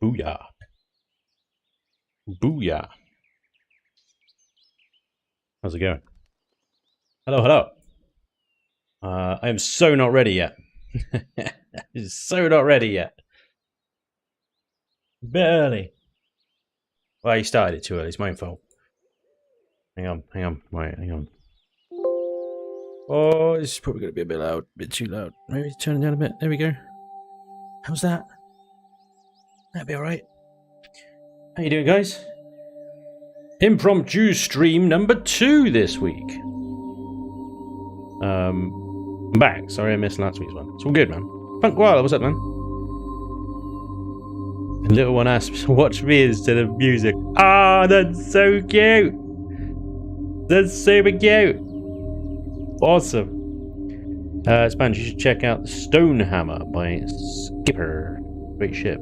Booyah. Booyah. How's it going? Hello, hello. I am so not ready yet. So not ready yet. A bit early. Well, you started it too early. It's my fault. Hang on. Wait, hang on. Oh, this is probably going to be a bit loud. A bit too loud. Maybe turn it down a bit. There we go. How's that? That'll be alright. How you doing, guys? Impromptu stream number 2 this week. I'm back. Sorry I missed last week's one. It's all good, man. Punk Wilder, what's up, man? The little one asked to watch me instead of music. Ah, that's so cute. That's super cute. Awesome. Spanj, you should check out Stonehammer by Skipper. Great ship.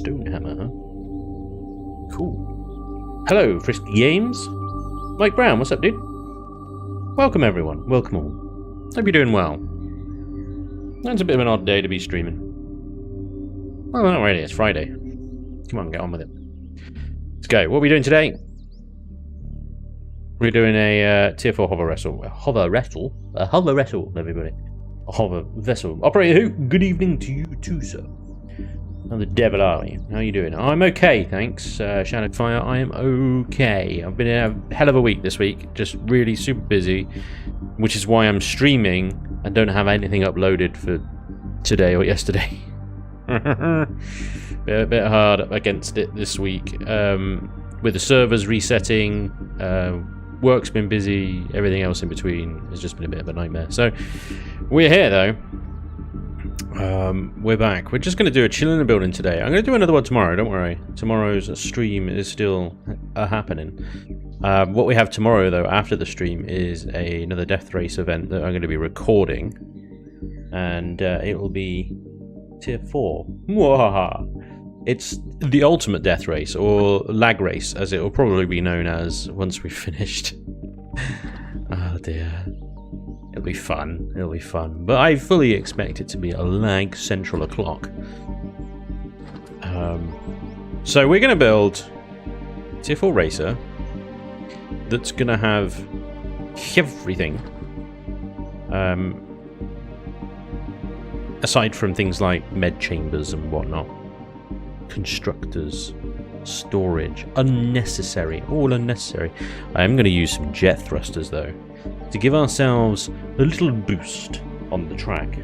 Stonehammer, huh? Cool. Hello, Frisky Games. Mike Brown, what's up, dude? Welcome, everyone. Welcome all. Hope you're doing well. That's a bit of an odd day to be streaming. Well, not really. It's Friday. Come on, get on with it. Let's go. What are we doing today? We're doing a tier 4 hover wrestle. A hover wrestle, everybody. A hover vessel. Operator who? Good evening to you too, sir. How the devil are you? How are you doing? I'm okay, thanks. Shadow Fire, I am okay. I've been in a hell of a week this week. Just really super busy, which is why I'm streaming and don't have anything uploaded for today or yesterday. A bit hard up against it this week. With the servers resetting, work's been busy, everything else in between has just been a bit of a nightmare. So, we're here though. We're back. We're just going to do a Chillin building today. I'm going to do another one tomorrow, don't worry. Tomorrow's stream is still happening. What we have tomorrow, though, after the stream, is another Death Race event that I'm going to be recording. And it will be tier 4. Mwahaha. It's the ultimate Death Race, or Lag Race, as it will probably be known as once we've finished. Oh dear. It'll be fun. It'll be fun. But I fully expect it to be a lag central o'clock. So we're going to build a tier 4 racer that's going to have everything. Aside from things like med chambers and whatnot. Constructors. Storage. Unnecessary. All unnecessary. I am going to use some jet thrusters though, to give ourselves a little boost on the track.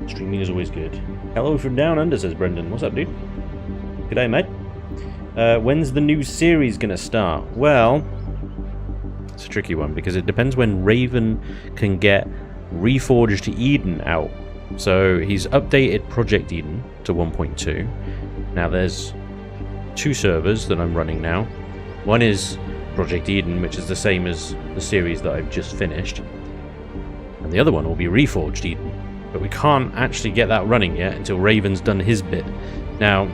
Streaming is always good. Hello from down under, says Brendan. What's up, dude? G'day, mate. When's the new series gonna start? Well, it's a tricky one because it depends when Raven can get Reforged Eden out. So he's updated Project Eden to 1.2. Now there's 2 servers that I'm running now. One is Project Eden, which is the same as the series that I've just finished. And the other one will be Reforged Eden. But we can't actually get that running yet until Raven's done his bit. Now,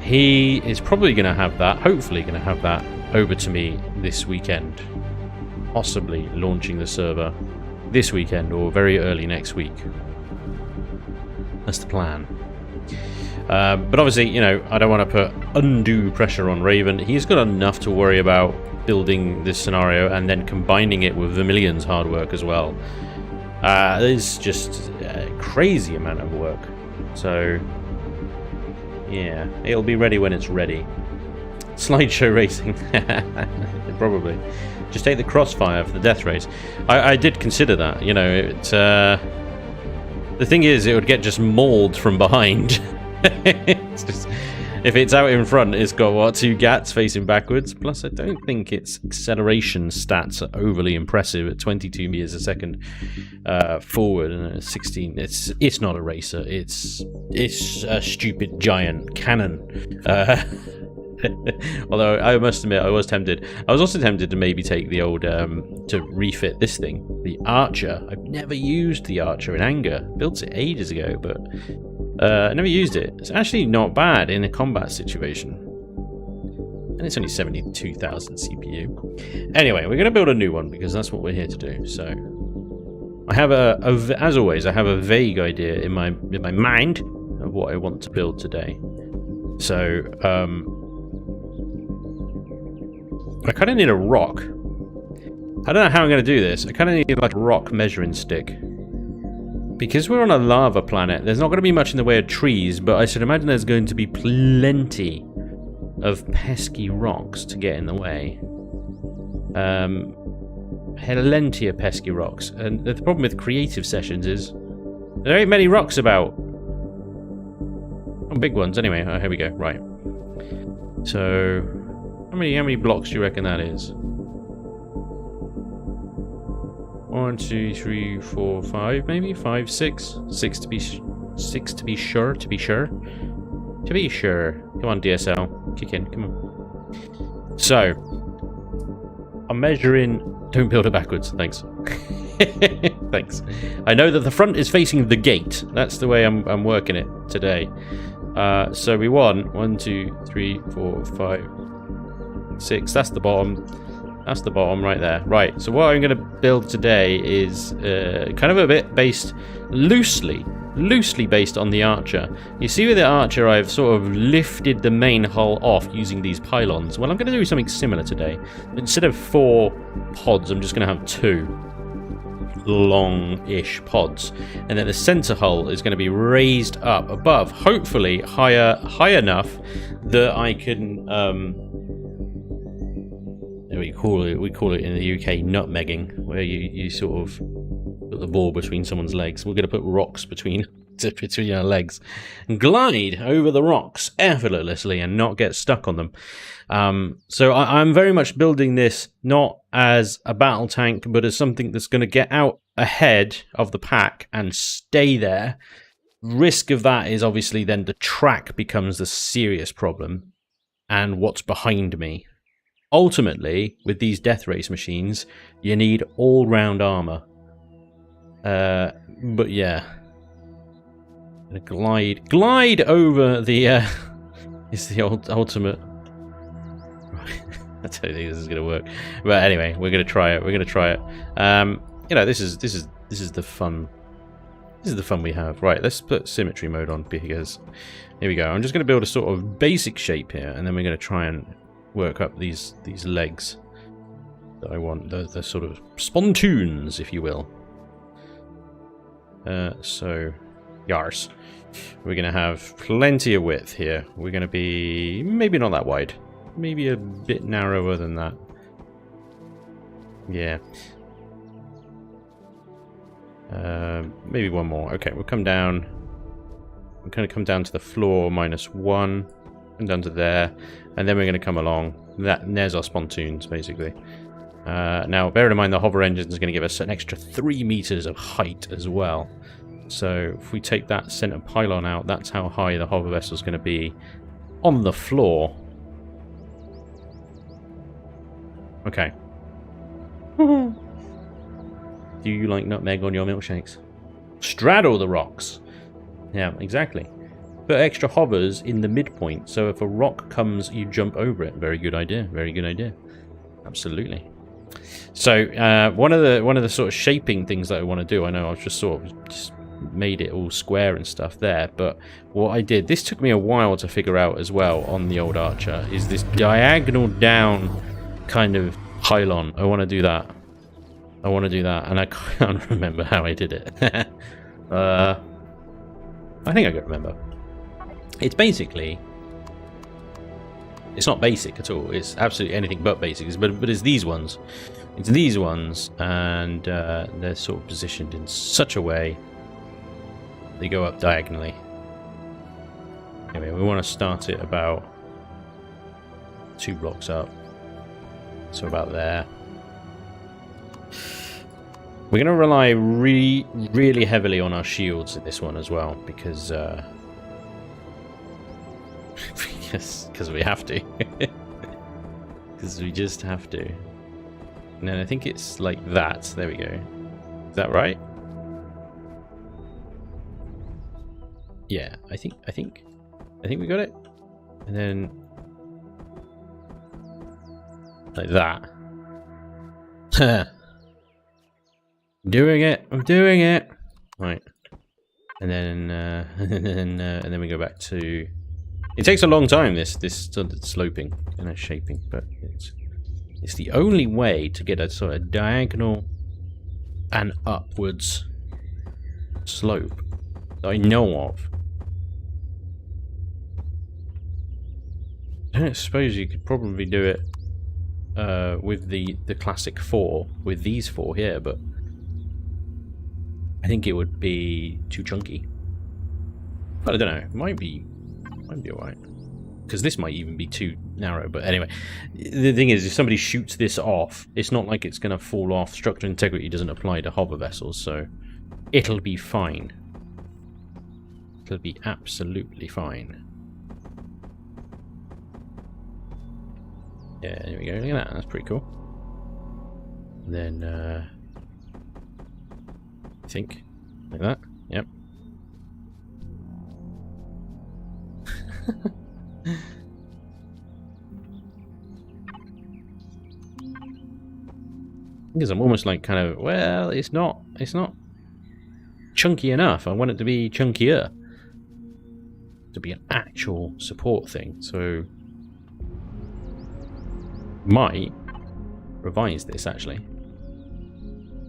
he is probably going to have that, hopefully going to have that, over to me this weekend. Possibly launching the server this weekend or very early next week. That's the plan. But obviously, you know, I don't want to put undue pressure on Raven. He's got enough to worry about building this scenario and then combining it with Vermilion's hard work as well. It's just a crazy amount of work. So, yeah, it'll be ready when it's ready. Slideshow racing. Probably. Just take the crossfire for the death race. I did consider that, you know. The thing is, it would get just mauled from behind. It's just, if it's out in front, it's got, what, 2 GATs facing backwards? Plus, I don't think its acceleration stats are overly impressive at 22 meters a second forward and 16. It's not a racer. It's a stupid giant cannon. Although I must admit, I was tempted. I was also tempted to maybe take the old to refit this thing, the Archer. I've never used the Archer in anger. Built it ages ago, but I never used it. It's actually not bad in a combat situation. And it's only 72,000 CPU. Anyway, we're going to build a new one because that's what we're here to do. So I have as always, I have a vague idea in my mind of what I want to build today. So, I kind of need a rock. I don't know how I'm going to do this. I kind of need like a rock measuring stick. Because we're on a lava planet, there's not going to be much in the way of trees, but I should imagine there's going to be plenty of pesky rocks to get in the way. Plenty of pesky rocks. And the problem with creative sessions is there ain't many rocks about. Oh, big ones anyway. Oh, here we go. Right. So how many blocks do you reckon that is? 1, 2, 3, 4, 5, maybe 5, 6. 6 to be sure. To be sure. Come on, DSL, kick in. Come on. So I'm measuring. Don't build it backwards. Thanks. Thanks. I know that the front is facing the gate. That's the way I'm working it today. So we want 1, 2, 3, 4, 5, 6. That's the bottom. That's the bottom right there. Right, so what I'm going to build today is kind of a bit based loosely based on the Archer. You see with the Archer I've sort of lifted the main hull off using these pylons. Well, I'm going to do something similar today. Instead of 4 pods, I'm just going to have 2 long-ish pods. And then the center hull is going to be raised up above, hopefully high enough that I can... we call it in the UK nutmegging, where you sort of put the ball between someone's legs. We're going to put rocks between our legs and glide over the rocks effortlessly and not get stuck on them. So I'm very much building this not as a battle tank, but as something that's going to get out ahead of the pack and stay there. Risk of that is obviously then the track becomes the serious problem and what's behind me. Ultimately, with these death race machines, you need all-round armor. But yeah, I'm gonna glide over the. It's the ultimate. I don't think this is gonna work, but anyway, we're gonna try it. You know, this is the fun. This is the fun we have. Right, let's put symmetry mode on because here we go. I'm just gonna build a sort of basic shape here, and then we're gonna try and work up these legs that I want, the sort of spontoons, if you will. So, yars. We're going to have plenty of width here. We're going to be maybe not that wide. Maybe a bit narrower than that. Yeah. Maybe one more. Okay, we'll come down. We're going to come down to the floor -1. And down to there, and then we're going to come along. There's our spontoons, basically. Now, bearing in mind the hover engine is going to give us an extra 3 meters of height as well. So if we take that center pylon out, that's how high the hover vessel is going to be on the floor. Okay. Do you like nutmeg on your milkshakes? Straddle the rocks. Yeah, exactly. Put extra hovers in the midpoint, so if a rock comes, you jump over it. Very good idea. Very good idea. Absolutely. So one of the sort of shaping things that I want to do, I know I've just sort of just made it all square and stuff there, but what I did, this took me a while to figure out as well on the old Archer, is this diagonal down kind of pylon. I want to do that. And I can't remember how I did it. I think I can remember. It's basically, it's not basic at all. It's absolutely anything but basic. But it's these ones. It's these ones, and they're sort of positioned in such a way they go up diagonally. Anyway, we want to start it about 2 blocks up, so about there. We're going to rely really heavily on our shields in this one as well, because we have to. Because we just have to. And then I think it's like that. There we go. Is that right? Yeah, I think we got it. And then like that. I'm doing it. Right. And then and then we go back to It takes a long time, this sort of sloping and shaping, but it's the only way to get a sort of diagonal and upwards slope that I know of. I don't suppose you could probably do it with the classic 4, with these 4 here, but I think it would be too chunky. But I don't know, it might be alright. Because this might even be too narrow, but anyway. The thing is, if somebody shoots this off, it's not like it's going to fall off. Structural integrity doesn't apply to hover vessels, so it'll be fine. It'll be absolutely fine. Yeah, there we go. Look at that. That's pretty cool. And then, I think, like that. Yep. Because I'm almost like kind of, well, it's not chunky enough. I want it to be chunkier, to be an actual support thing. So might revise this actually.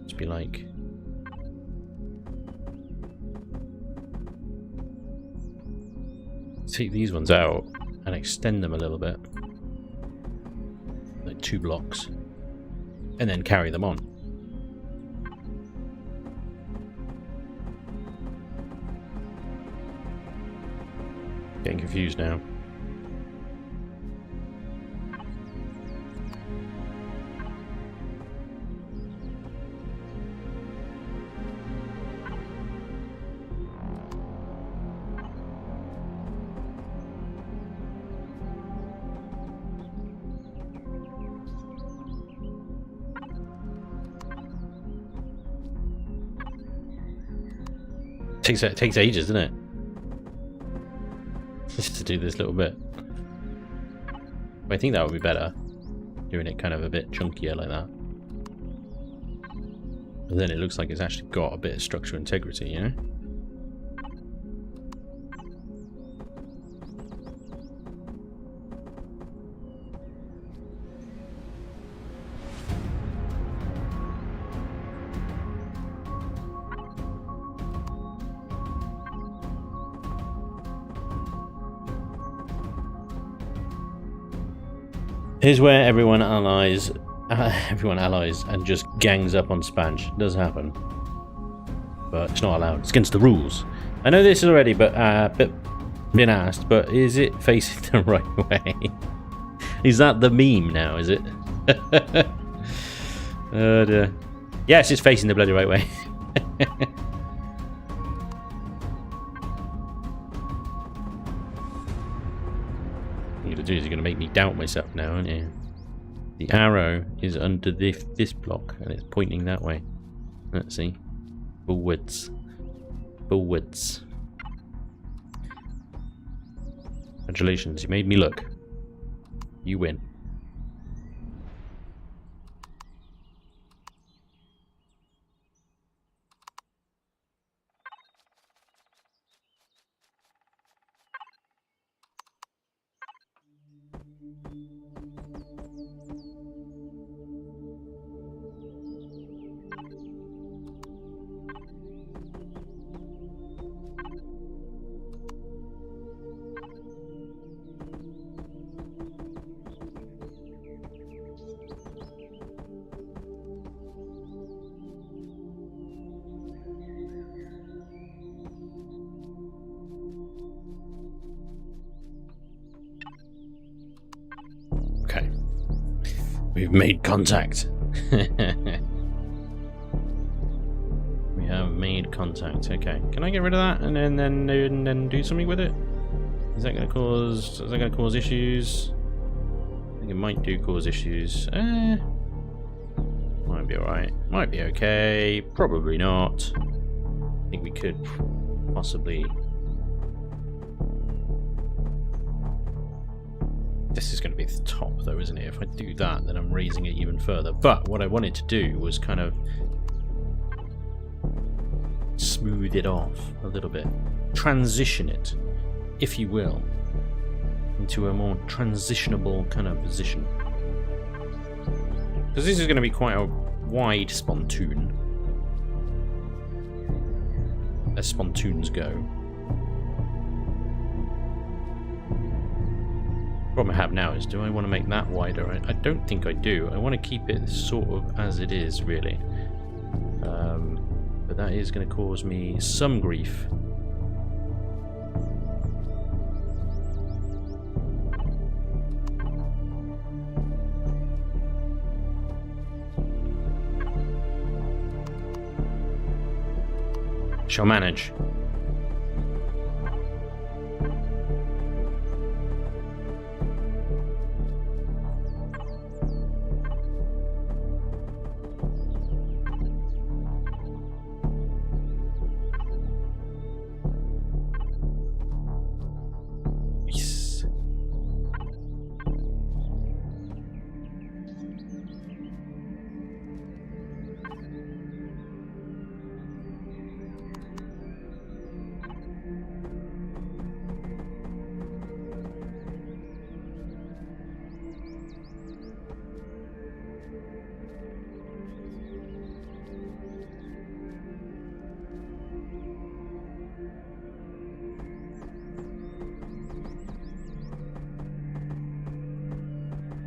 Just be like, take these ones out and extend them a little bit, like 2 blocks, and then carry them on. Getting confused now. It takes ages, doesn't it? Just to do this little bit. But I think that would be better, doing it kind of a bit chunkier like that. And then it looks like it's actually got a bit of structural integrity, you know? Here's where everyone allies and just gangs up on Spanj. It does happen, but it's not allowed. It's against the rules. I know this already, but been asked. But is it facing the right way? Is that the meme now? Is it? Yes, it's facing the bloody right way. You're going to make me doubt myself now, aren't you? The arrow is under this block and it's pointing that way. Let's see. Forwards. Forwards. Congratulations, you made me look. You win. Okay. We've made contact. We have made contact. Okay. Can I get rid of that and then do something with it? Is that going to cause issues? I think it might cause issues. Might be alright. Might be okay. Probably not. I think we could possibly. This is going to be the top though, isn't it? If I do that, then I'm raising it even further. But what I wanted to do was kind of smooth it off a little bit. Transition it, if you will. into a more transitionable kind of position. Because this is going to be quite a wide spontoon, as spontoons go. The problem I have now is, do I want to make that wider? I don't think I do. I want to keep it sort of as it is, really. But that is going to cause me some grief. Shall manage. Yes.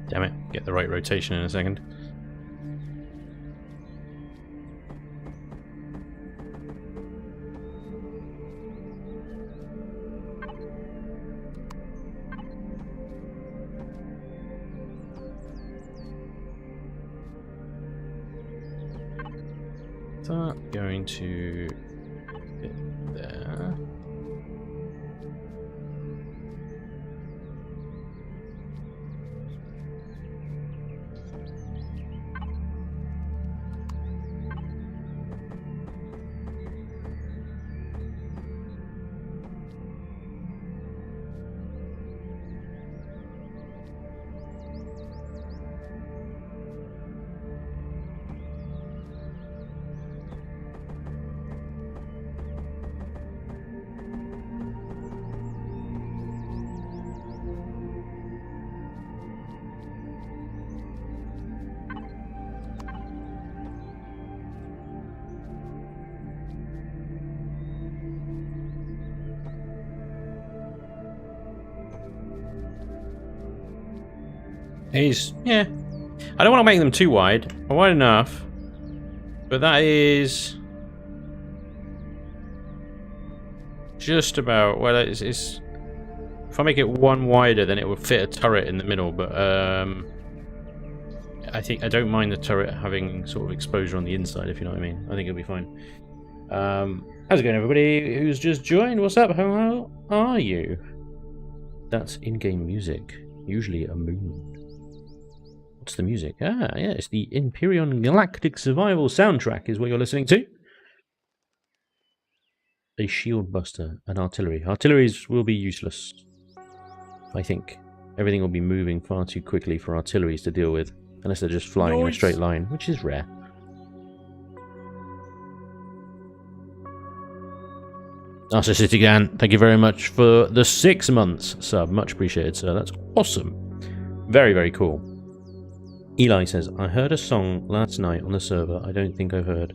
Damn it, get the right rotation in a second. Start going to fit there. Yeah. I don't want to make them too wide. Wide enough. But that is just about, well, it's if I make it one wider, then it will fit a turret in the middle, but I don't mind the turret having sort of exposure on the inside, if you know what I mean. I think it'll be fine. How's it going, everybody who's just joined? What's up? How are you? That's in-game music. Usually a moon. What's the music? Ah, yeah, it's the Imperion Galactic Survival soundtrack is what you're listening to. A shield buster and artillery. Artilleries will be useless, I think. Everything will be moving far too quickly for artilleries to deal with, unless they're just flying in a straight line, which is rare. Narcissistic Gan, thank you very much for the 6 months sub. Much appreciated, sir. That's awesome. Very, very cool. Eli says, I heard a song last night on the server I don't think I've heard.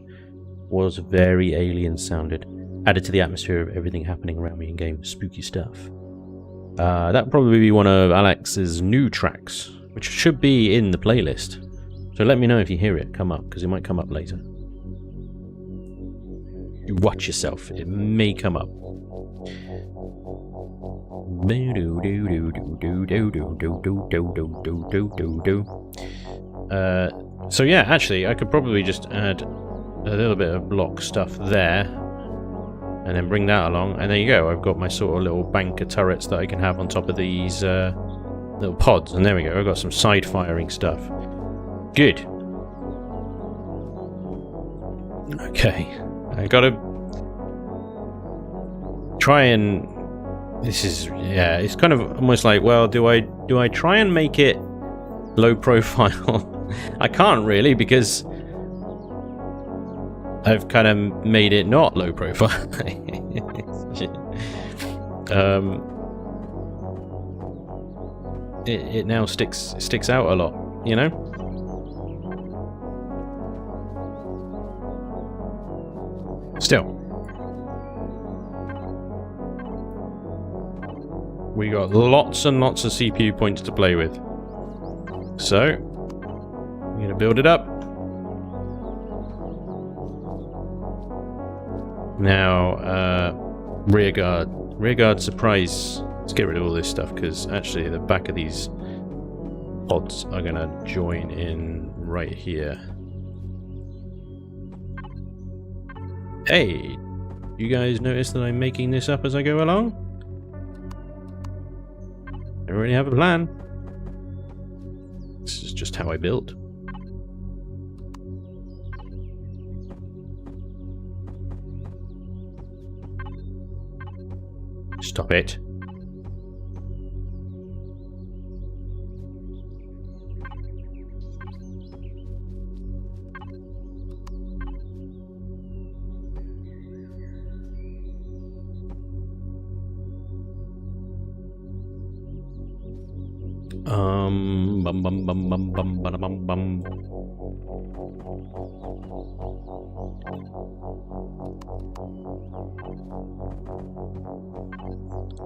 Was very alien sounded. Added to the atmosphere of everything happening around me in game. Spooky stuff. That'd probably be one of Alex's new tracks, which should be in the playlist. So let me know if you hear it come up, because it might come up later. You watch yourself, it may come up. So yeah, actually I could probably just add a little bit of block stuff there and then bring that along, and there you go. I've got my sort of little bank of turrets that I can have on top of these little pods, and there we go. I've got some side firing stuff. Good. Okay, I gotta try and, this is, yeah, it's kind of almost like, well, do I try and make it low profile? I can't really, because I've kind of made it not low profile. it now sticks out a lot, you know? Still, we got lots and lots of CPU points to play with. So, I'm going to build it up. Now, rear guard surprise. Let's get rid of all this stuff, because actually the back of these pods are going to join in right here. Hey, you guys notice that I'm making this up as I go along? I already have a plan. This is just how I build. Stop it. Bum bum bum bum bum bum bum bum.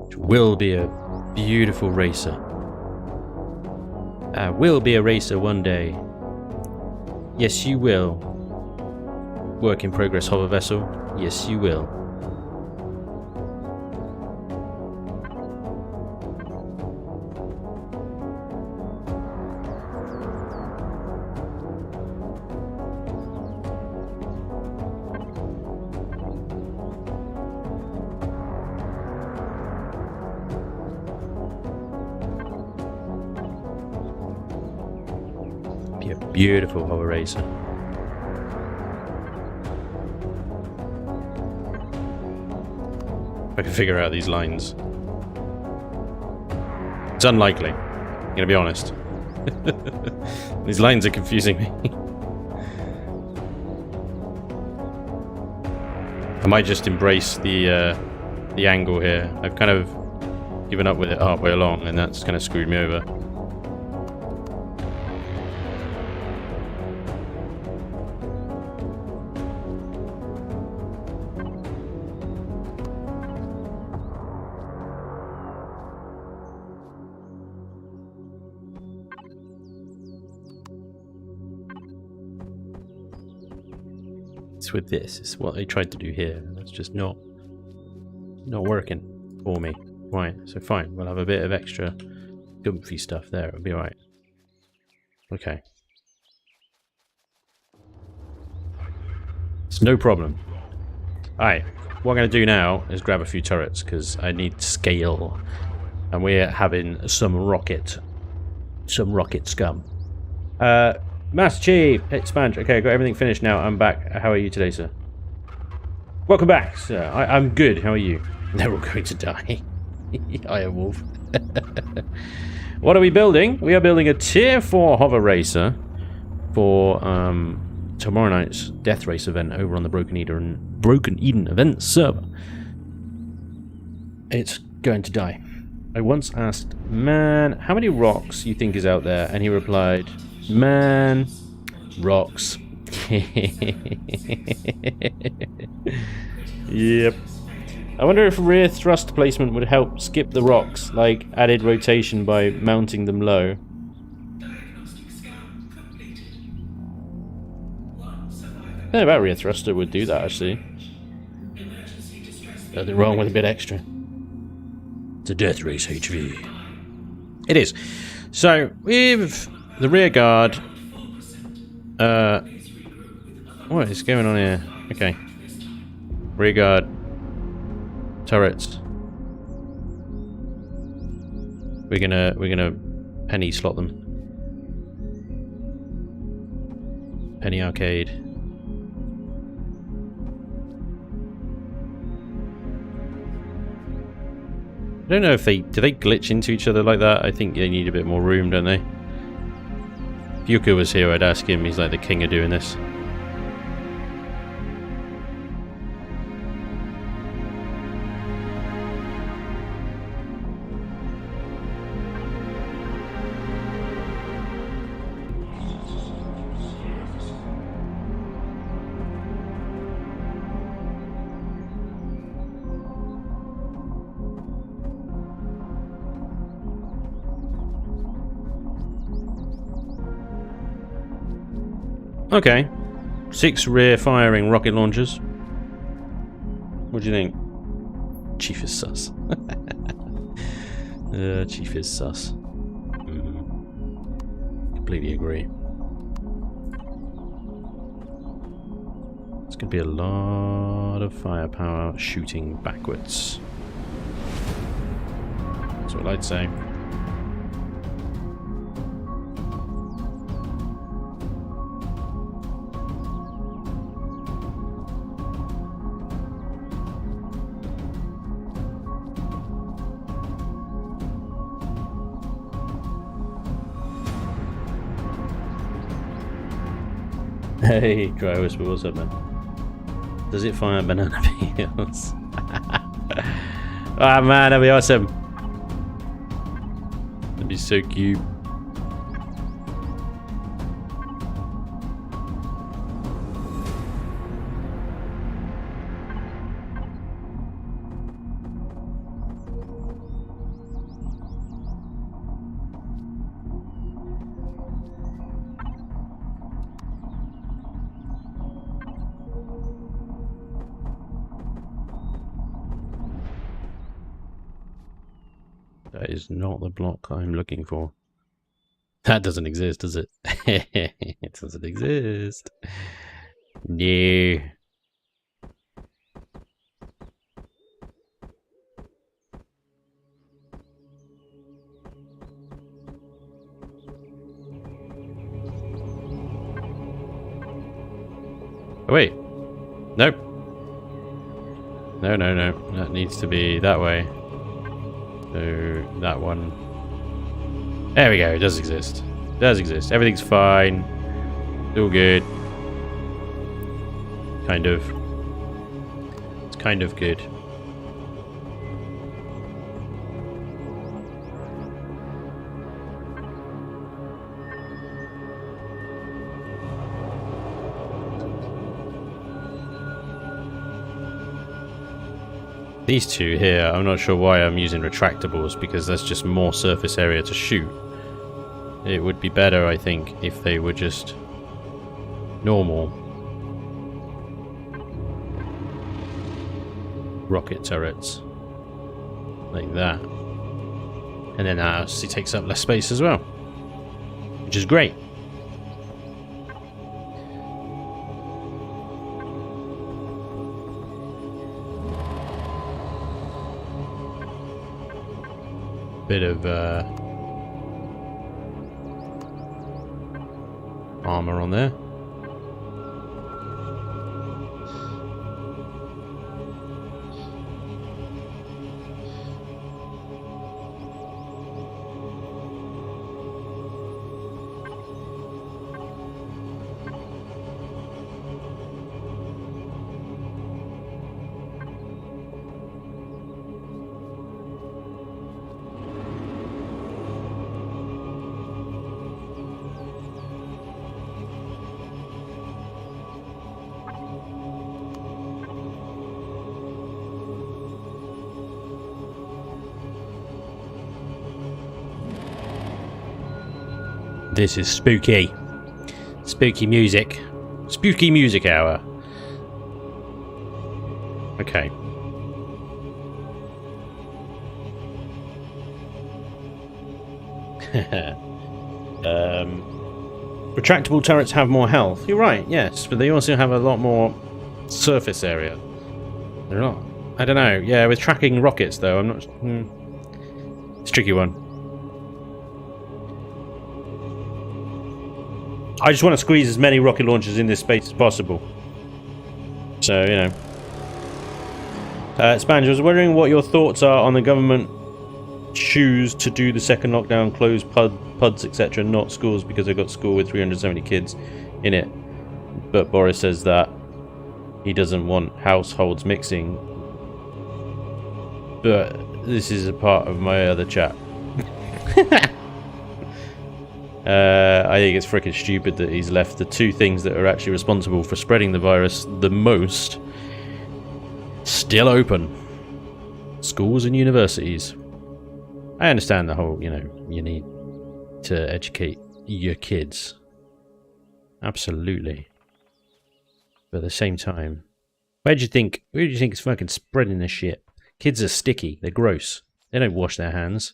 It will be a beautiful racer. I will be a racer one day. Yes, you will. Work in progress hover vessel. Yes, you will. Be a beautiful hover racer. If I can figure out these lines. It's unlikely. I'm gonna be honest. These lines are confusing me. I might just embrace the angle here. I've kind of given up with it halfway along, and that's kind of screwed me over. With this, it's what I tried to do here. That's just not working for me. Right, so fine, we'll have a bit of extra gumpy stuff there. It'll be alright. Okay, it's no problem. Alright, what I'm going to do now is grab a few turrets, because I need scale, and we're having some rocket scum. Master Chief, it's Spanj. Okay, I got everything finished now. I'm back. How are you today, sir? Welcome back, sir. I'm good. How are you? They're all going to die. Iron Wolf. What are we building? We are building a Tier 4 hover racer for tomorrow night's Death Race event over on the Broken Eden event server. It's going to die. I once asked, man, how many rocks you think is out there? And he replied, man, rocks. Yep. I wonder if rear thrust placement would help skip the rocks, like added rotation by mounting them low. I don't know about rear thruster would do that, actually. Nothing wrong with a bit extra. It's a Death Race HV. It is. So, with the rear guard... what is going on here? Okay. Rear guard. Turrets. We're gonna penny slot them. Penny arcade. I don't know if do they glitch into each other like that? I think they need a bit more room, don't they? If Yuka was here, I'd ask him. He's like the king of doing this. Okay. 6 rear-firing rocket launchers. What do you think? Chief is sus. Chief is sus. Completely agree. It's going to be a lot of firepower shooting backwards. That's what I'd say. Hey, Dry Whisper, what's up, man? Does it fire banana peels? Oh man, that'd be awesome. That'd be so cute. That is not the block I'm looking for. That doesn't exist, does it? It doesn't exist. No. Oh, wait. Nope. No, no, no. That needs to be that way. So, that one. There we go. It does exist. It does exist. Everything's fine. It's all good. Kind of. It's kind of good. These two here, I'm not sure why I'm using retractables, because that's just more surface area to shoot. It would be better, I think, if they were just normal rocket turrets. Like that. And then that obviously takes up less space as well, which is great. Bit of armor on there. This is spooky. Spooky music. Spooky music hour. Okay. Retractable turrets have more health. You're right, yes, but they also have a lot more surface area. They're not. I don't know. Yeah, with tracking rockets, though, I'm not. It's a tricky one. I just want to squeeze as many rocket launchers in this space as possible. So, you know. Spanj, I was wondering what your thoughts are on the government choose to do the second lockdown, close PUDs, etc., not schools, because they've got school with 370 kids in it. But Boris says that he doesn't want households mixing. But this is a part of my other chat. I think it's freaking stupid that he's left the two things that are actually responsible for spreading the virus the most still open. Schools and universities. I understand the whole, you know, you need to educate your kids. Absolutely. But at the same time, where do you think it's fucking spreading this shit? Kids are sticky. They're gross. They don't wash their hands.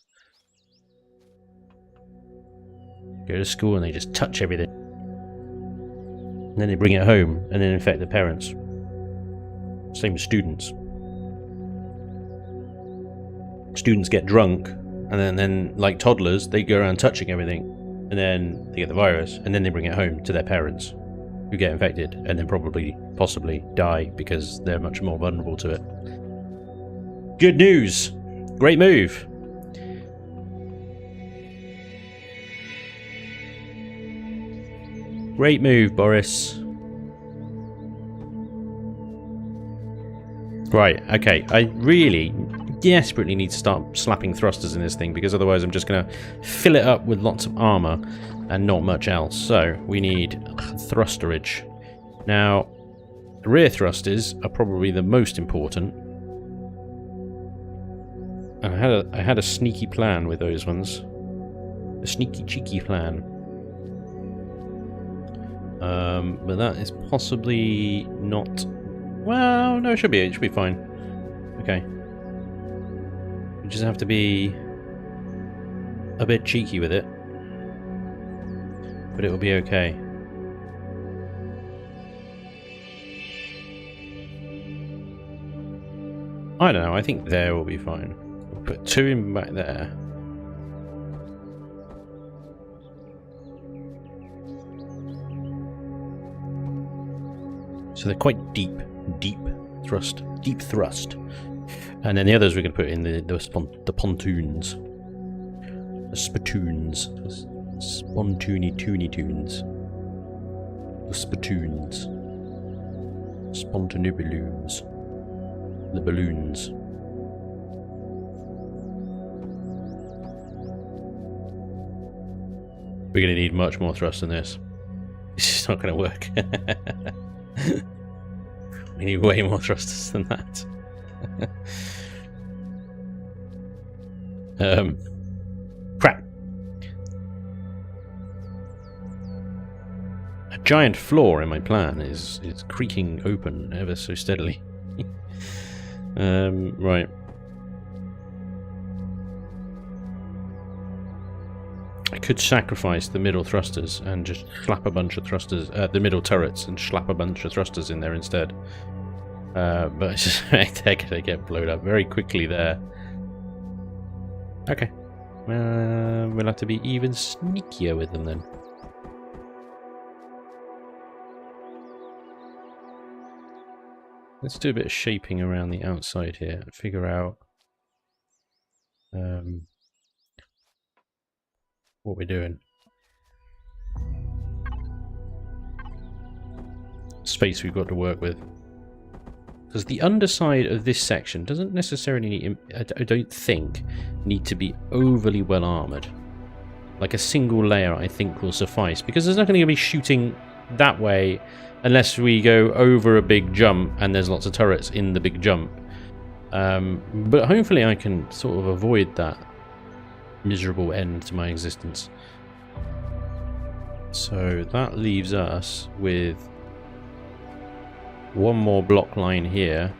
Go to school and they just touch everything. And then they bring it home and then infect their parents. Same with students. Students get drunk and then like toddlers, they go around touching everything. And then they get the virus and then they bring it home to their parents, who get infected and then possibly die because they're much more vulnerable to it. Good news! Great move! Great move, Boris. Right, okay. I really desperately need to start slapping thrusters in this thing because otherwise I'm just going to fill it up with lots of armor and not much else. So we need thrusterage. Now, rear thrusters are probably the most important. And I had a sneaky plan with those ones. A sneaky cheeky plan. But that is possibly not... Well, no, it should be fine. Okay. We just have to be a bit cheeky with it. But it will be okay. I don't know, I think there will be fine. We'll put 2 in back there. So they're quite deep thrust. And then the others we're going to put in the pontoons. The spittoons. Spontoony tunes. The spittoons. Spontany balloons. The balloons. We're going to need much more thrust than this. This is not going to work. We need way more thrusters than that. Crap. A giant flaw in my plan is creaking open ever so steadily. Right. I could sacrifice the middle thrusters and just slap a bunch of thrusters, the middle turrets, and slap a bunch of thrusters in there instead. But I suspect they're going to get blown up very quickly there. Okay. We'll have to be even sneakier with them then. Let's do a bit of shaping around the outside here and figure out what we're doing. Space we've got to work with. Because the underside of this section doesn't necessarily need, I don't think, need to be overly well armoured. Like a single layer I think will suffice. Because there's not going to be shooting that way unless we go over a big jump and there's lots of turrets in the big jump. But hopefully I can sort of avoid that miserable end to my existence. So that leaves us with one more block line here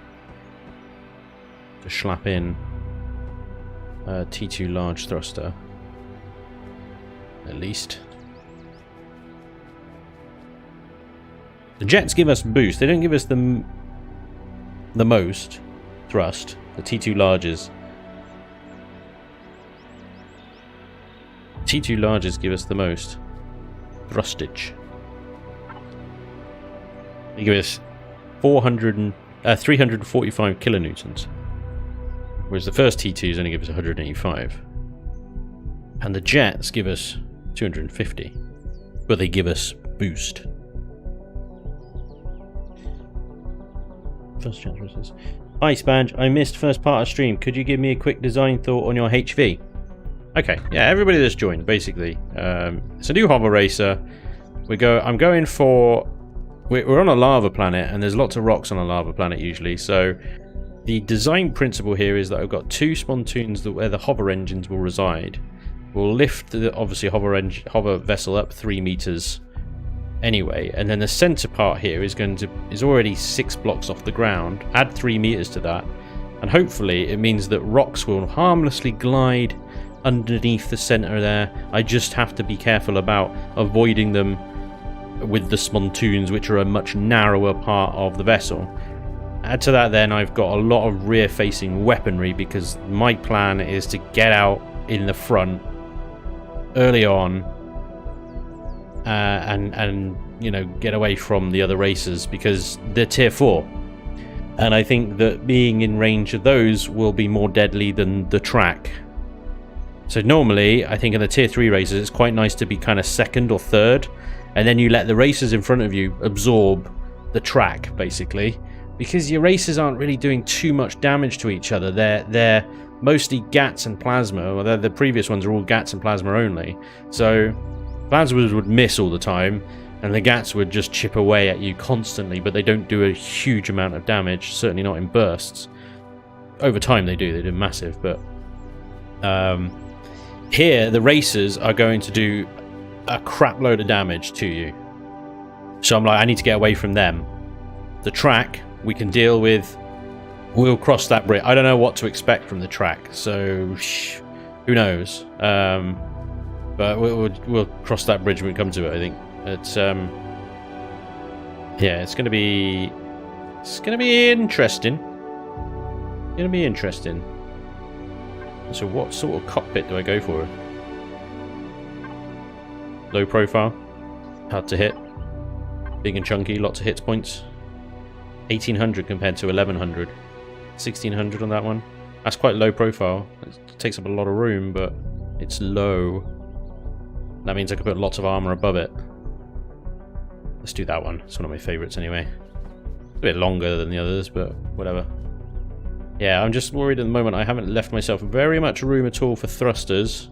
to slap in a T2 large thruster, at least. The jets give us boost. They don't give us the most thrust. The T2 larges. T2 larges give us the most thrustage. They give us 345 kilonewtons, whereas the first T2s only give us 185, and the jets give us 250, but they give us boost. First jet thrusters. Hi Spanj, I missed first part of stream. Could you give me a quick design thought on your HV? Okay, yeah, everybody that's joined, basically. It's a new hover racer. I'm going for... We're on a lava planet, and there's lots of rocks on a lava planet usually, so the design principle here is that I've got 2 spontoons where the hover engines will reside. We'll lift the, obviously, hover vessel up 3 meters anyway, and then the center part here is already 6 blocks off the ground. Add 3 meters to that, and hopefully it means that rocks will harmlessly glide underneath the center there. I just have to be careful about avoiding them with the spontoons, which are a much narrower part of the vessel. Add to that then I've got a lot of rear facing weaponry, because my plan is to get out in the front early on and you know, get away from the other racers, because they're tier 4, and I think that being in range of those will be more deadly than the track. So normally I think in the tier 3 races it's quite nice to be kind of second or third, and then you let the racers in front of you absorb the track basically, because your racers aren't really doing too much damage to each other. They're mostly GATs and plasma. Well, the previous ones are all GATs and plasma only, so plasmas would miss all the time and the GATs would just chip away at you constantly, but they don't do a huge amount of damage, certainly not in bursts. Over time they do massive, but here the racers are going to do a crap load of damage to you, so I'm like, I need to get away from them. The track we can deal with. We'll cross that bridge. I don't know what to expect from the track, so who knows. But we'll cross that bridge when we come to it. I think it's yeah, it's gonna be interesting. So what sort of cockpit do I go for? Low profile, hard to hit, big and chunky, lots of hit points. 1800 compared to 1100. 1600 on that one. That's quite low profile. It takes up a lot of room, but it's low. That means I could put lots of armor above it. Let's do that one. It's one of my favorites anyway. A bit longer than the others, but whatever. Yeah, I'm just worried at the moment I haven't left myself very much room at all for thrusters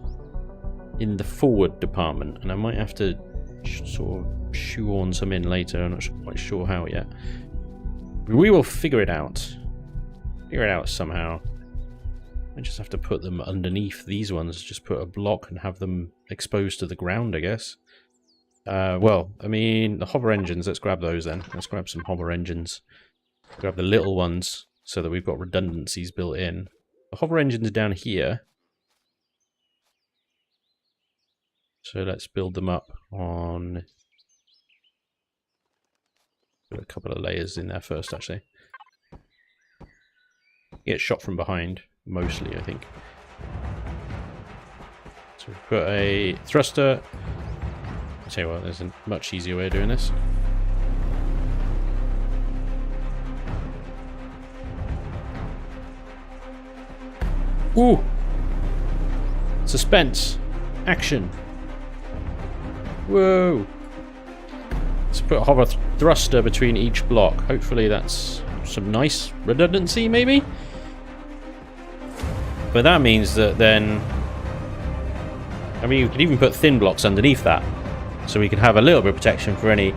in the forward department, and I might have to sort of shoehorn some in later. I'm not quite sure how yet. We will figure it out. Figure it out somehow. I just have to put them underneath these ones. Just put a block and have them exposed to the ground, I guess. Well, I mean, the hover engines, let's grab those then. Let's grab some hover engines. Grab the little ones so that we've got redundancies built in. The hover engines are down here. So let's build them up on... Put a couple of layers in there first, actually. Get shot from behind, mostly, I think. So we put a thruster. I'll tell you what, there's a much easier way of doing this. Ooh! Suspense. Action. Whoa! Let's put a hover thruster between each block. Hopefully that's some nice redundancy, maybe? But that means that then... I mean, you could even put thin blocks underneath that. So we can have a little bit of protection for any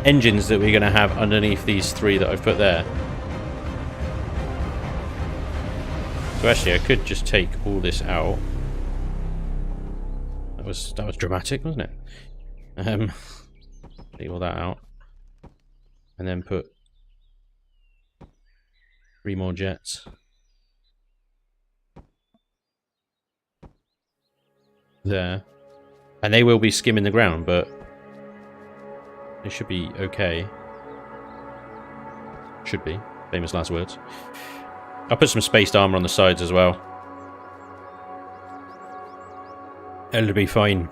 engines that we're going to have underneath these 3 that I've put there. So actually, I could just take all this out. That was dramatic, wasn't it? Leave all that out. And then put 3 more jets. There. And they will be skimming the ground, but it should be okay. Should be. Famous last words. I'll put some spaced armor on the sides as well. It'll be fine.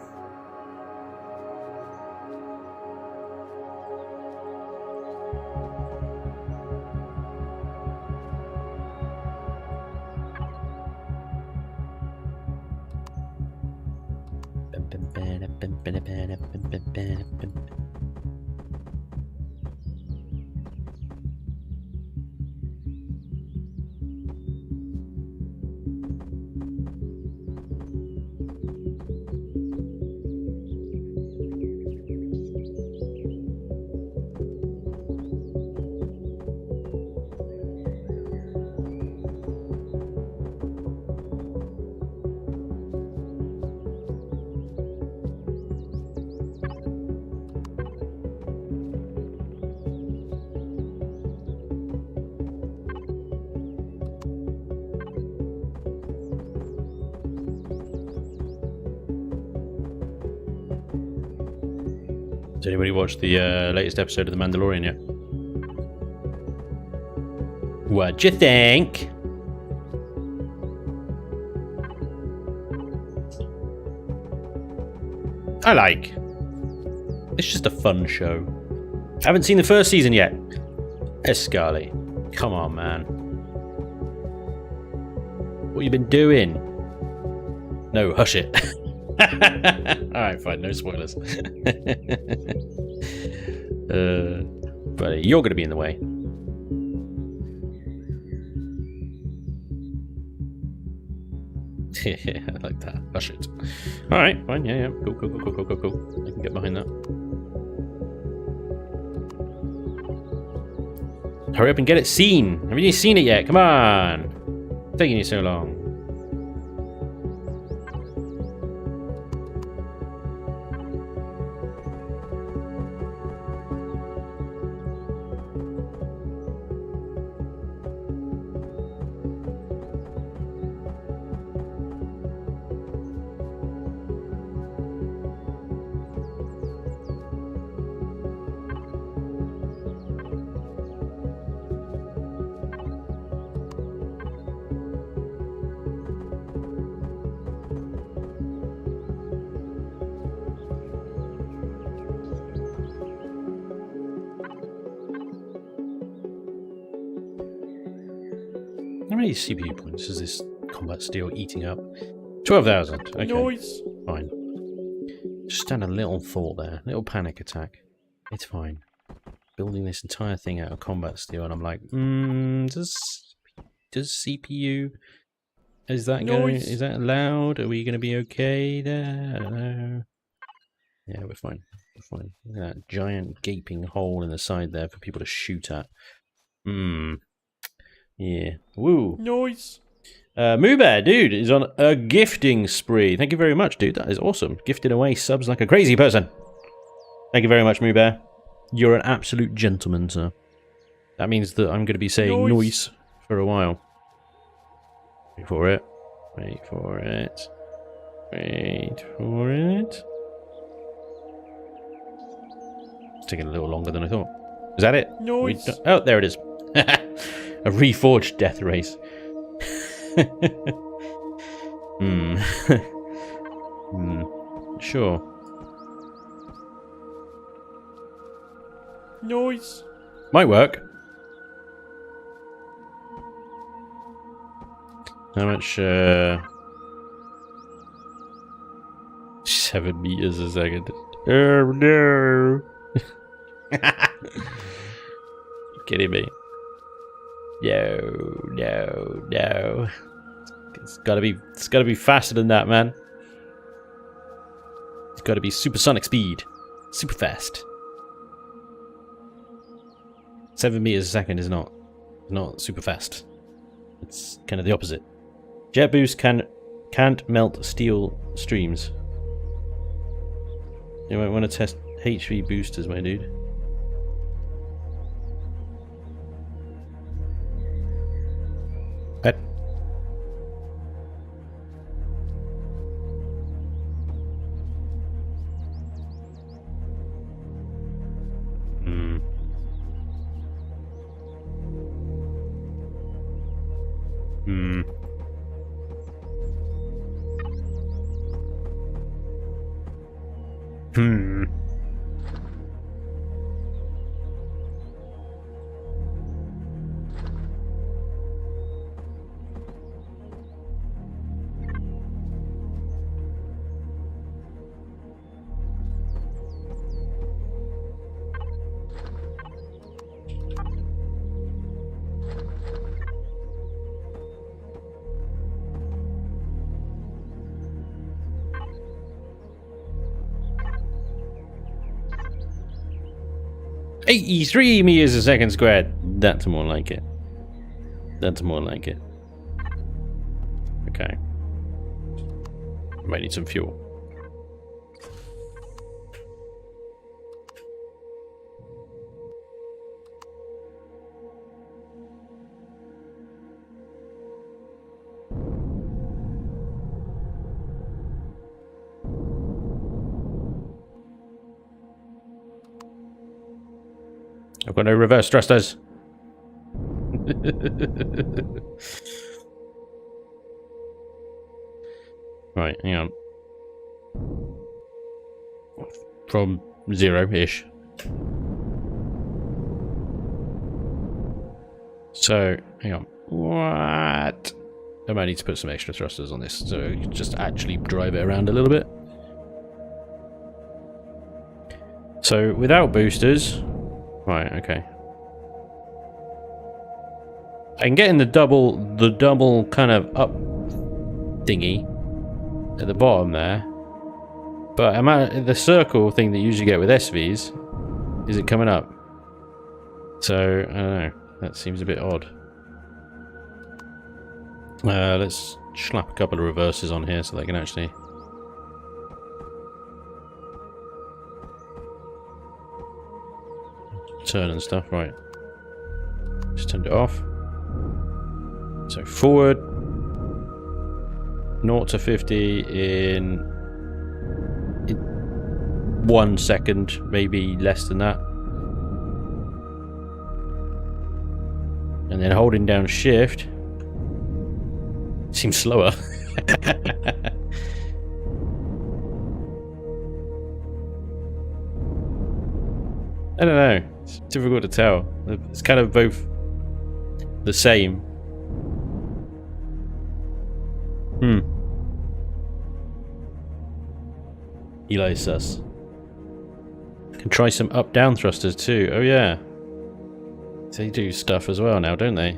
Has anybody watched the latest episode of The Mandalorian yet? What'd you think? I like. It's just a fun show. I haven't seen the first season yet. Escali. Come on, man. What you been doing? No, hush it. Alright, fine, no spoilers. But you're going to be in the way. Yeah, I like that. Hush it. Alright, fine, yeah. Cool. I can get behind that. Hurry up and get it seen. Haven't you seen it yet? Come on. It's taking you so long. How many CPU points is this combat steel eating up? 12,000. Okay. Noise. Fine. Just had a little thought there. Little panic attack. It's fine. Building this entire thing out of combat steel, and I'm like, does CPU... Is that going? Is that allowed? Are we going to be okay there? I don't know. Yeah, we're fine. We're fine. Look at that giant gaping hole in the side there for people to shoot at. Yeah. Woo. Noise. Moo Bear, dude, is on a gifting spree. Thank you very much, dude. That is awesome. Gifting away subs like a crazy person. Thank you very much, Moo Bear. You're an absolute gentleman, sir. That means that I'm going to be saying noise for a while. Wait for it. Wait for it. Wait for it. It's taking a little longer than I thought. Is that it? Noise. Oh, there it is. A reforged death race. Sure. Noise. Might work. How much, 7 meters a second. Oh no. Kidding me. No. It's gotta be faster than that, man. It's gotta be supersonic speed. Super fast. 7 meters a second is not super fast. It's kind of the opposite. Jet boost can't melt steel streams. You might want to test HV boosters, my dude. Pet. $83 meters a second squared. That's more like it. That's more like it. Okay. Might need some fuel. I've got no reverse thrusters. Right, hang on. From 0-ish. So, hang on. What? I might need to put some extra thrusters on this, so you can just actually drive it around a little bit. So, without boosters... Right, okay. I can get in the double kind of up thingy at the bottom there. But I'm at the circle thing that you usually get with SVs isn't coming up. So, I don't know. That seems a bit odd. Let's slap a couple of reverses on here so they can actually... turn and stuff. Right. Just turned it off. So forward. 0 to 50 in 1 second, maybe less than that. And then holding down shift seems slower. I don't know. It's difficult to tell. It's kind of both the same. Eli sus. Can try some up-down thrusters too. Oh yeah. They do stuff as well now, don't they?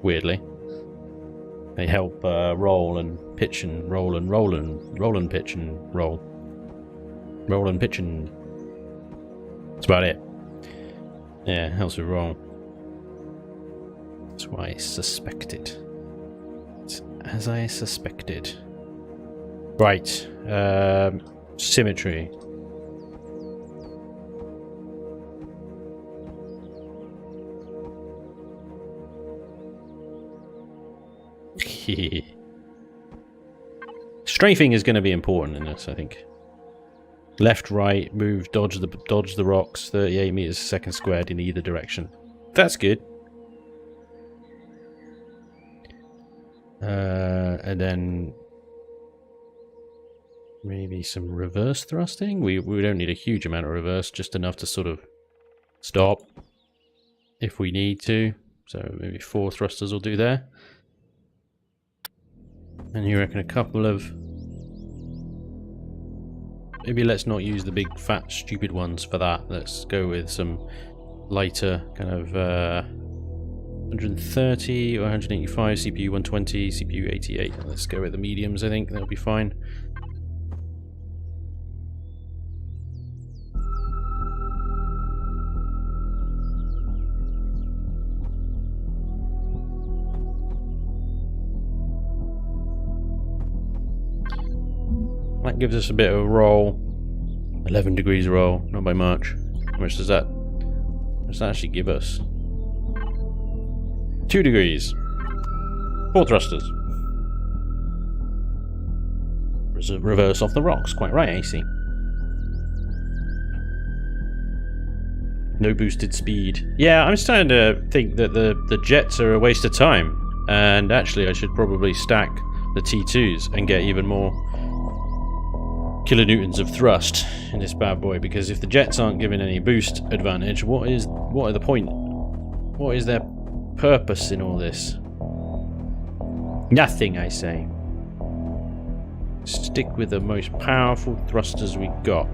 Weirdly. They help roll and pitch and roll and roll and roll and pitch and roll. Roll and pitch and... That's about it. Yeah, helps with roll. That's what I suspected. It's as I suspected. Right. Symmetry. Strafing is going to be important in this, I think. Left, right, move, dodge the rocks, 38 meters a second squared in either direction. That's good. And then maybe some reverse thrusting. We don't need a huge amount of reverse, just enough to sort of stop if we need to. So maybe 4 thrusters will do there. And you reckon a couple of... Maybe let's not use the big, fat, stupid ones for that. Let's go with some lighter, kind of 130 or 185, CPU 120, CPU 88. Let's go with the mediums, I think. That'll be fine. That gives us a bit of a roll. 11 degrees roll, not by much. How much does that actually give us? 2 degrees. 4 thrusters. Reverse off the rocks. Quite right, AC. No boosted speed. Yeah, I'm starting to think that the jets are a waste of time. And actually, I should probably stack the T2s and get even more kilonewtons of thrust in this bad boy, because if the jets aren't giving any boost advantage, what are the point? What is their purpose in all this? Nothing, I say. Stick with the most powerful thrusters we got.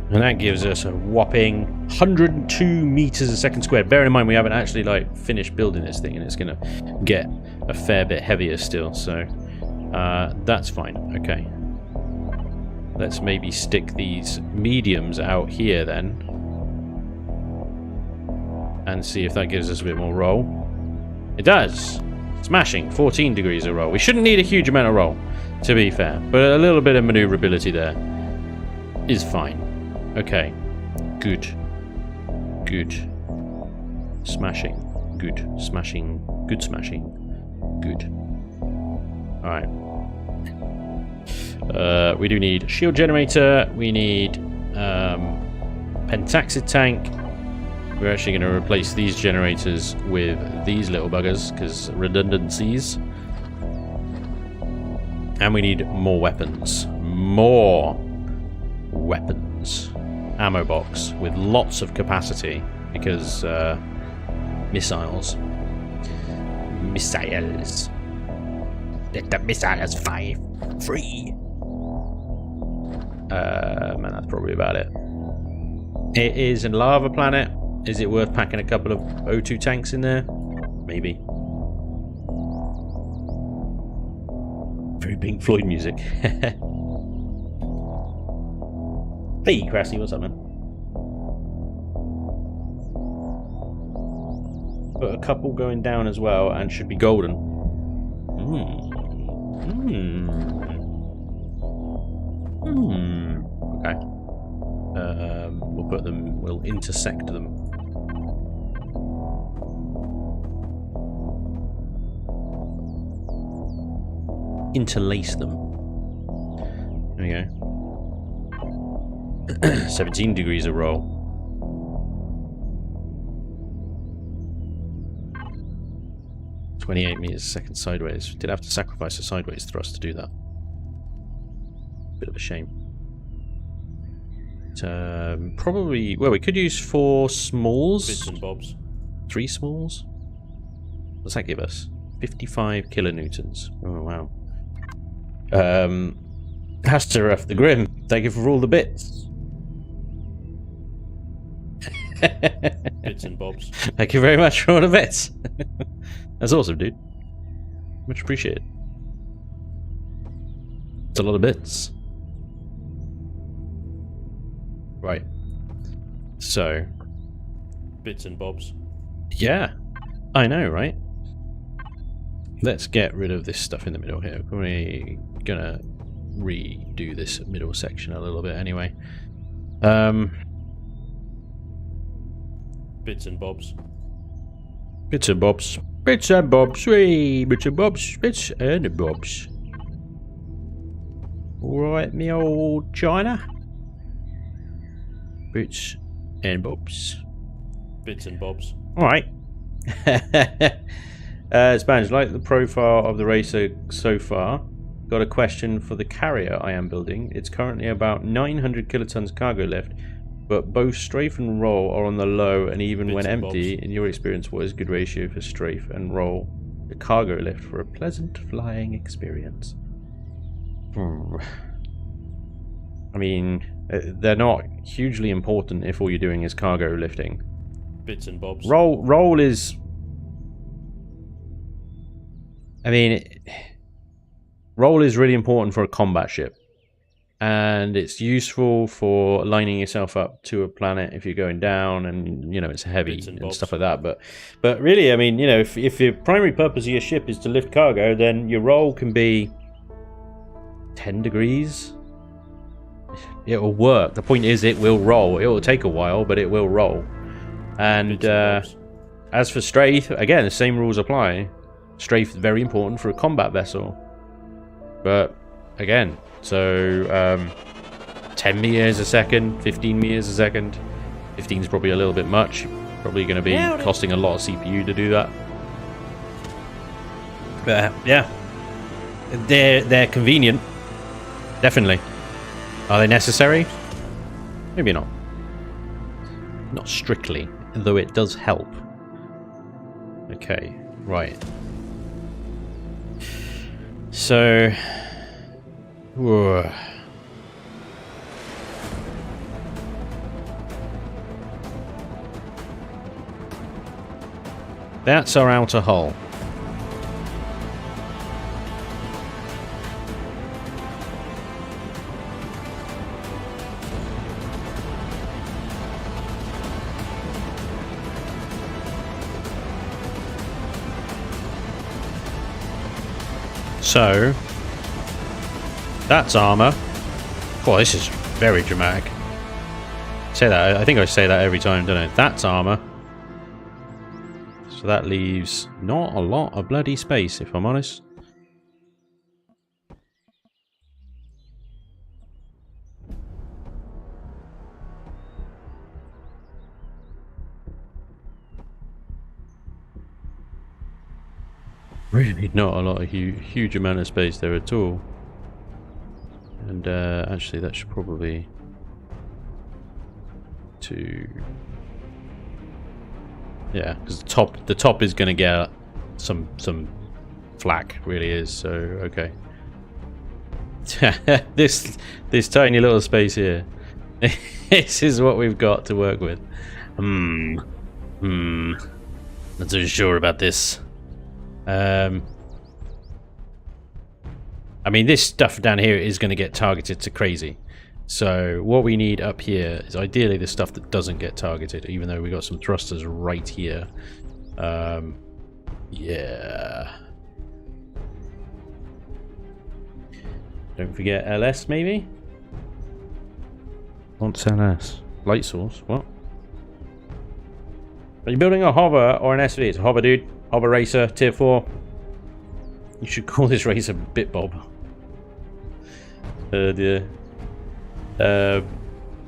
And that gives us a whopping 102 meters a second squared. Bear in mind we haven't actually like finished building this thing, and it's gonna get a fair bit heavier still, so that's fine. Okay. Let's maybe stick these mediums out here then. And see if that gives us a bit more roll. It does! Smashing! 14 degrees of roll. We shouldn't need a huge amount of roll, to be fair. But a little bit of maneuverability there is fine. Okay. Good. Good. Smashing. Good. Smashing. Good smashing. Good. Alright. We do need shield generator. We need pentaxid tank. We're actually going to replace these generators with these little buggers because redundancies. And we need more weapons. More weapons. Ammo box with lots of capacity because missiles. Missiles. Let the missiles fly free. Man, that's probably about it. It is a lava planet. Is it worth packing a couple of O2 tanks in there? Maybe. Very Pink Floyd music. Hey, Crassy, what's up, man? But a couple going down as well and should be golden. Okay. We'll put them, we'll intersect them. Interlace them. There we go. 17 degrees of roll. .28 meters a second sideways. Did have to sacrifice a sideways thrust to do that. Bit of a shame. Probably, well, we could use 4 smalls. Bits and bobs. 3 smalls. What's that give us? 55 kilonewtons. Oh wow. Astaroth the Grim, thank you for all the bits. Bits and bobs. Thank you very much for all the bits. That's awesome, dude. Much appreciated. It's a lot of bits. Right. So. Bits and bobs. Yeah. I know, right? Let's get rid of this stuff in the middle here. We're gonna redo this middle section a little bit anyway. Bits and bobs. Bits and bobs. Bits and bobs. Hey, bits and bobs. Bits and bobs. Alright, me old China. Bits and bobs. Bits and bobs. Alright. Spanj, like the profile of the racer so far. Got a question for the carrier I am building. It's currently about 900 kilotons cargo lift, but both strafe and roll are on the low, and even when empty, in your experience, what is good ratio for strafe and roll the cargo lift for a pleasant flying experience? I mean, they're not hugely important if all you're doing is cargo lifting. Bits and bobs. Roll is... I mean, roll is really important for a combat ship. And it's useful for lining yourself up to a planet if you're going down, and you know it's heavy and stuff like that. But really, I mean, you know, if your primary purpose of your ship is to lift cargo, then your roll can be 10 degrees. It'll work. The point is, it will roll. It will take a while, but it will roll. And as for strafe, again, the same rules apply. Strafe is very important for a combat vessel. But again. So, 10 meters a second, 15 meters a second. 15 is probably a little bit much. Probably going to be costing a lot of CPU to do that. But, yeah. They're convenient. Definitely. Are they necessary? Maybe not. Not strictly, though it does help. Okay, right. So... Whoa. That's our outer hull. So that's armor. Boy, this is very dramatic. Say that. I think I say that every time, don't I? That's armor. So that leaves not a lot of bloody space, if I'm honest. Really not a lot of huge amount of space there at all. And actually that should probably to yeah, because the top is going to get some flack, really is. So okay. this tiny little space here. This is what we've got to work with. Not so sure about this. I mean, this stuff down here is going to get targeted to crazy. So what we need up here is ideally the stuff that doesn't get targeted, even though we got some thrusters right here. Yeah. Don't forget LS, maybe? What's LS? Light source? What? Are you building a hover or an SV? It's a hover, dude. Hover racer, tier 4. You should call this racer Bitbob. Dear.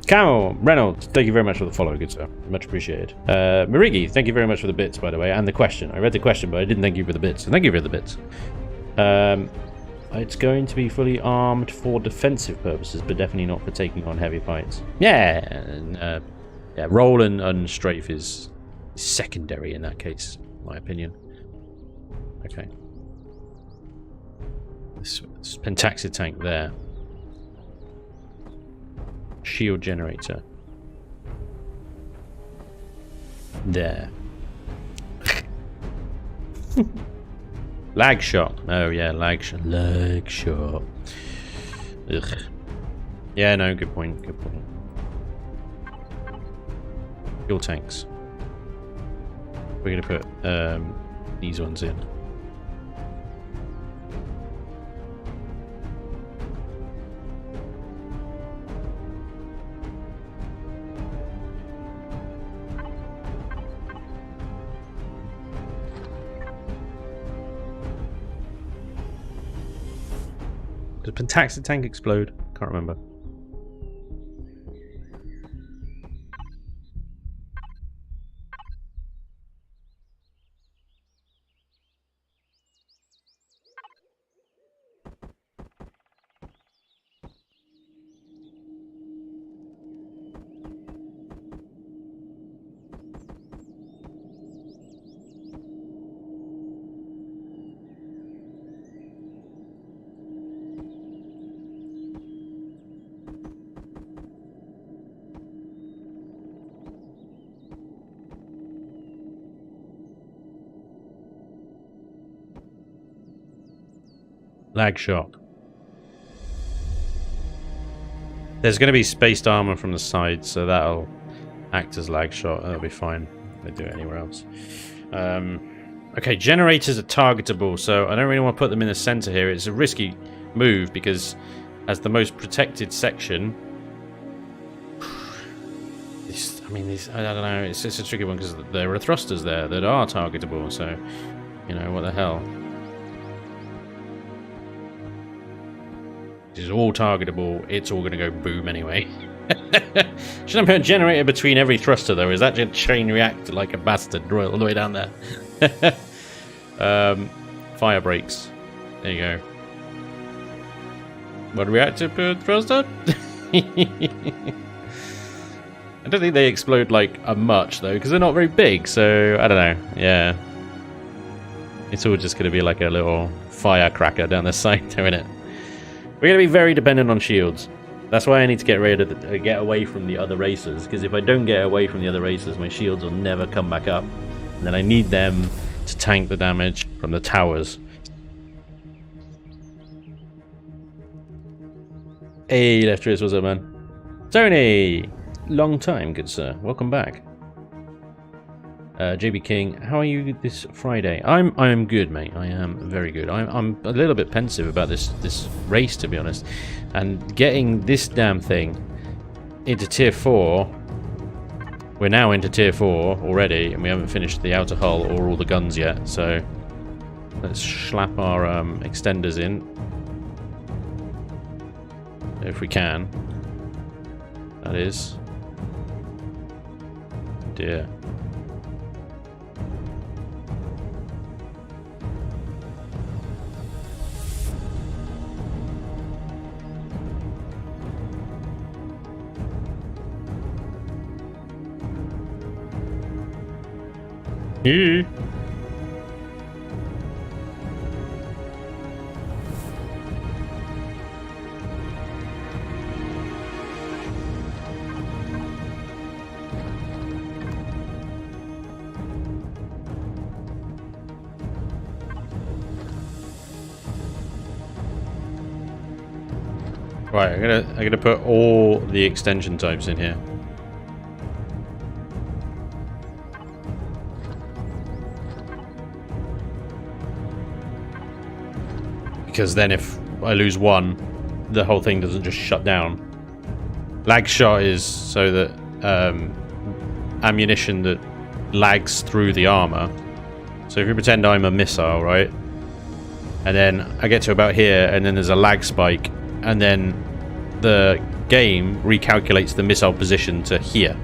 Camel Reynolds, thank you very much for the follow, good sir. Much appreciated. Marigi, thank you very much for the bits, by the way, and the question. I read the question, but I didn't thank you for the bits. So thank you for the bits. It's going to be fully armed for defensive purposes, but definitely not for taking on heavy fights. Yeah, and, yeah. Roll and strafe is secondary in that case, in my opinion. Okay. This Pentaxid tank there. Shield generator. There. Lag shot. Oh yeah, lag shot. Lag shot. Ugh. Yeah, no, good point. Good point. Fuel tanks. We're gonna put these ones in. Did the Pentaxid tank explode? Can't remember. Lag shot. There's going to be spaced armor from the side, so that'll act as lag shot. That'll be fine if they do it anywhere else. Okay, generators are targetable, so I don't really want to put them in the center here. It's a risky move because as the most protected section, I don't know, it's a tricky one because there are thrusters there that are targetable, so, you know, what the hell. This is all targetable, it's all going to go boom anyway. Should I put a generator between every thruster though? Is that just chain react like a bastard all the way down there? Fire brakes. There you go. What reactor per thruster? I don't think they explode like a much though, because they're not very big, so I don't know. Yeah. It's all just going to be like a little firecracker down the side there, isn't it? We're going to be very dependent on shields. That's why I need to get away from the other racers, because if I don't get away from the other racers, my shields will never come back up. And then I need them to tank the damage from the towers. Hey, Leftrius, what's up, man? Tony! Long time, good sir. Welcome back. JB King, how are you this Friday? I am good, mate. I am very good. I'm a little bit pensive about this race, to be honest. And getting this damn thing into tier 4. We're now into tier 4 already, and we haven't finished the outer hull or all the guns yet. So let's slap our extenders in, if we can. That is. Dear. Yeah. Right, I'm gonna put all the extension types in here. Because then if I lose one, the whole thing doesn't just shut down. Lag shot is so that ammunition that lags through the armor. So if you pretend I'm a missile, right? And then I get to about here, and then there's a lag spike, and then the game recalculates the missile position to here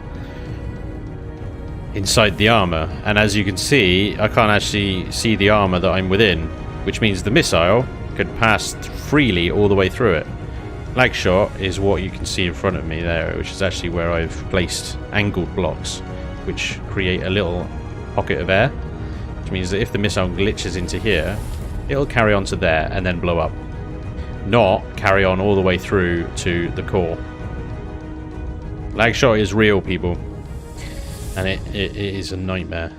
inside the armor. And as you can see, I can't actually see the armor that I'm within, which means the missile could pass freely all the way through it. Lag shot is what you can see in front of me there, which is actually where I've placed angled blocks, which create a little pocket of air, which means that if the missile glitches into here, it'll carry on to there and then blow up, not carry on all the way through to the core. Lag shot is real, people, and it is a nightmare.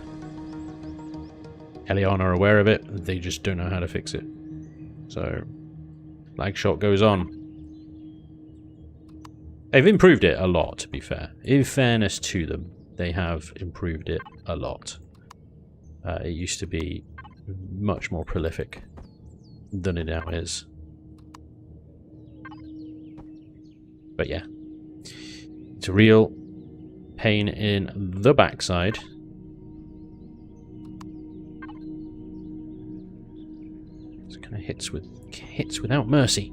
Elion are aware of it, they just don't know how to fix it. So lag shot goes on. They've improved it a lot, to be fair. In fairness to them, they have improved it a lot. It used to be much more prolific than it now is. But yeah, it's a real pain in the backside. It's kind of hits without mercy.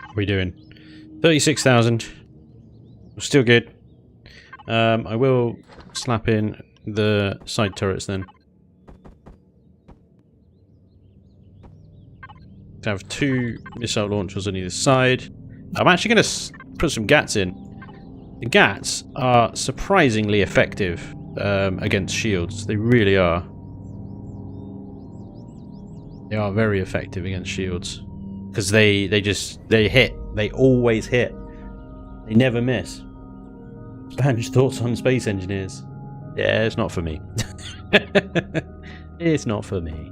What are we doing? 36,000. Still good. I will slap in the side turrets then. To have 2 missile launchers on either side. I'm actually going to put some GATs in. The GATs are surprisingly effective against shields. They really are. They are very effective against shields. Because they hit. They always hit. They never miss. Spanj, thoughts on space engineers? Yeah, it's not for me. It's not for me.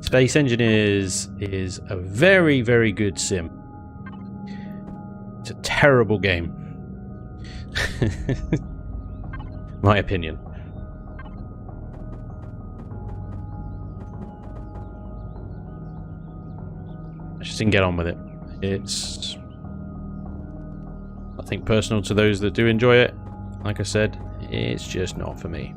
Space Engineers is a very, very good sim. It's a terrible game. My opinion. I just didn't get on with it. It's, I think, personal to those that do enjoy it. Like I said, it's just not for me.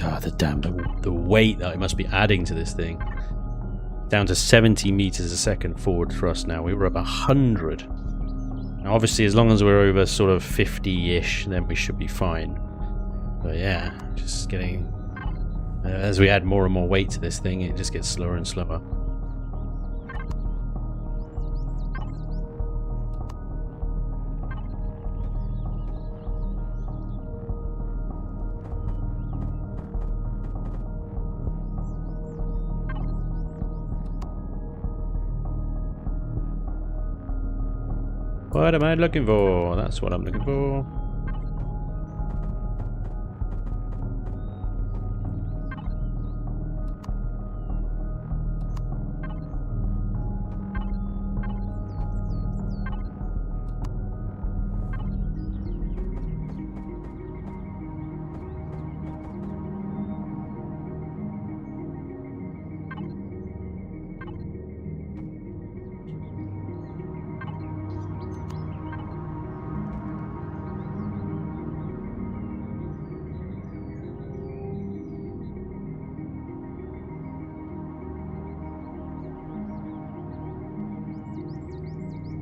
Oh, the weight that I must be adding to this thing. Down to 70 meters a second forward thrust now. We were up 100. Now, obviously, as long as we're over sort of 50-ish, then we should be fine. But yeah, just getting... as we add more and more weight to this thing, it just gets slower and slower. What am I looking for? That's what I'm looking for.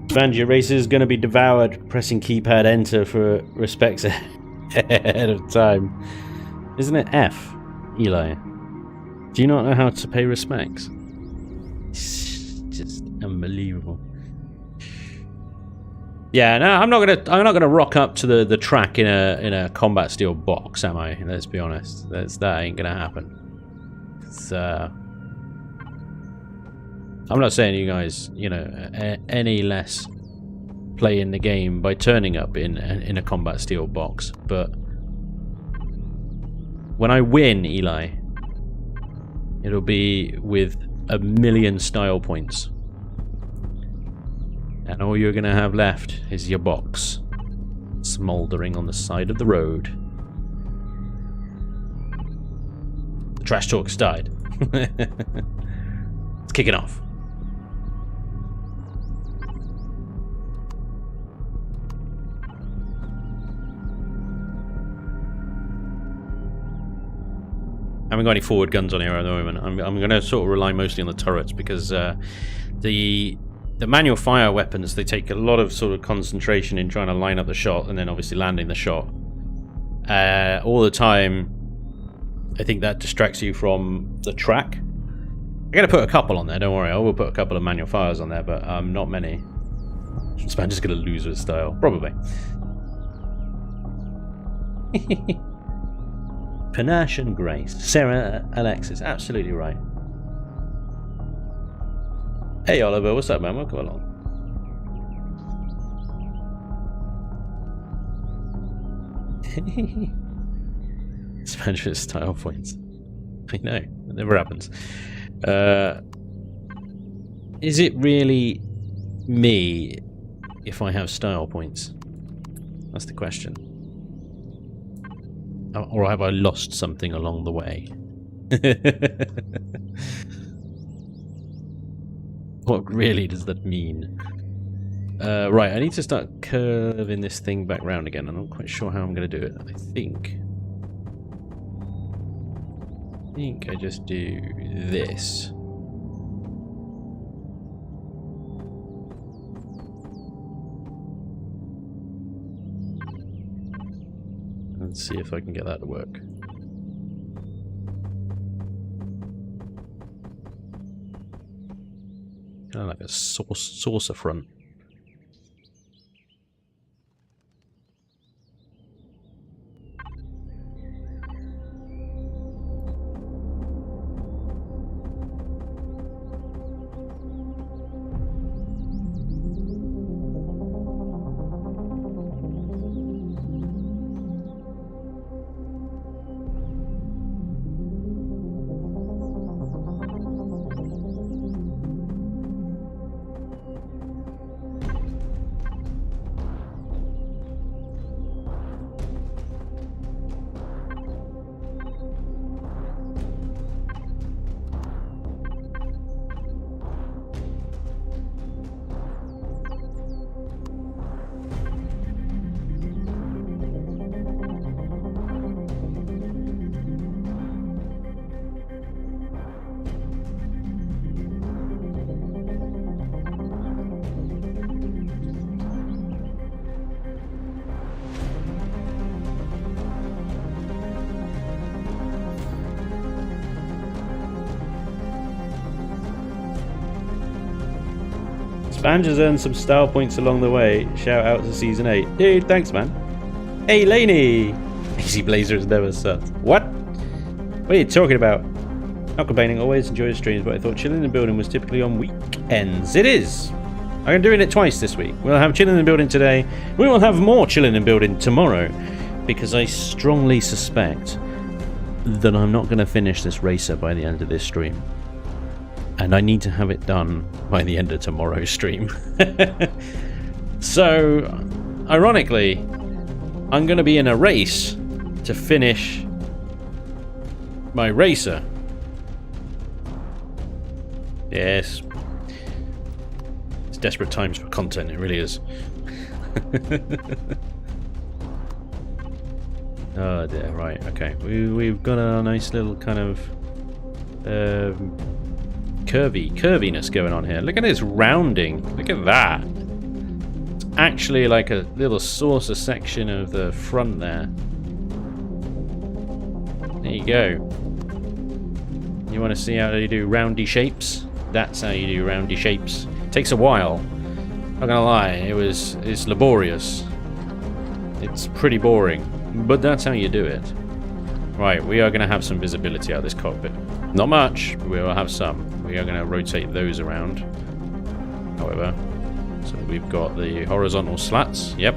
Spanj, your race is going to be devoured. Pressing keypad enter for respects ahead of time. Isn't it F, Eli? Do you not know how to pay respects? It's just unbelievable. Yeah, no, I'm not gonna rock up to the track in a combat steel box, am I? Let's be honest. That ain't gonna happen. It's I'm not saying you guys, you know, any less playing the game by turning up in a combat steel box, but when I win, Eli, it'll be with 1,000,000 style points, and all you're gonna have left is your box, smouldering on the side of the road. The trash talk's died. It's kicking off. I haven't got any forward guns on here at the moment. I'm going to sort of rely mostly on the turrets because the manual fire weapons, they take a lot of sort of concentration in trying to line up the shot and then obviously landing the shot. All the time, I think that distracts you from the track. I'm going to put a couple on there, don't worry. I will put a couple of manual fires on there, but not many. Spanj is going to lose with style. Probably. Panache and grace. Sarah Alexis, absolutely right. Hey Oliver, what's up, man? Welcome along. Spanj with style points. I know, it never happens. Is it really me if I have style points? That's the question. Or have I lost something along the way? What really does that mean? Right, I need to start curving this thing back round again. I'm not quite sure how I'm going to do it. I think I just do this. Let's see if I can get that to work. Kind of like a saucer front. Spanj has earned some style points along the way. Shout out to Season 8. Dude, thanks, man. Hey, Laney! Easy Blazer has never sucked. What? What are you talking about? Not complaining, always enjoy the streams, but I thought Chillin' in the Building was typically on weekends. It is! I'm doing it twice this week. We'll have Chillin' in the Building today. We will have more Chillin' in the Building tomorrow, because I strongly suspect that I'm not going to finish this racer by the end of this stream. And I need to have it done by the end of tomorrow's stream. So, ironically, I'm going to be in a race to finish my racer. Yes. It's desperate times for content, it really is. Oh dear, right, okay. We've got a nice little kind of curviness going on here. Look at this rounding. Look at that. It's actually like a little saucer section of the front there. There you go. You want to see how you do roundy shapes? That's how you do roundy shapes. Takes a while. Not gonna lie, it's laborious. It's pretty boring, but that's how you do it. Right, we are gonna have some visibility out of this cockpit. Not much, but we will have some. We are gonna rotate those around. However, so we've got the horizontal slats. Yep.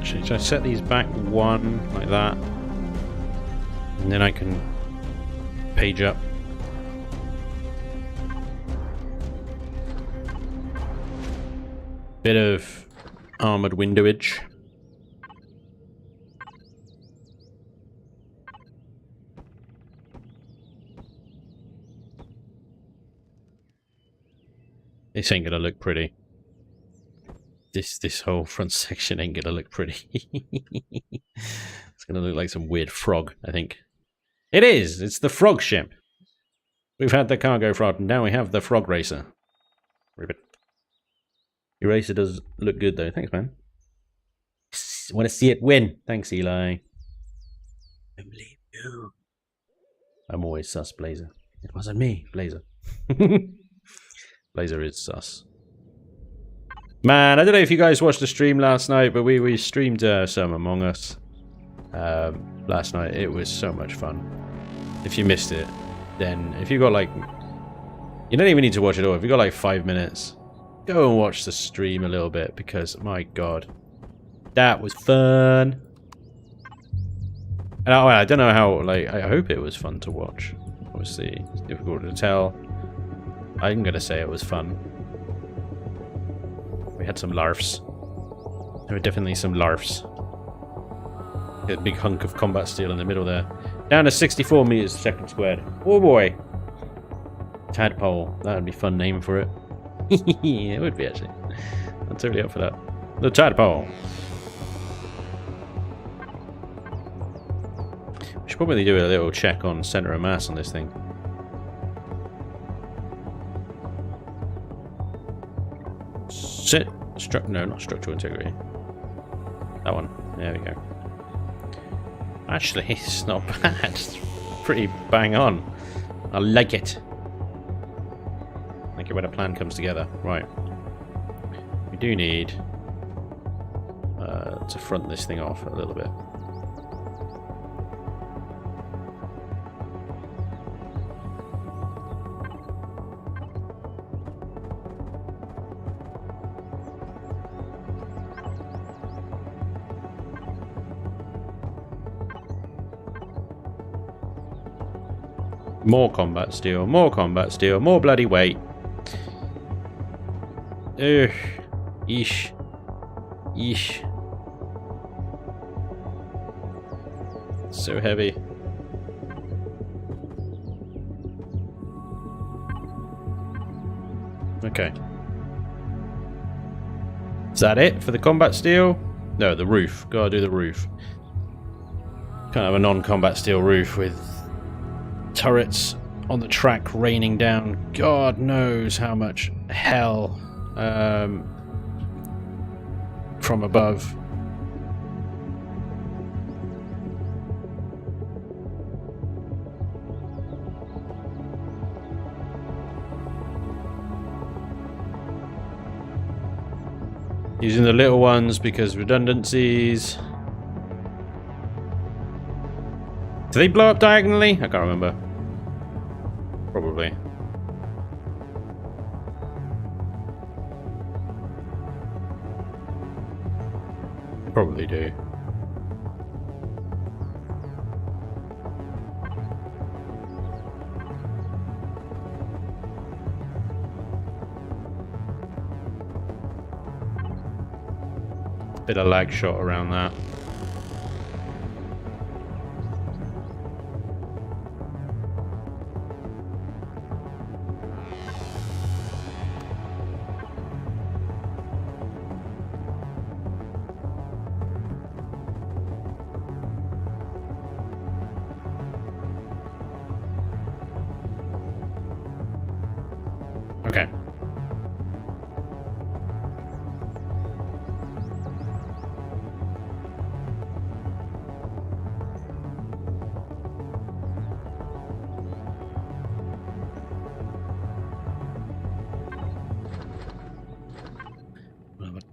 Should I set these back one like that, and then I can page up. Bit of armored windowage. This ain't gonna look pretty. This whole front section ain't gonna look pretty. It's gonna look like some weird frog, I think. It is! It's the frog ship! We've had the cargo frog, and now we have the frog racer. Ribbit. Your racer does look good though. Thanks, man. Want to see it win. Thanks, Eli. I believe you. I'm always sus, Blazer. It wasn't me, Blazer. Blazer is sus. Man, I don't know if you guys watched the stream last night, but we streamed some Among Us last night. It was so much fun. If you missed it, then if you got like... You don't even need to watch it all. If you got like 5 minutes, go and watch the stream a little bit, because, my god, that was fun. And I don't know how, like, I hope it was fun to watch. Obviously, it's difficult to tell. I'm gonna say it was fun. We had some larfs. There were definitely some larfs. A big hunk of combat steel in the middle there. Down to 64 meters per second squared. Oh boy. Tadpole. That would be a fun name for it. It would be, actually. I'm totally up for that. The tadpole. We should probably do a little check on center of mass on this thing. No, not structural integrity. That one. There we go. Actually, it's not bad. It's pretty bang on. I like it. I like it when a plan comes together. Right. We do need to front this thing off a little bit. More combat steel, more combat steel, more bloody weight. Ugh. Yeesh. Yeesh. So heavy. Okay. Is that it for the combat steel? No, the roof. Gotta do the roof. Kind of a non-combat steel roof with turrets on the track raining down God knows how much hell from above. Using the little ones because redundancies. Do they blow up diagonally? I can't remember. Probably. Probably do. Bit of lag shot around that. Okay.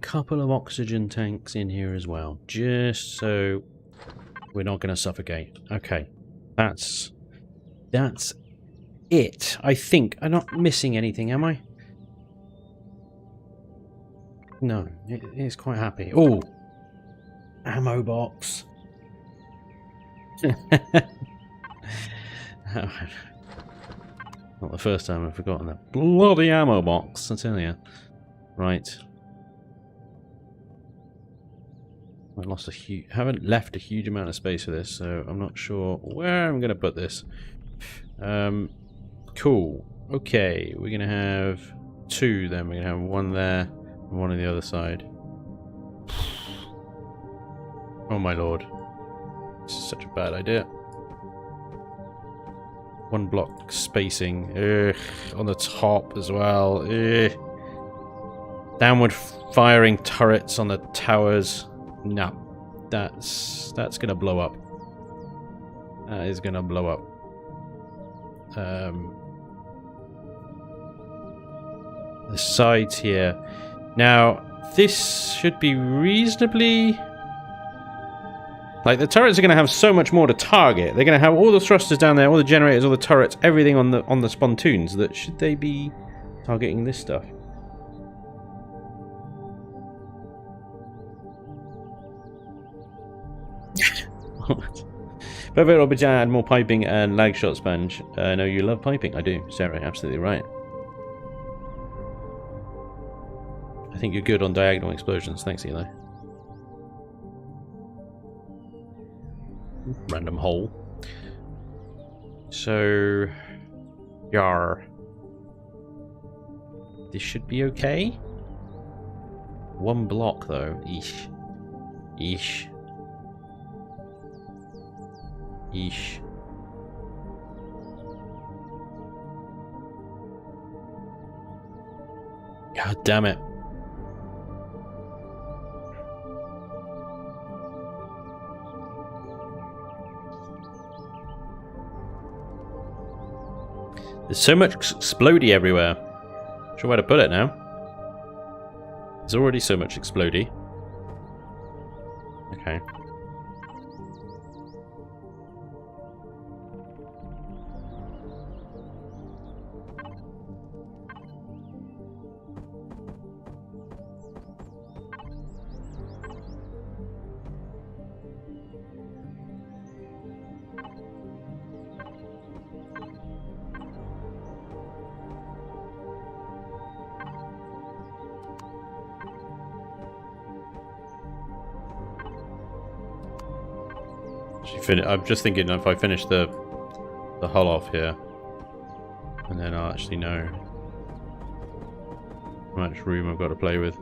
Couple of oxygen tanks in here as well, just so we're not going to suffocate. Okay, that's it. I think I'm not missing anything, am I? No, it is quite happy. Oh, ammo box. Not the first time I've forgotten that bloody ammo box, I tell you. Right. I lost a huge, haven't left a huge amount of space for this, so I'm not sure where I'm going to put this. Cool. Okay, we're going to have two then. We're going to have one there and one on the other side. Oh my lord. This is such a bad idea. One block spacing. Ugh, on the top as well. Ugh. Downward firing turrets on the towers. No, that's gonna blow up. That is gonna blow up. The sides here. Now, this should be reasonably... Like, the turrets are gonna have so much more to target. They're gonna have all the thrusters down there, all the generators, all the turrets, everything on the pontoons. That should they be targeting this stuff? Perfect, Robert. Add more piping and lag shot, Spanj. I know you love piping. I do, Sarah. Absolutely right. I think you're good on diagonal explosions. Thanks, Eli. Random hole. So, yar. This should be okay. One block though. Eesh. Eesh. Eesh. God damn it. There's so much explodey everywhere. Not sure where to put it now. There's already so much explodey. Okay. I'm just thinking if I finish the hull off here, and then I'll actually know how much room I've got to play with.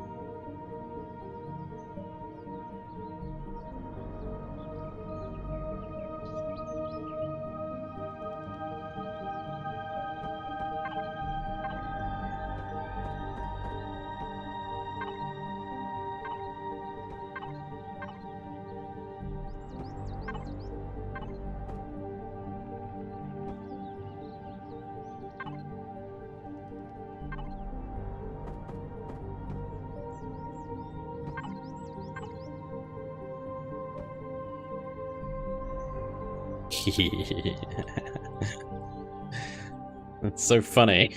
That's so funny.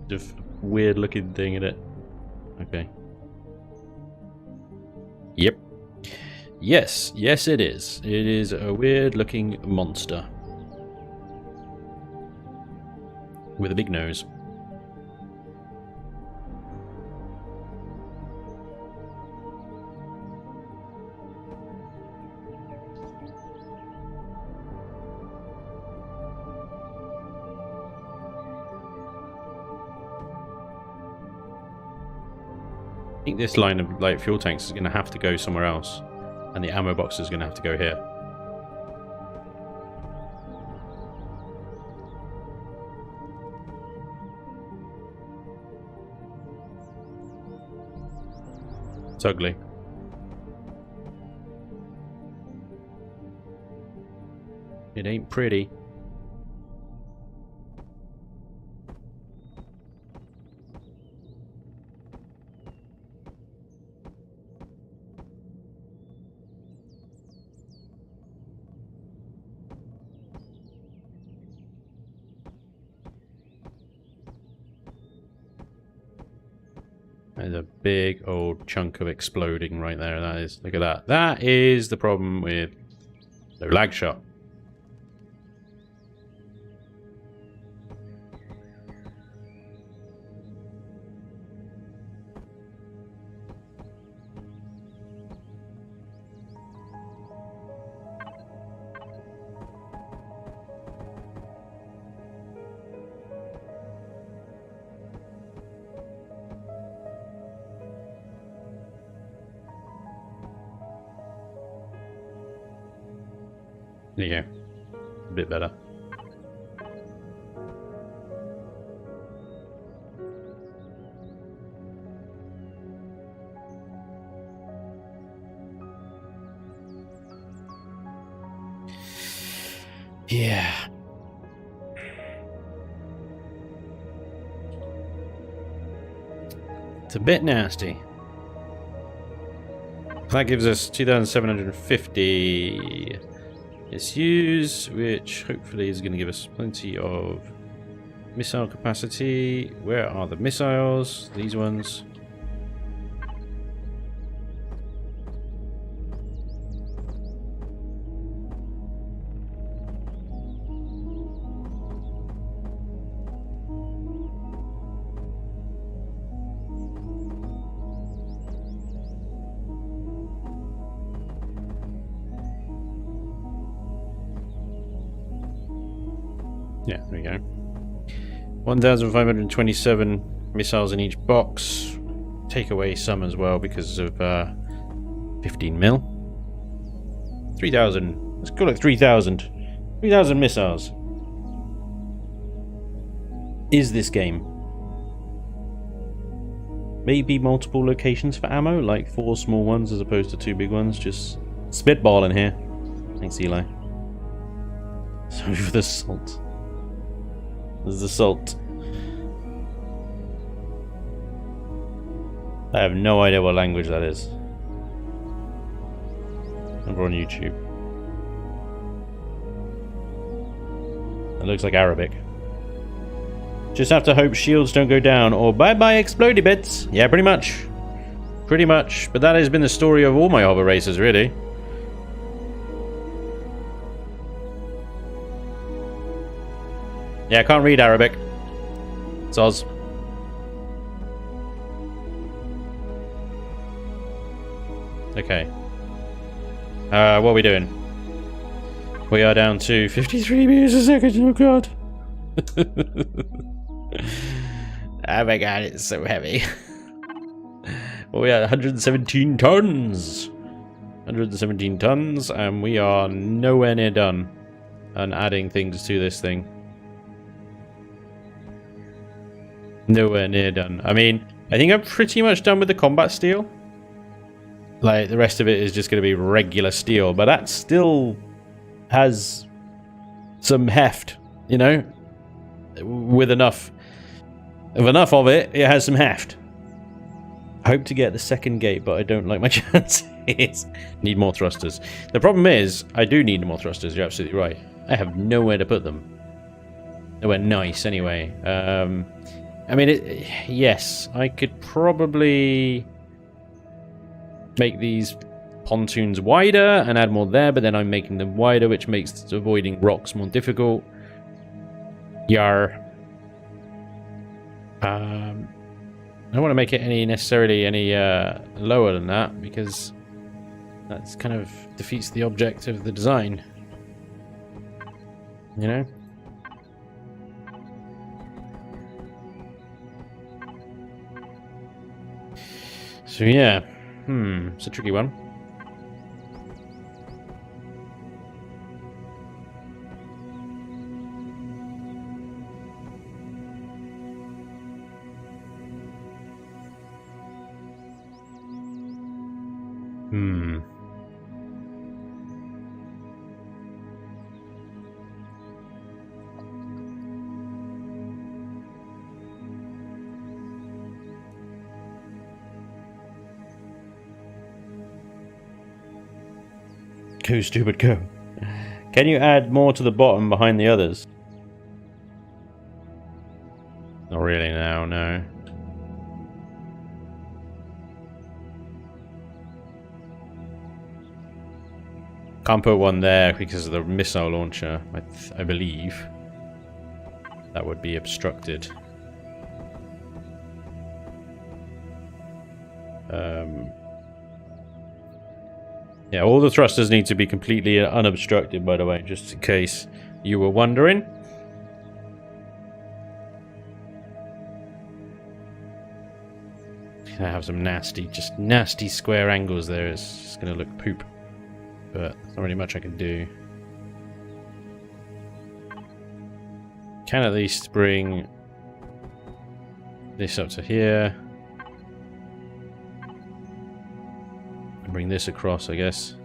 Just weird looking thing in it. Okay. Yep. Yes, yes it is. It is a weird looking monster. With a big nose. I think this line of like fuel tanks is going to have to go somewhere else, and the ammo box is going to have to go here. It's ugly. It ain't pretty. There's a big old chunk of exploding right there. That is, look at that. That is the problem with no lag shot. There you go. A bit better. Yeah. It's a bit nasty. That gives us 2,750 SUs, which hopefully is going to give us plenty of missile capacity. Where are the missiles? These ones. Yeah, there we go. 1,527 missiles in each box. Take away some as well because of 15 mil. 3,000. Let's call it 3,000. 3,000 missiles. Is this game? Maybe multiple locations for ammo, like 4 small ones as opposed to 2 big ones. Just spitballing here. Thanks, Eli. Sorry for the salt. There's the salt. I have no idea what language that is. And we're on YouTube. It looks like Arabic. Just have to hope shields don't go down, or bye-bye explodey bits. Yeah, pretty much. Pretty much. But that has been the story of all my hover races, really. Yeah, I can't read Arabic. It's Oz. Okay. What are we doing? We are down to 53 meters a second. Oh god. Oh my god, it's so heavy. Well, we are 117 tons. 117 tons, and we are nowhere near done on adding things to this thing. Nowhere near done. I mean, I think I'm pretty much done with the combat steel. Like, the rest of it is just going to be regular steel, but that still has some heft, you know? With enough of it, it has some heft. I hope to get the second gate, but I don't like my chances. Need more thrusters. The problem is, I do need more thrusters, you're absolutely right. I have nowhere to put them. Nowhere nice, anyway. I mean, yes, I could probably make these pontoons wider and add more there, but then I'm making them wider, which makes avoiding rocks more difficult. Yar. I don't want to make it necessarily any lower than that, because that's kind of defeats the object of the design. You know? So yeah, it's a tricky one. Go, stupid, go. Can you add more to the bottom behind the others? Not really now, no. Can't put one there because of the missile launcher, I believe. That would be obstructed. Yeah, all the thrusters need to be completely unobstructed, by the way, just in case you were wondering. I have some nasty square angles there. It's just going to look poop. But there's not really much I can do. Can at least bring this up to here. And bring this across, I guess.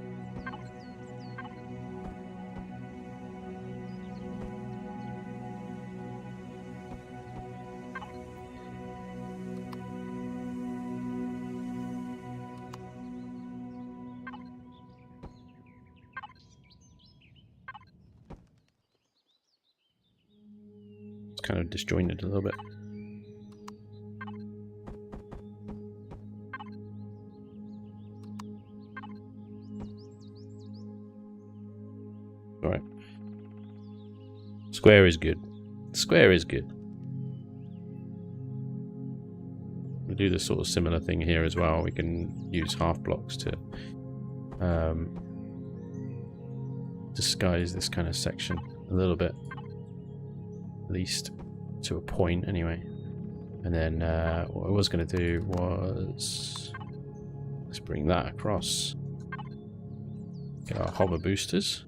Kind of disjointed a little bit. All right. Square is good. Square is good. We'll do this sort of similar thing here as well. We can use half blocks to disguise this kind of section a little bit. At least to a point anyway. And then what I was going to do was let's bring that across. Get our hover boosters.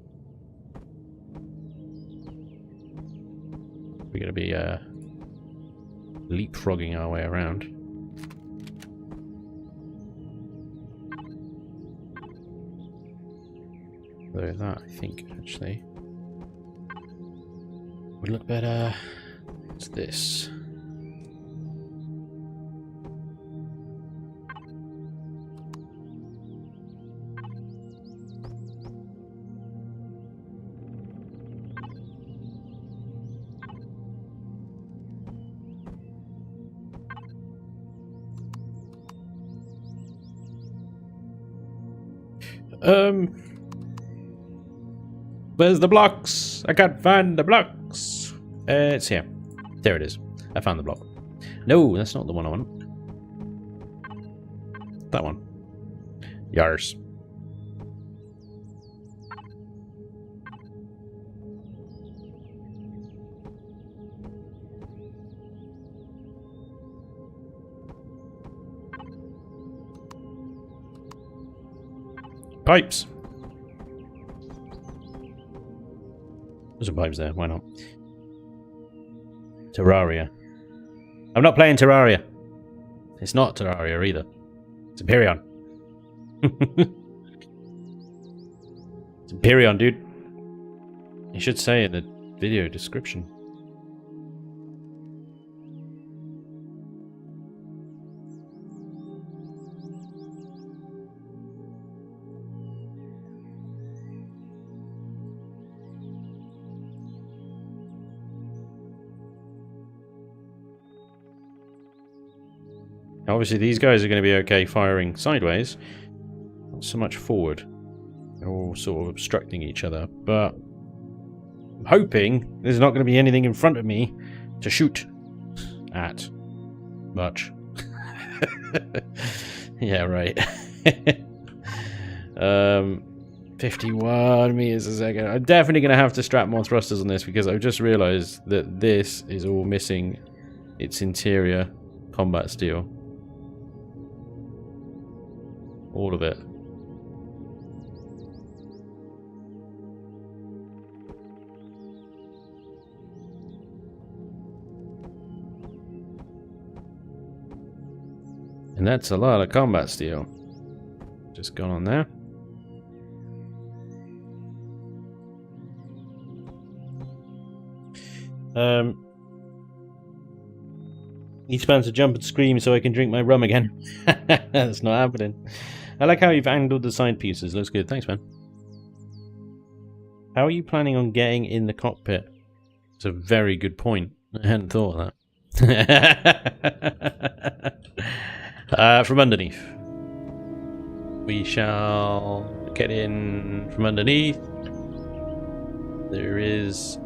We're going to be leapfrogging our way around. Though that, I think, actually would look better. It's this. Where's the blocks? I can't find the blocks. It's here. There it is. I found the block. No, that's not the one I want. That one. Yars. Pipes. There's some pipes there. Why not? Terraria. I'm not playing Terraria. It's not Terraria either. It's Empyrean. It's Empyrean, dude. You should say in the video description. Obviously, these guys are going to be okay firing sideways. Not so much forward. They're all sort of obstructing each other. But I'm hoping there's not going to be anything in front of me to shoot at. Much. Yeah, right. 51 meters a second. I'm definitely going to have to strap more thrusters on this because I've just realized that this is all missing its interior combat steel. All of it. And that's a lot of combat steel. Just gone on there. Needs Spanj to jump and scream so I can drink my rum again. That's not happening. I like how you've angled the side pieces. Looks good. Thanks, man. How are you planning on getting in the cockpit? It's a very good point. I hadn't thought of that. From underneath. We shall get in from underneath. There is...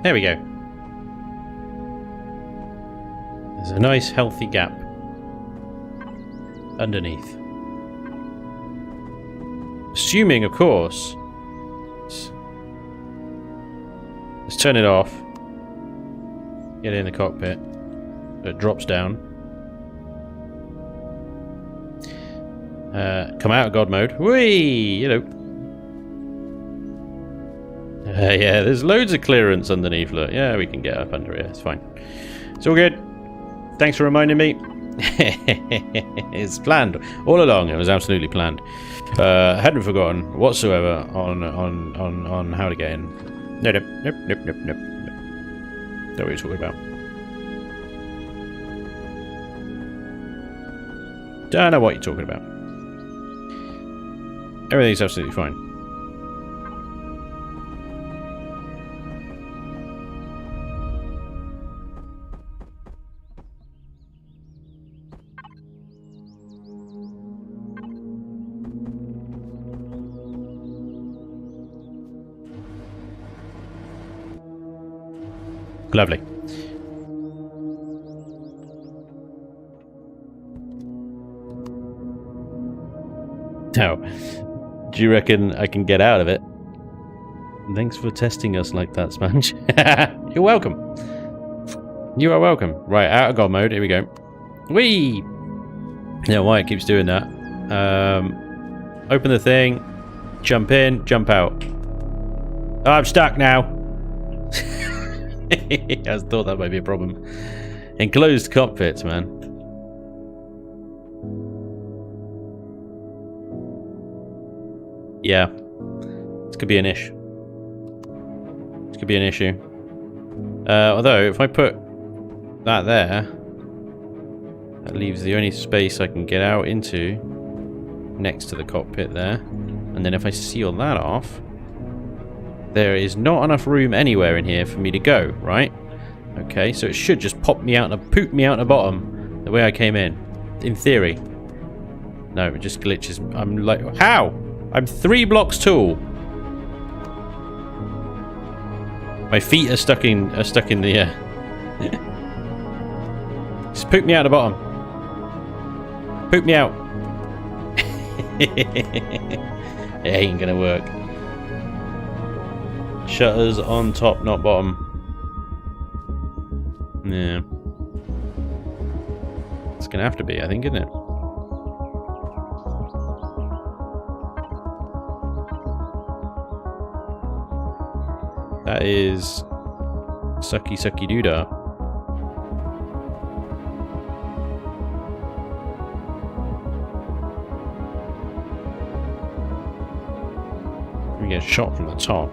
There we go. There's a nice healthy gap underneath. Assuming, of course... Let's turn it off. Get in the cockpit. So it drops down. Come out of God mode. Whee! Hello. Yeah, there's loads of clearance underneath. Look, yeah, we can get up under here. It's fine. It's all good. Thanks for reminding me. It's planned all along. It was absolutely planned. Hadn't forgotten whatsoever on how to get in. Nope. That's what you're talking about. Don't know what you're talking about. Everything's absolutely fine. Lovely. Now, do you reckon I can get out of it? Thanks for testing us like that, Spanj. You're welcome. You are welcome. Right, out of God mode. Here we go. Whee! Yeah, why it keeps doing that. Open the thing. Jump in. Jump out. Oh, I'm stuck now. I thought that might be a problem. Enclosed cockpits, man. Yeah. This could be an issue. This could be an issue. Although, if I put that there, that leaves the only space I can get out into next to the cockpit there. And then if I seal that off, there is not enough room anywhere in here for me to go, right? Okay, so it should just pop me out and poop me out the bottom the way I came in theory. No, it just glitches. I'm like, how? I'm 3 blocks tall. My feet are stuck in the just poop me out the bottom. Poop me out. It ain't gonna work. Shutters on top, not bottom. Yeah. It's gonna have to be, I think, isn't it? That is sucky sucky doodah. We get shot from the top.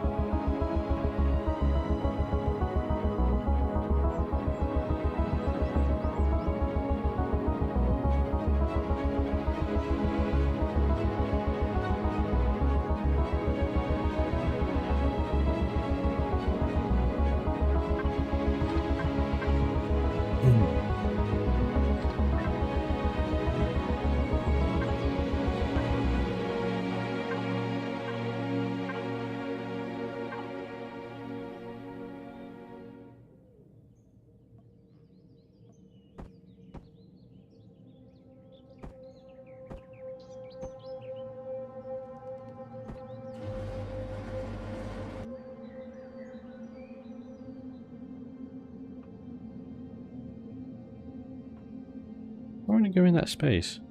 won't it go in that space?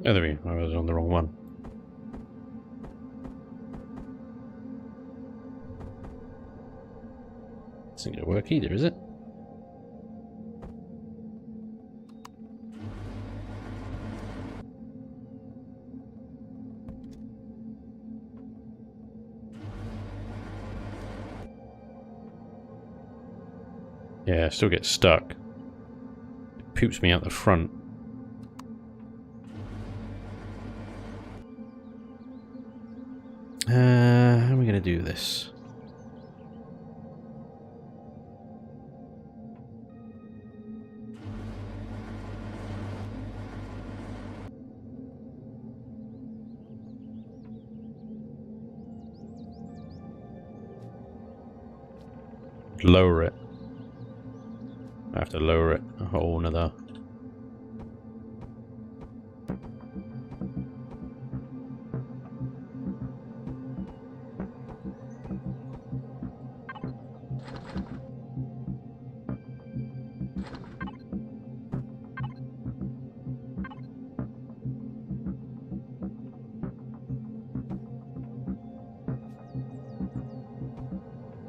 Oh, there we go. I was on the wrong one. This isn't going to work either, is it? Yeah, I still get stuck. It poops me out the front. How are we going to do this? Lower it. I have to lower it a whole nother.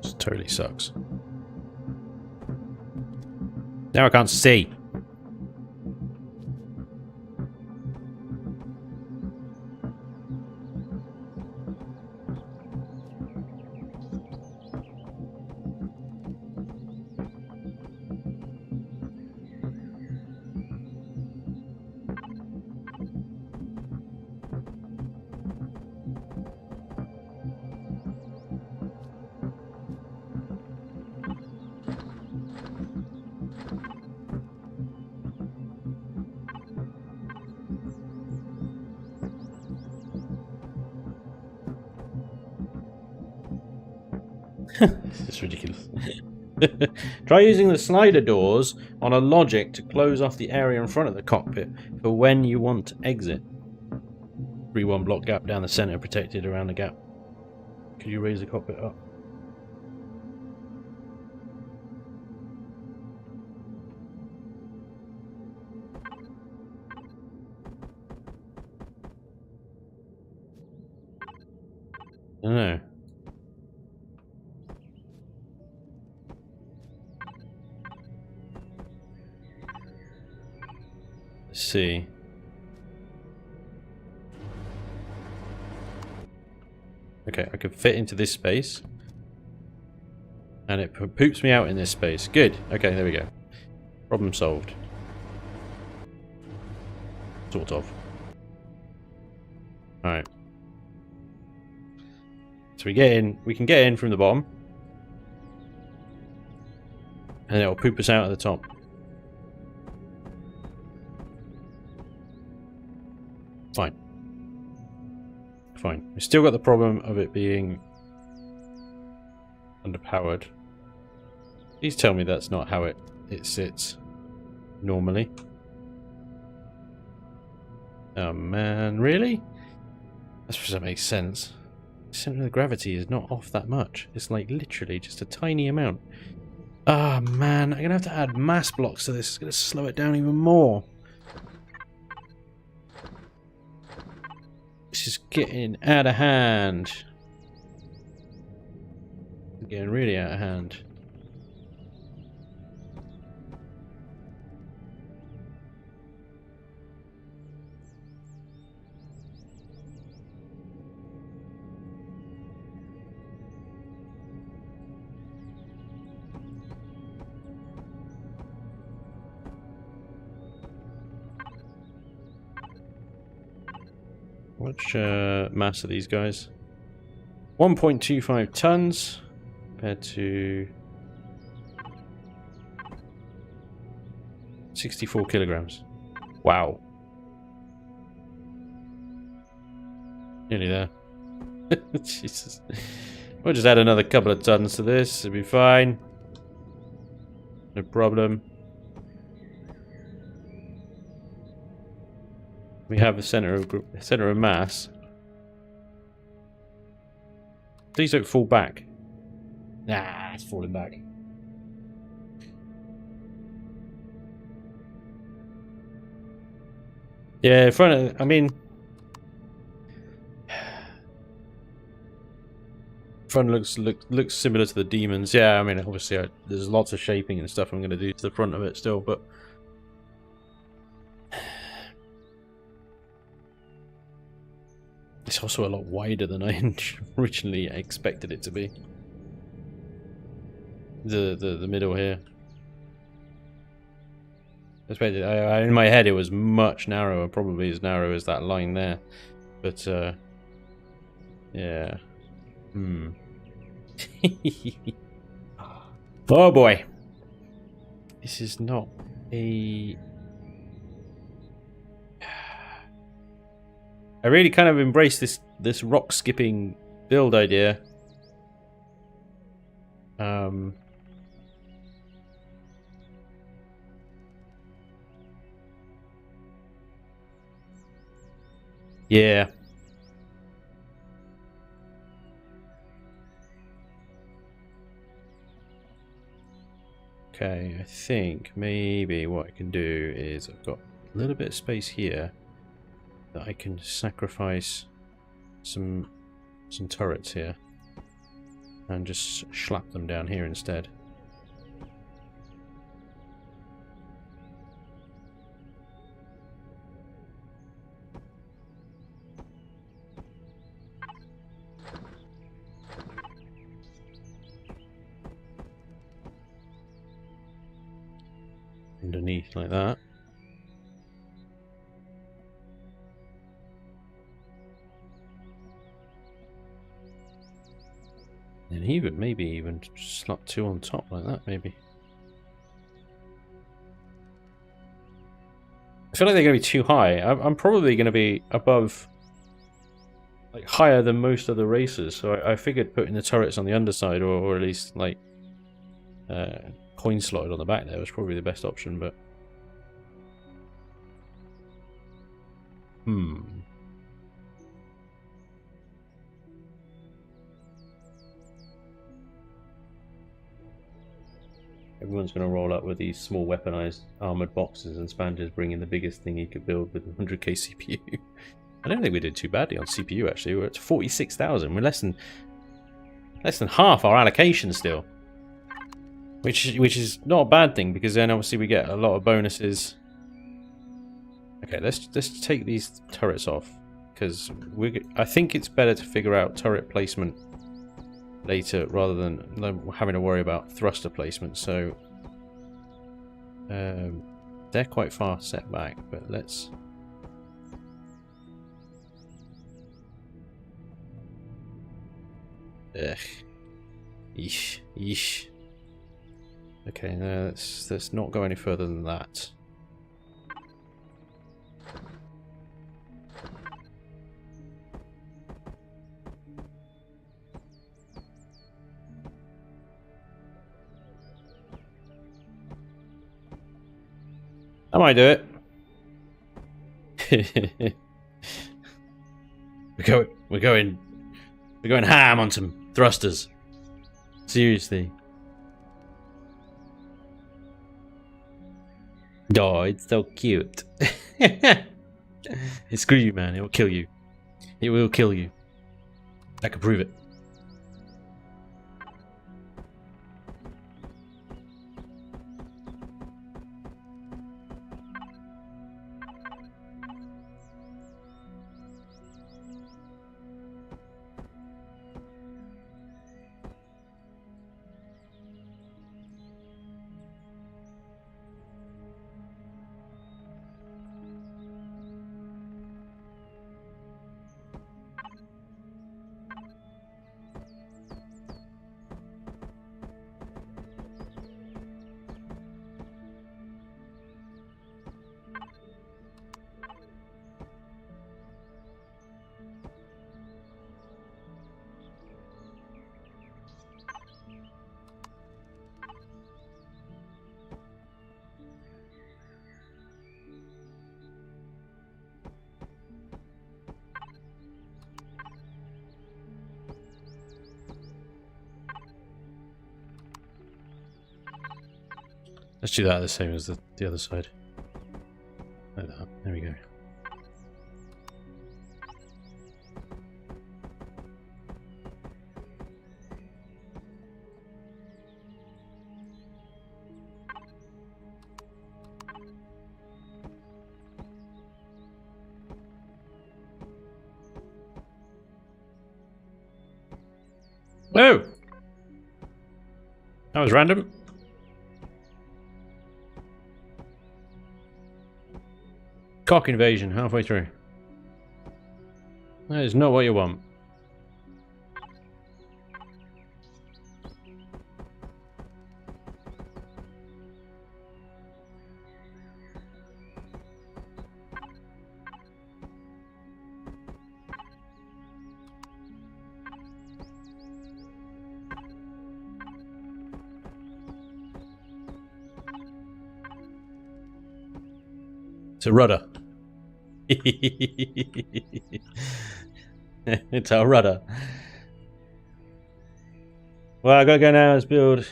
This totally sucks. Now I can't see. This is ridiculous. Try using the slider doors on a logic to close off the area in front of the cockpit for when you want to exit. 3-1 block gap down the center, protected around the gap. Could you raise the cockpit up? I don't know. Let's see. Okay, I can fit into this space. And it poops me out in this space. Good. Okay, there we go. Problem solved. Sort of. Alright. So we can get in from the bottom. And it'll poop us out at the top. Fine. Fine. We still got the problem of it being underpowered. Please tell me that's not how it sits normally. Oh man, really? That doesn't make sense. The center of gravity is not off that much. It's like literally just a tiny amount. Ah man, I'm gonna have to add mass blocks to this. It's gonna slow it down even more. This is getting out of hand. Getting really out of hand. What's mass of these guys? 1.25 tons compared to 64 kilograms. Wow. Nearly there. Jesus. We'll just add another couple of tons to this. It'll be fine. No problem. We have a center of mass. Please don't fall back. Nah, it's falling back. Yeah, in front of, I mean, front looks similar to the demons. Yeah, I mean, obviously there's lots of shaping and stuff I'm going to do to the front of it still, but it's also a lot wider than I originally expected it to be. The middle here. In my head it was much narrower, probably as narrow as that line there. But yeah. Oh boy. This is not a... I really kind of embrace this rock skipping build idea. Yeah. Okay, I think maybe what I can do is I've got a little bit of space here that I can sacrifice some turrets here and just slap them down here instead. Underneath like that. And maybe even slot two on top like that, maybe. I feel like they're going to be too high. I'm probably going to be above, like higher than most other racers. So I figured putting the turrets on the underside, or at least like coin slotted on the back there, was probably the best option. But everyone's going to roll up with these small weaponized armored boxes, and Spanj is bringing the biggest thing he could build with 100k CPU. I don't think we did too badly on CPU actually. We're at 46,000. We're less than half our allocation still, which is not a bad thing, because then obviously we get a lot of bonuses. Okay, let's take these turrets off, because I think it's better to figure out turret placement later rather than having to worry about thruster placement. So they're quite far set back, but let's... Ugh. Yeesh. Yeesh. Okay, no, let's not go any further than that. I might do it. We're going ham on some thrusters. Seriously. Oh, it's so cute. Screw you, man. It will kill you. It will kill you. I can prove it. Let's do that the same as the other side. Like that. There we go. Whoa! That was random. Cock invasion halfway through. That is not what you want. It's a rudder. It's a rudder. Well, I gotta go now. Let's build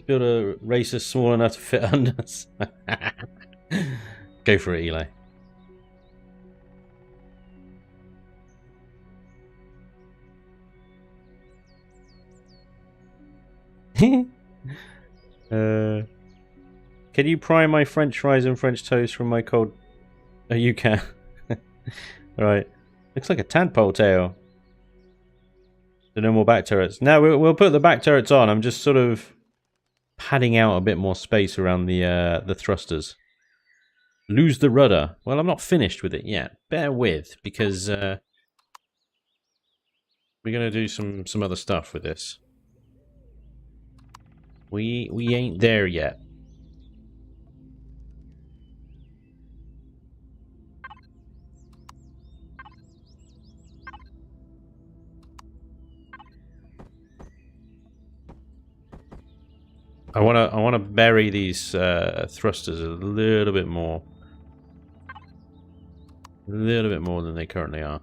a racer small enough to fit under us. Go for it, Eli. Can you pry my French fries and French toast from my cold? Oh, you can. Alright. Looks like a tadpole tail. So no more back turrets. Now we'll put the back turrets on. I'm just sort of padding out a bit more space around the thrusters. Lose the rudder. Well, I'm not finished with it yet. Bear with, because we're gonna do some other stuff with this. We ain't there yet. I wanna bury these thrusters a little bit more than they currently are.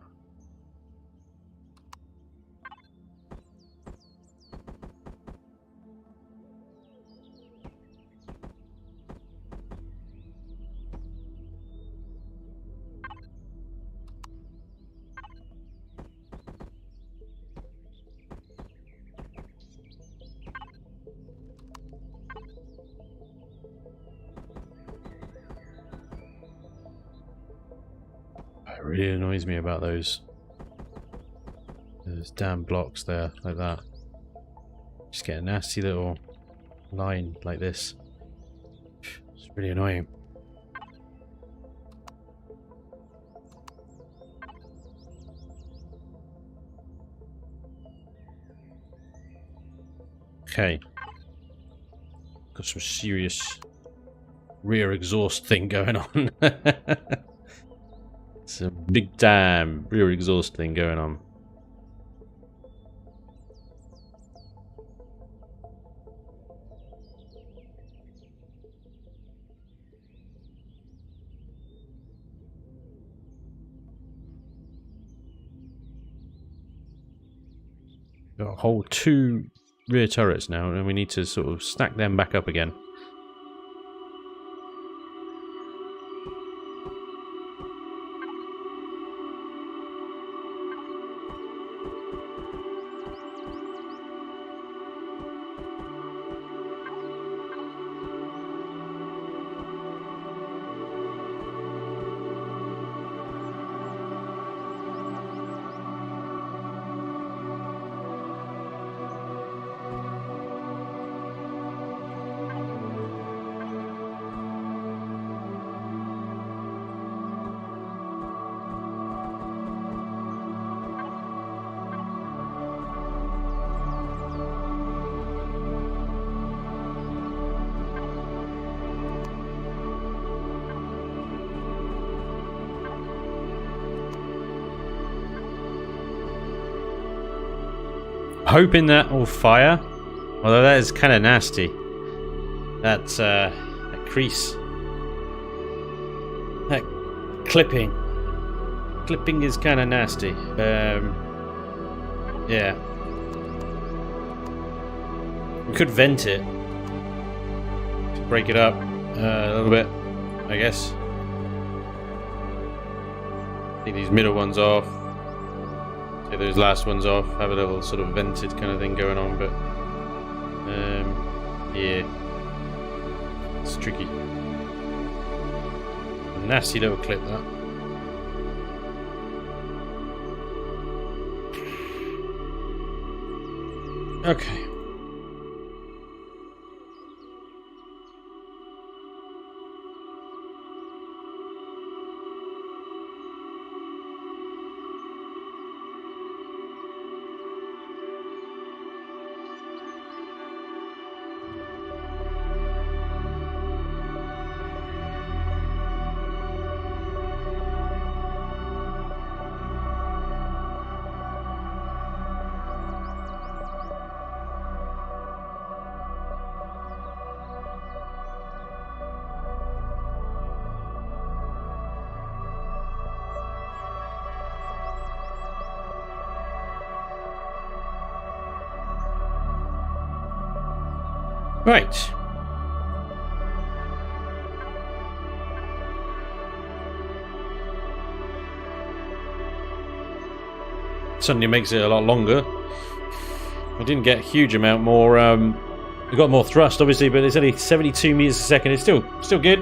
It really annoys me about those damn blocks there, like that. Just get a nasty little line like this. It's really annoying. Okay. Got some serious rear exhaust thing going on. It's a big time rear exhaust thing going on. Got a whole 2 rear turrets now, and we need to sort of stack them back up again. Hoping that will fire, although that is kind of nasty. That crease, that clipping is kind of nasty. Yeah, we could vent it. break it up a little bit, I guess. Take these middle ones off. Take those last ones off. Have a little sort of vented kind of thing going on, but yeah, it's tricky. A nasty little clip that. Okay. Right. Suddenly makes it a lot longer. We didn't get a huge amount more. We got more thrust, obviously, but it's only 72 meters a second. It's still good.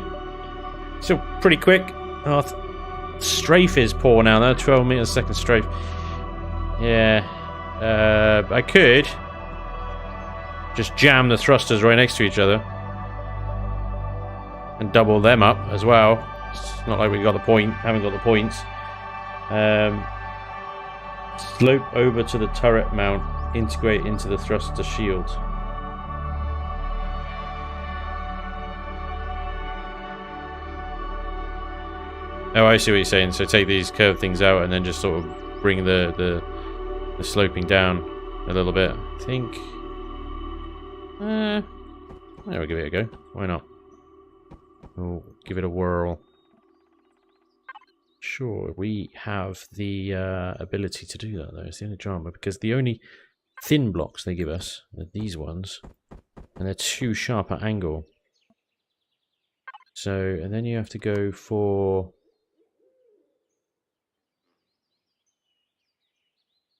Still pretty quick. Oh, strafe is poor now, though. 12 meters a second strafe. Yeah. I could just jam the thrusters right next to each other and double them up as well. It's not like we got the point, haven't got the points. Slope over to the turret mount, integrate into the thruster shield. Oh, I see what you're saying. So take these curved things out and then just sort of bring the sloping down a little bit. I think. We'll give it a go. Why not? We'll give it a whirl. Sure, we have the ability to do that, though. It's the only drama, because the only thin blocks they give us are these ones, and they're too sharp at angle. So, and then you have to go for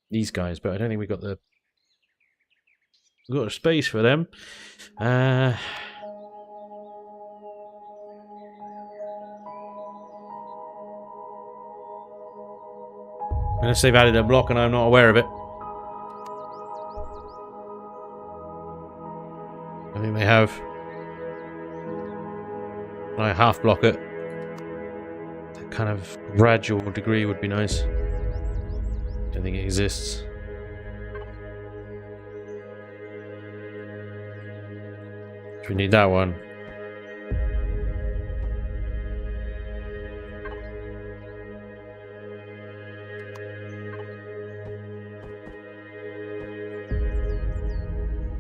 these guys, but I don't think we've got the space for them. Unless they've added a block and I'm not aware of it. I think they have. I half block it. That kind of gradual degree would be nice. Don't think it exists. We need that one.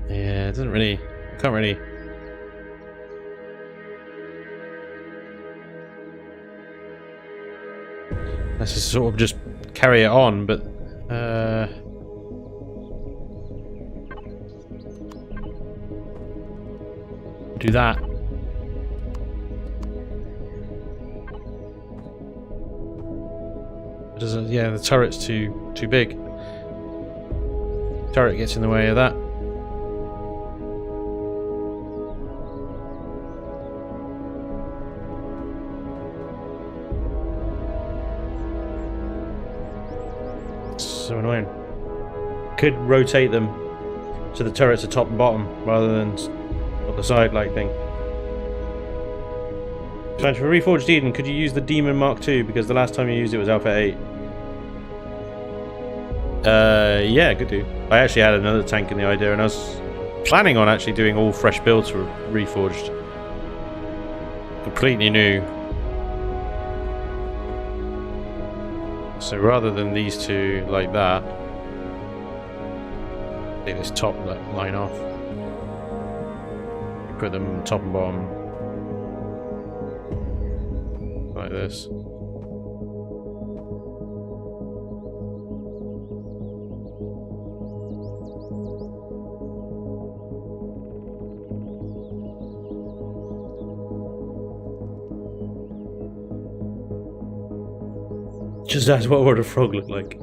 Yeah, it doesn't really. I can't really. Let's just sort of just carry it on, but do that. It doesn't. Yeah, the turret's too big. Turret gets in the way of that. So annoying. Could rotate them so the turrets are top and bottom rather than on the side like thing. Spanj, for Reforged Eden, could you use the Demon Mark II? Because the last time you used it was Alpha 8. Yeah, could do. I actually had another tank in the idea, and I was planning on actually doing all fresh builds for Reforged. Completely new. So rather than these two like that, take this top line off. Put them top and bottom like this. Just ask what would a frog look like.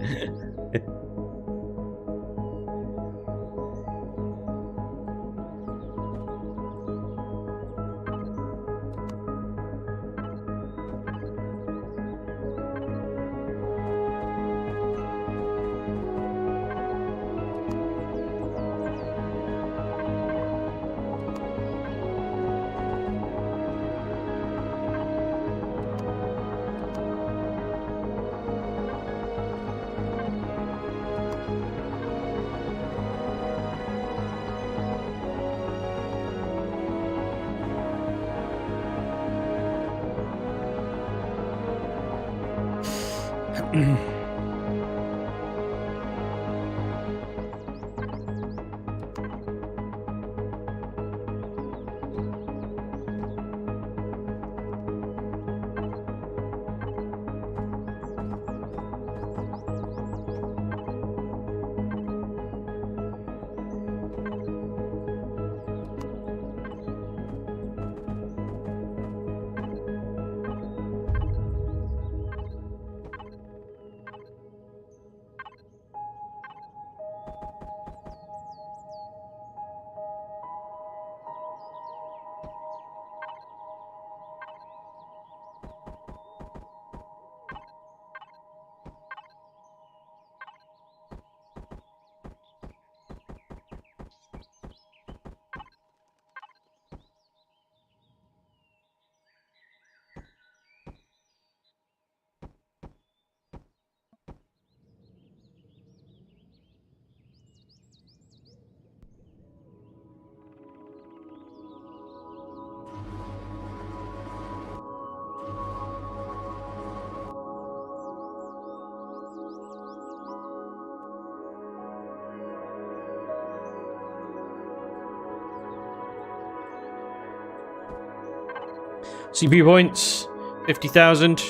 CPU points, 50,000.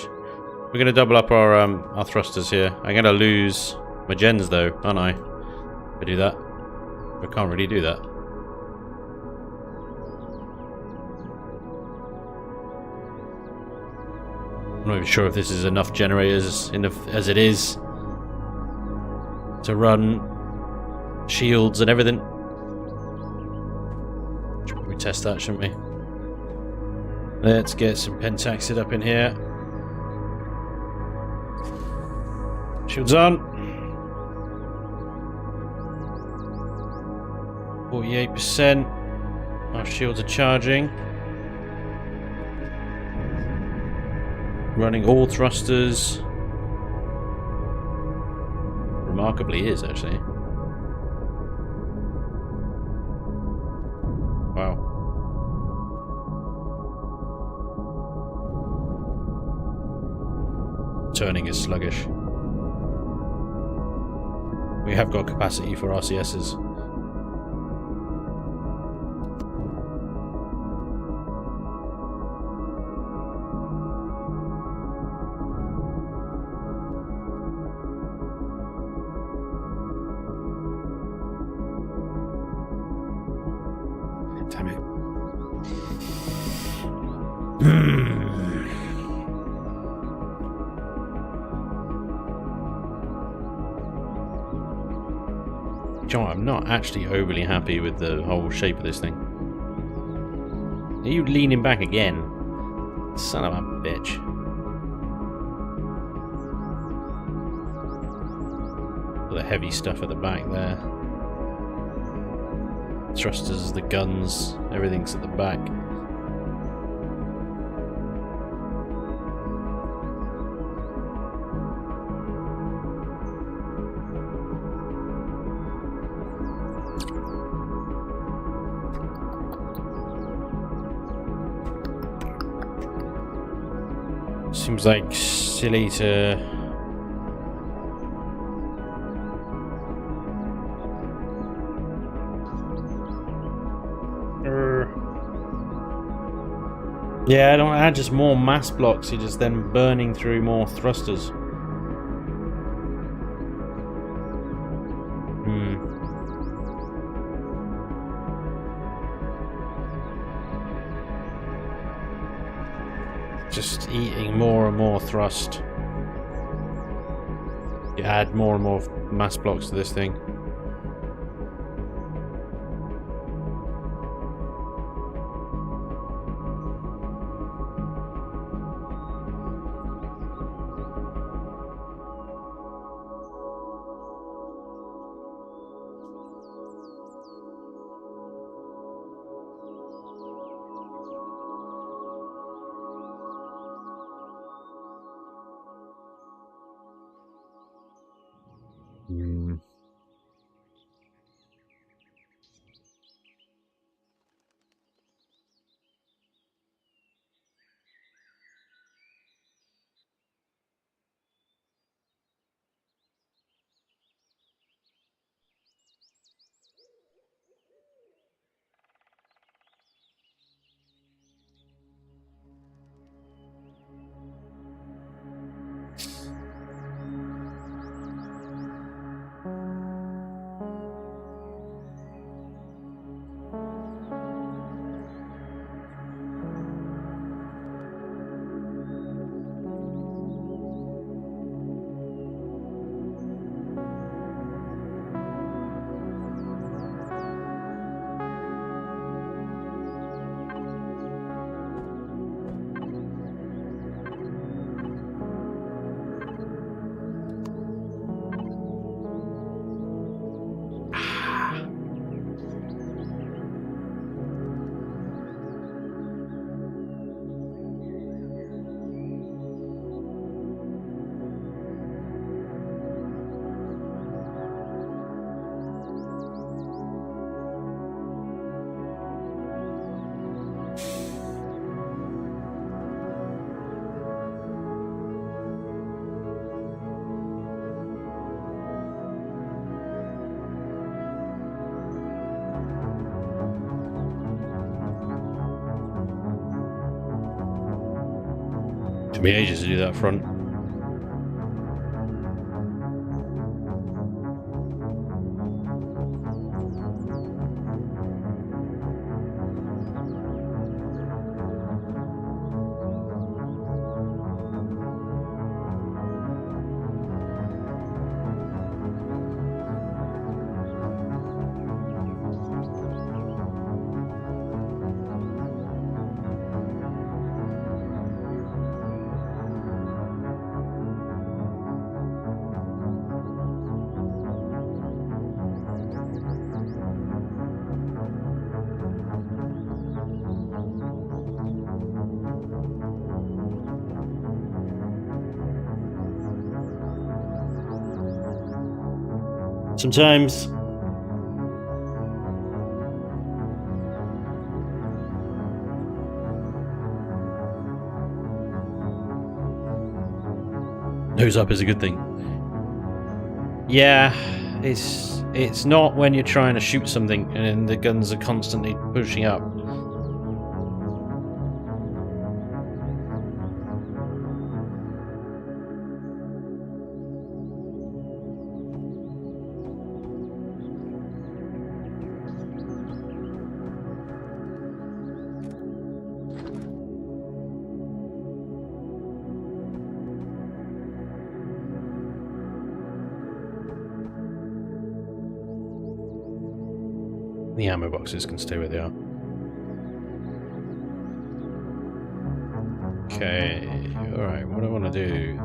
We're gonna double up our thrusters here. I'm gonna lose my gens though, aren't I? If I do that, I can't really do that. I'm not even sure if this is enough generators as it is to run shields and everything. Should probably test that, shouldn't we? Let's get some pentaxid up in here. Shields on. 48%. Our shields are charging. Running all thrusters. Remarkably is, actually. Wow. Turning is sluggish. We have got capacity for RCSs. Damn it. John, I'm not actually overly happy with the whole shape of this thing. Are you leaning back again? Son of a bitch. All the heavy stuff at the back there. Thrusters, the guns, everything's at the back. Seems like silly to yeah, I don't add just more mass blocks, you're just then burning through more thrusters. Just eating more and more thrust. add more and more mass blocks to this thing. Took me ages to do that front. Sometimes nose up is a good thing. Yeah, it's not when you're trying to shoot something and the guns are constantly pushing up. The ammo boxes can stay where they are. Okay, alright, what do I want to do?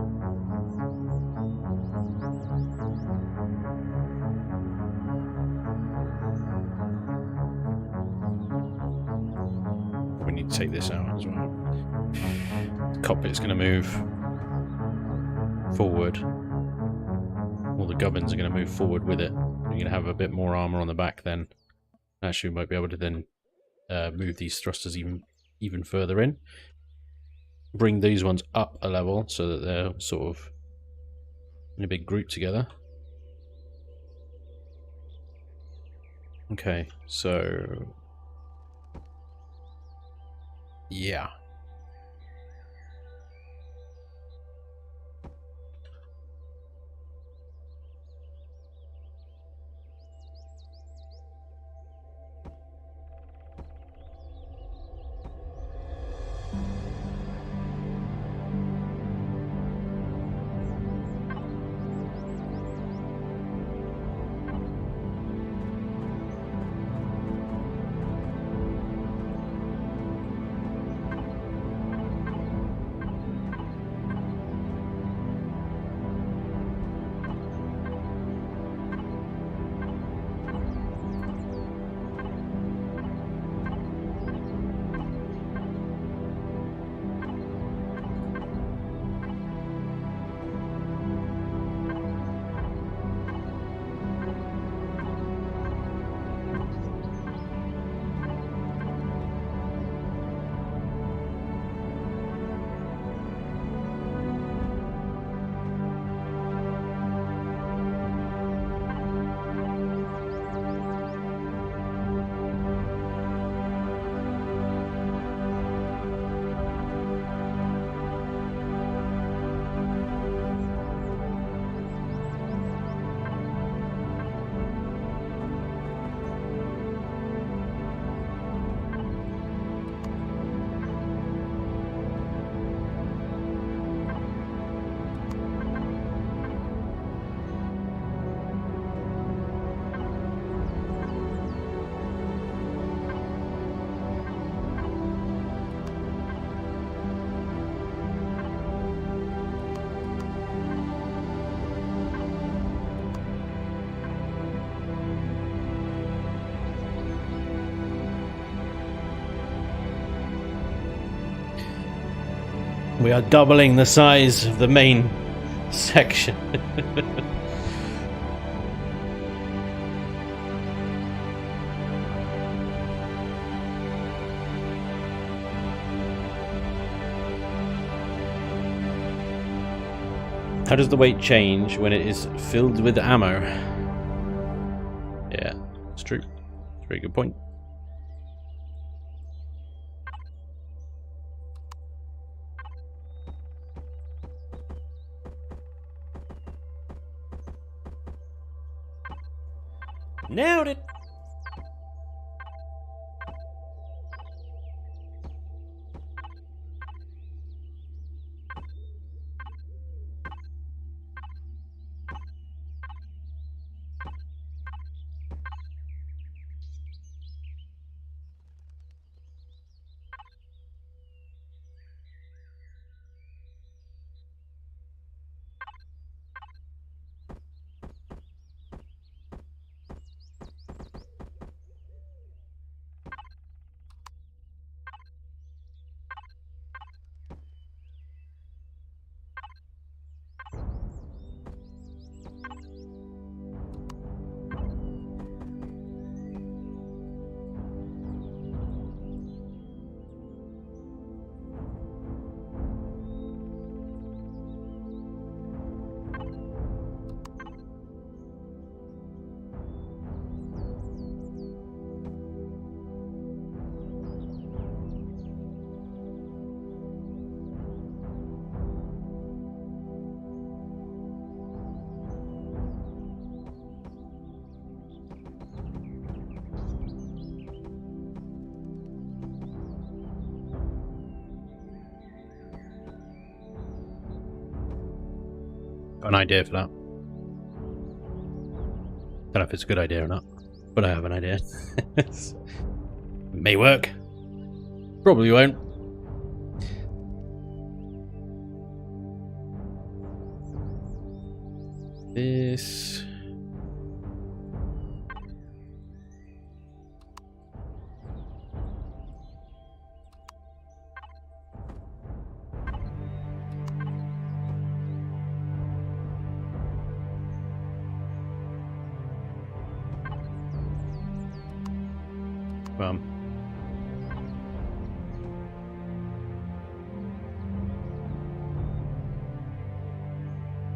We need to take this out as well. The cockpit's going to move forward. All the gubbins are going to move forward with it. You're going to have a bit more armor on the back then. Actually, we might be able to then move these thrusters even further in. Bring these ones up a level so that they're sort of in a big group together. Okay, so yeah. We are doubling the size of the main section. How does the weight change when it is filled with ammo? Yeah, it's true. It's a very good point. Nailed it! Got an idea for that. Don't know if it's a good idea or not, but I have an idea. May work. Probably won't. This.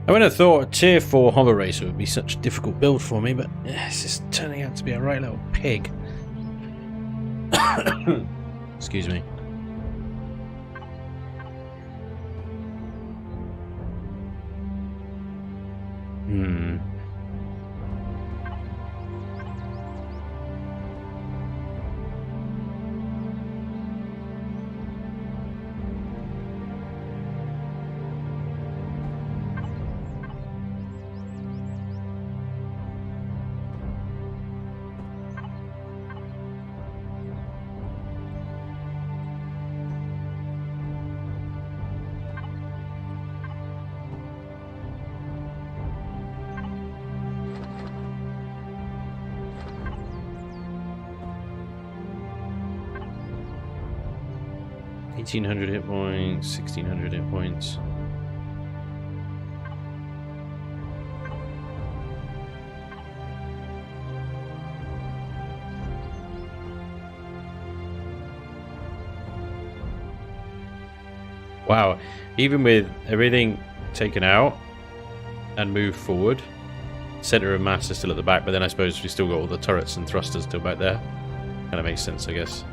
I wouldn't have thought a tier 4 hover racer would be such a difficult build for me, but it's just turning out to be a right little pig. Excuse me. $1,800 hit points, 1,600 hit points. Wow, even with everything taken out and moved forward, center of mass is still at the back, but then I suppose we still got all the turrets and thrusters still back there. Kind of makes sense, I guess.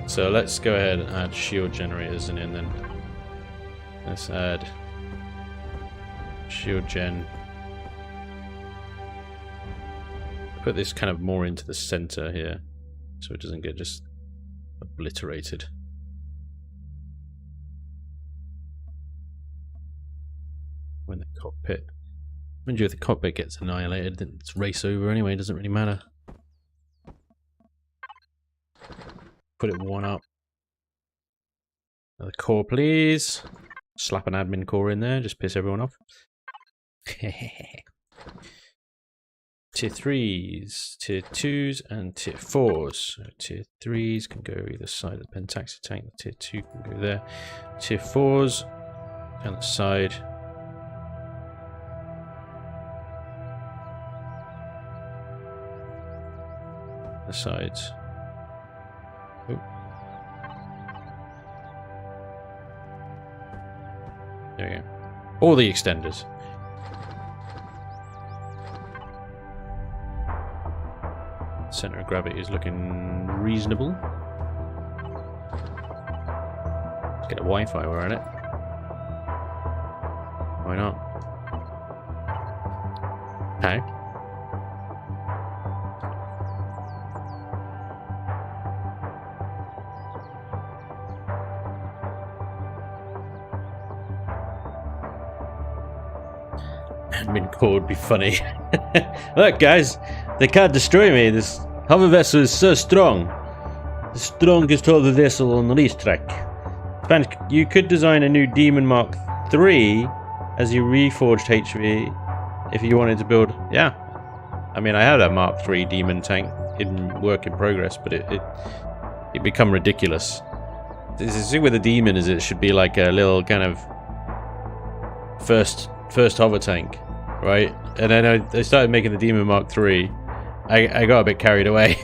So let's go ahead and add shield generators in, and then let's add shield gen. Put this kind of more into the center here, so it doesn't get just obliterated. When the cockpit, mind you, if the cockpit gets annihilated, then it's race over anyway. It doesn't really matter. Put it one up. Another core, please. Slap an admin core in there, just piss everyone off. Tier 3s, Tier 2s, and Tier 4s. So Tier 3s can go either side of the Pentaxi tank. The Tier 2 can go there. Tier 4s On the side. The sides. Ooh. There we go. All the extenders. Center of gravity is looking reasonable. Let's get a Wi-Fi, we're at it. Why not? Okay. Admin core would be funny. Look, guys, they can't destroy me. This hover vessel is so strong. The strongest hover vessel on the racetrack. Spanj, you could design a new Demon Mark III as you reforged HV if you wanted to build. Yeah. I mean, I had a Mark III Demon tank in work in progress, but it become ridiculous. The thing with the Demon is it should be like a little kind of first hover tank, right? And then I started making the Demon Mark III. I got a bit carried away.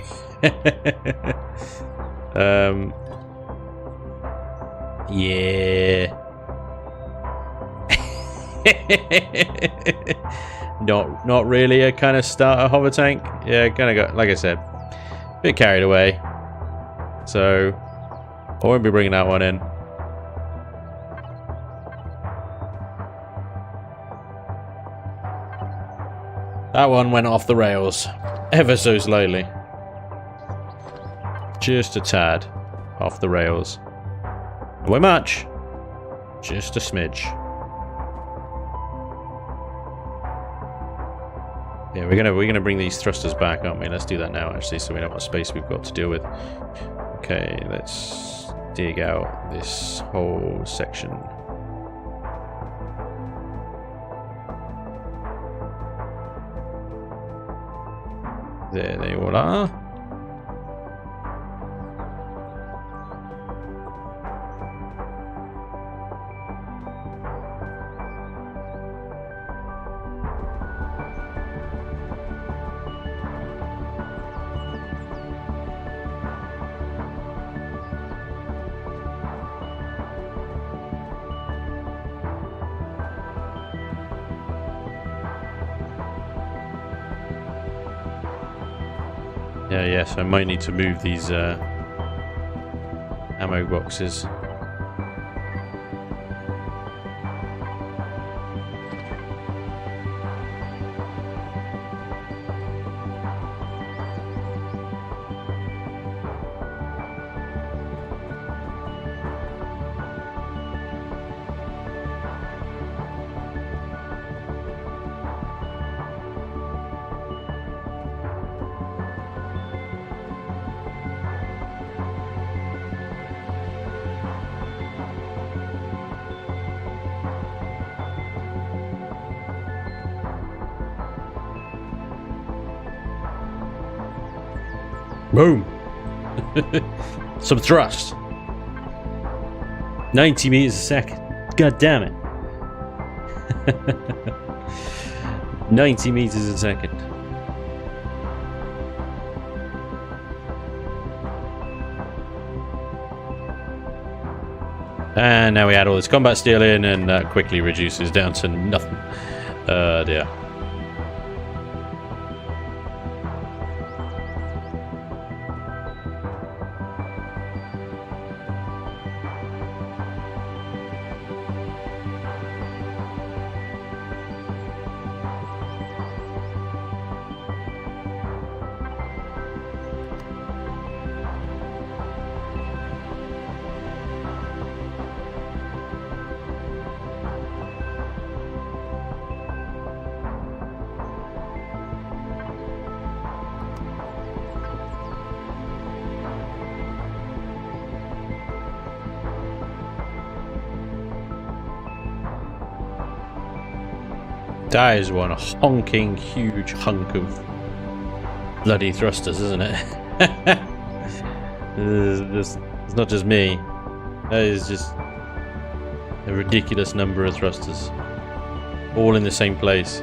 Yeah. Not really a kind of starter hover tank. Yeah, kind of got, like I said, a bit carried away. So I won't be bringing that one in. That one went off the rails ever so slowly. Just a tad off the rails. Not by much. Just a smidge. Yeah, we're gonna bring these thrusters back, aren't we? Let's do that now, actually, so we know what space we've got to deal with. Okay, let's dig out this whole section. There they all are. Yeah, yes, I might need to move these ammo boxes. Boom! Some thrust. 90 meters a second. God damn it. 90 meters a second. And now we add all this combat steel in, and that quickly reduces down to nothing. Dear. That is one honking huge hunk of bloody thrusters, isn't it? It's not just me. That is just A ridiculous number of thrusters. All in the same place.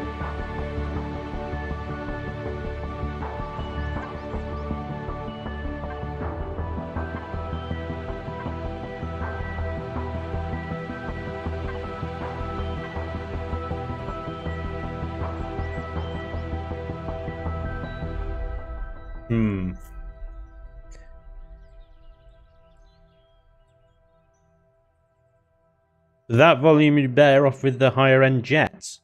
That volume you're better off with the higher end jets.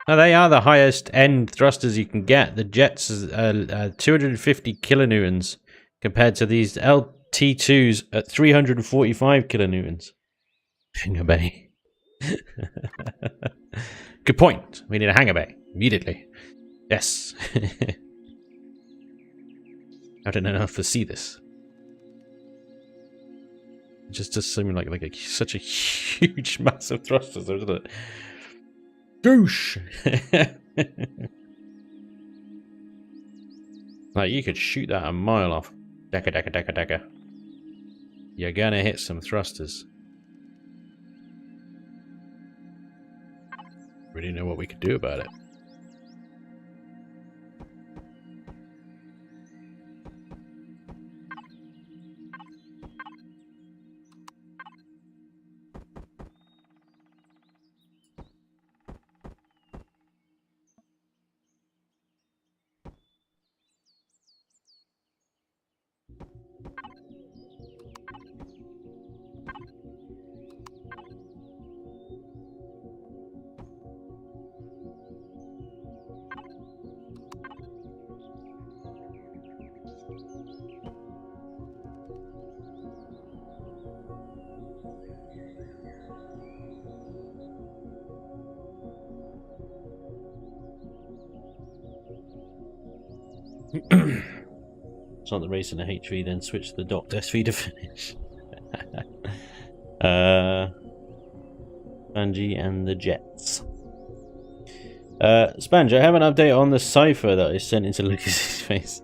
Now they are the highest end thrusters you can get. The jets are 250 kilonewtons compared to these LT2s at 345 kilonewtons. Hangar bay. Good point. We need a hangar bay immediately. Yes. I don't know enough to see this. Just seeming like such a huge, massive thrusters, isn't it? Douche. Like you could shoot that a mile off. Decker, decker, decker, decker. You're gonna hit some thrusters. Really know what we could do about it. Start the race in a HV, then switch to the docked SV to finish. Spanj and the Jets. Spanj, I have an update on the cipher that I sent into Legacy's face.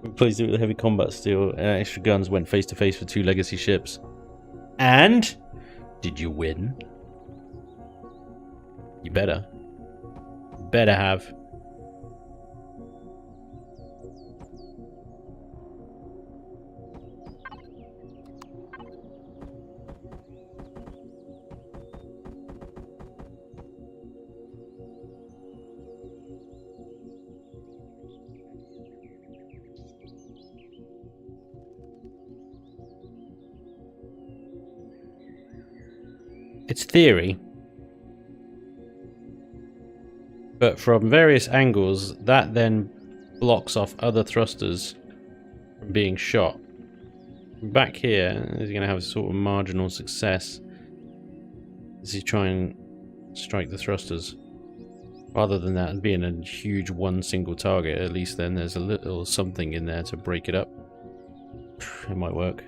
Replaced it with heavy combat steel. Extra guns went face to face for 2 Legacy ships. And did you win? You better. Better have. It's theory, but from various angles, that then blocks off other thrusters from being shot. Back here, he's going to have a sort of marginal success as he try and strike the thrusters. Rather than that being a huge one single target, at least then there's a little something in there to break it up. It might work.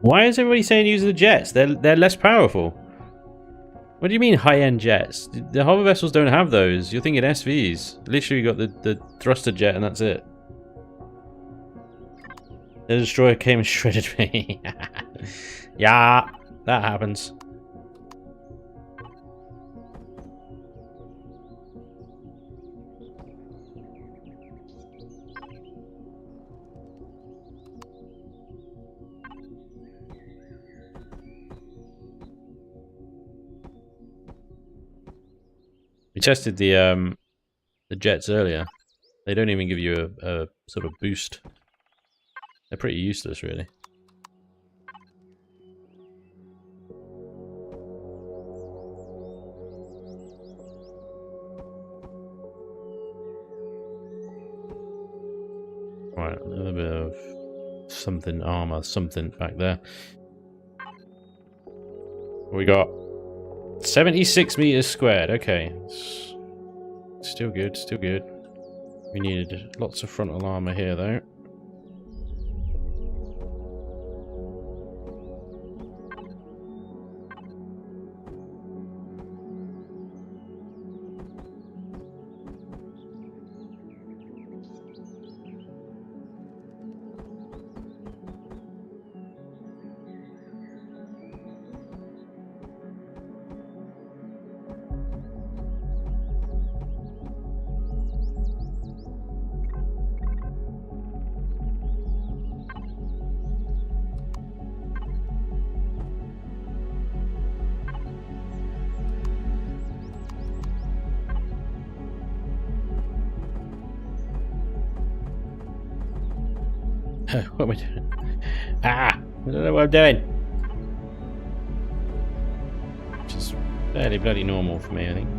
Why is everybody saying use the jets? They're less powerful. What do you mean high-end jets? The hover vessels don't have those. You're thinking SVs. Literally got the thruster jet and that's it. The destroyer came and shredded me. Yeah, that happens. We tested the jets earlier. They don't even give you a sort of boost. They're pretty useless, really. Right, a little bit of something armor, something back there. We got 76 meters squared. Okay, still good, still good. We needed lots of frontal armor here, though. What am I doing? Ah! I don't know what I'm doing. Which is fairly bloody normal for me, I think.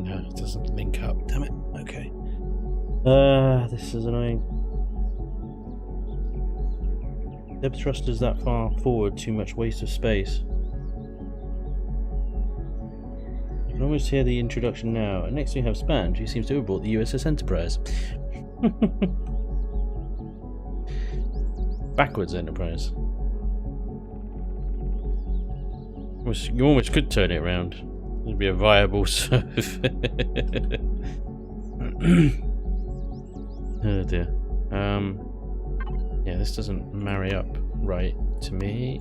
No, it doesn't link up. Damn it. Okay. This is annoying. Depth thrusters that far forward, too much waste of space. You can almost hear the introduction now. And next we have Spanj, who seems to have bought the USS Enterprise. Backwards Enterprise. You almost could turn it around. It'd be a viable sort of... Oh dear. Yeah, this doesn't marry up right to me.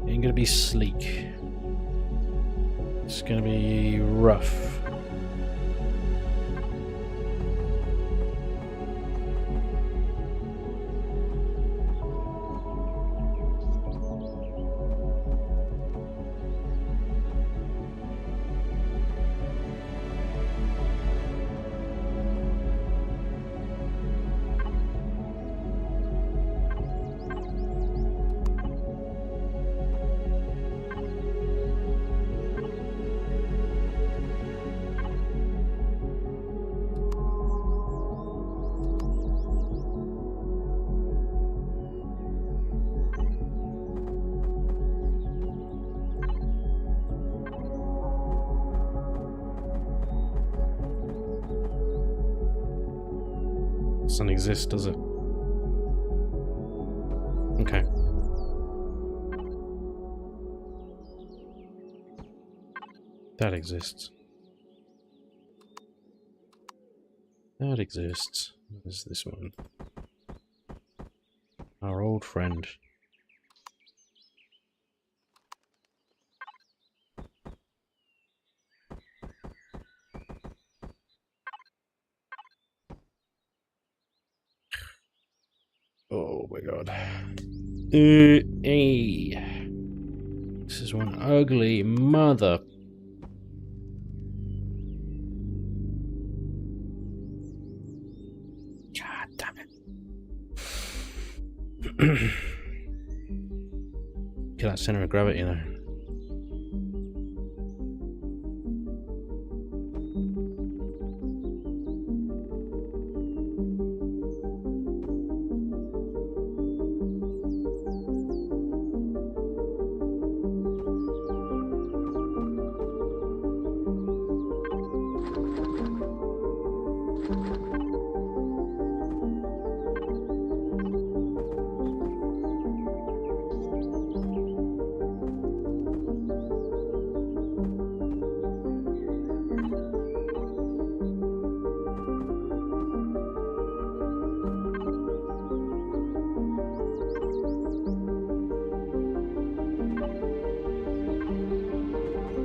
Ain't gonna be sleek. It's gonna be rough. Doesn't exist, does it? Okay. That exists. That exists. What is this one? Our old friend. Oh my god. Hey. This is one ugly mother. God damn it. Get that center of gravity there.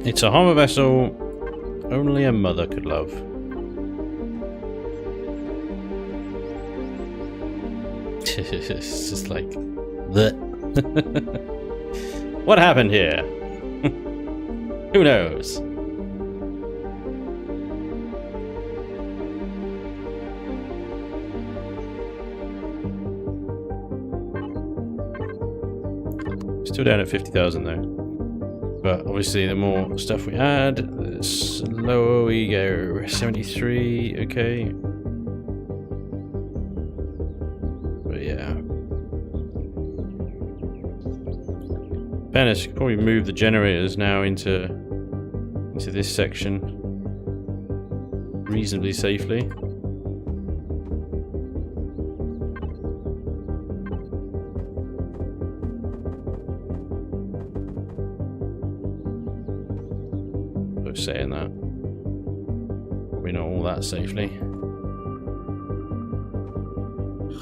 It's a hover vessel only a mother could love. It's just like... Bleh. What happened here? Who knows? Still down at 50,000 though. But obviously the more stuff we add, the slower we go. 73, okay. But yeah. Fairness, you could probably move the generators now into this section reasonably safely. Saying that, probably not all that safely.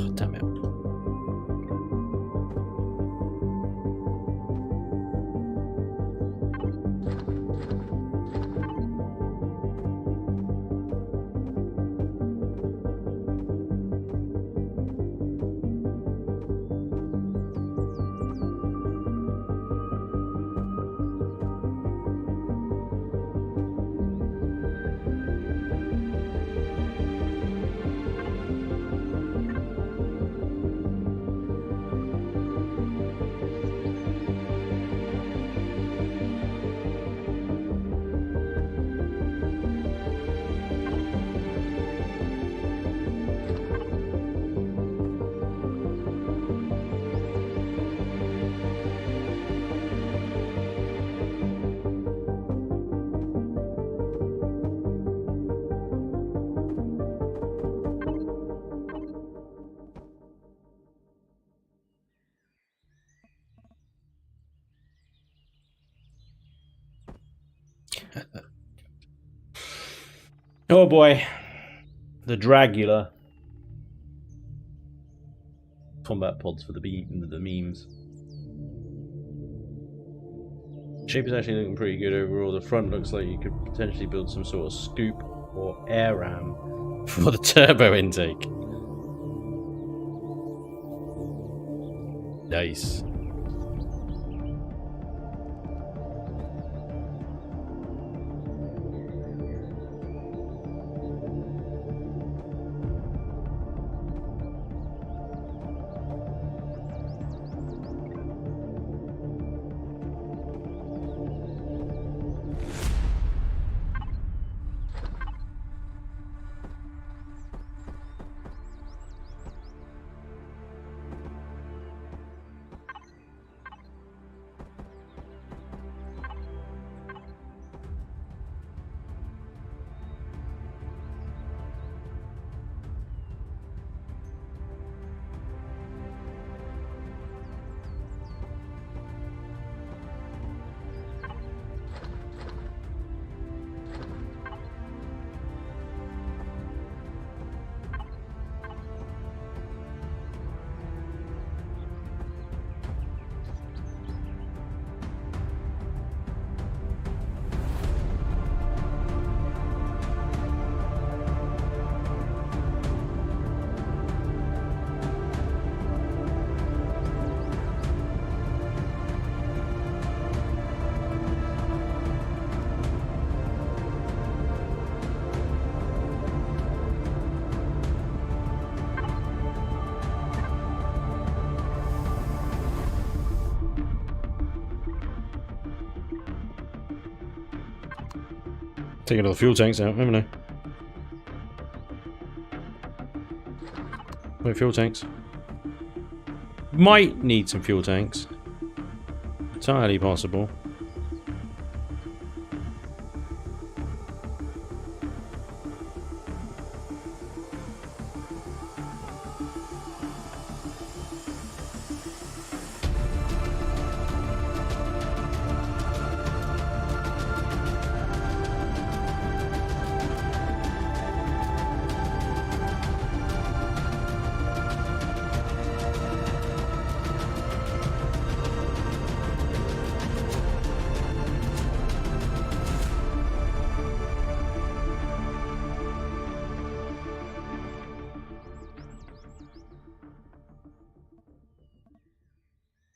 Oh, damn it. Oh boy, the Dragula. Combat pods for the memes. Shape is actually looking pretty good overall. The front looks like you could potentially build some sort of scoop or air ram for the turbo intake. Nice. Taking all the fuel tanks out, haven't I? Wait, fuel tanks. Might need some fuel tanks. Entirely possible.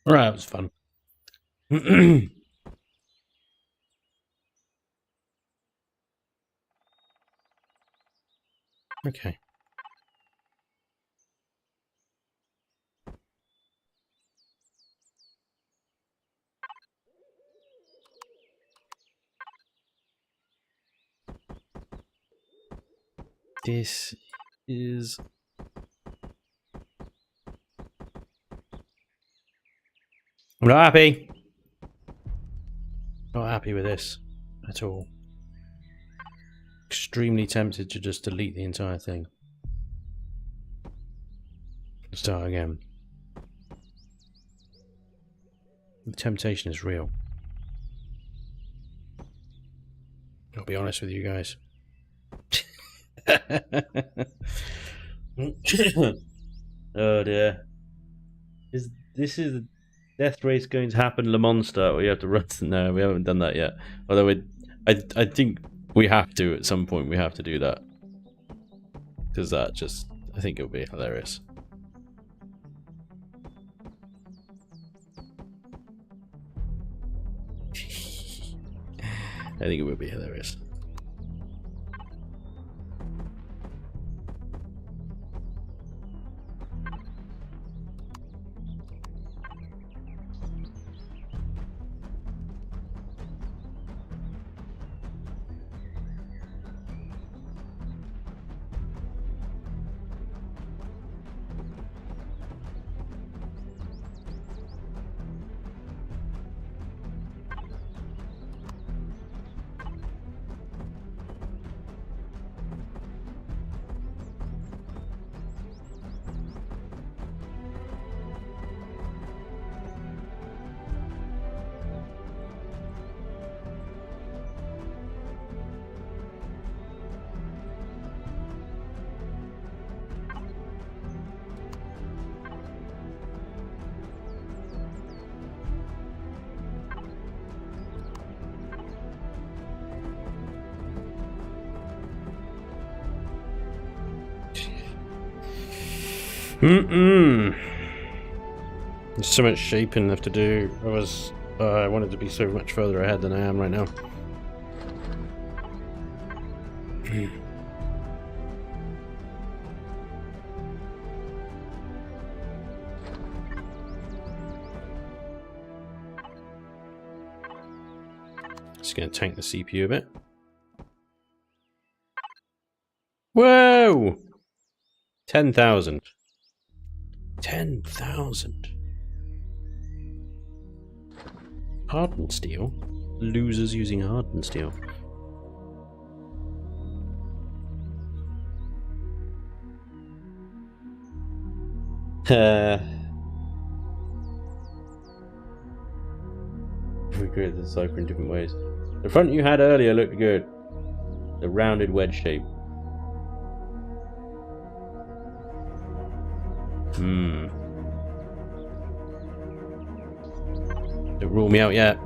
Alright, that was fun. Okay. This is... I'm not happy. Not happy with this at all. Extremely tempted to just delete the entire thing. Start again. The temptation is real. I'll be honest with you guys. Oh dear. Is the death race going to happen Le Mans style? Or you have to run? No, we haven't done that yet. Although I think we have to at some point. We have to do that because I think it'll be hilarious. I think it would be hilarious. There's so much shaping left to do. I wanted to be so much further ahead than I am right now. Just gonna tank the CPU a bit. Whoa! 10,000. 10,000. Hardened steel? Losers using hardened steel. We created the cipher in different ways. The front you had earlier looked good. The rounded wedge shape. Don't rule me out yet.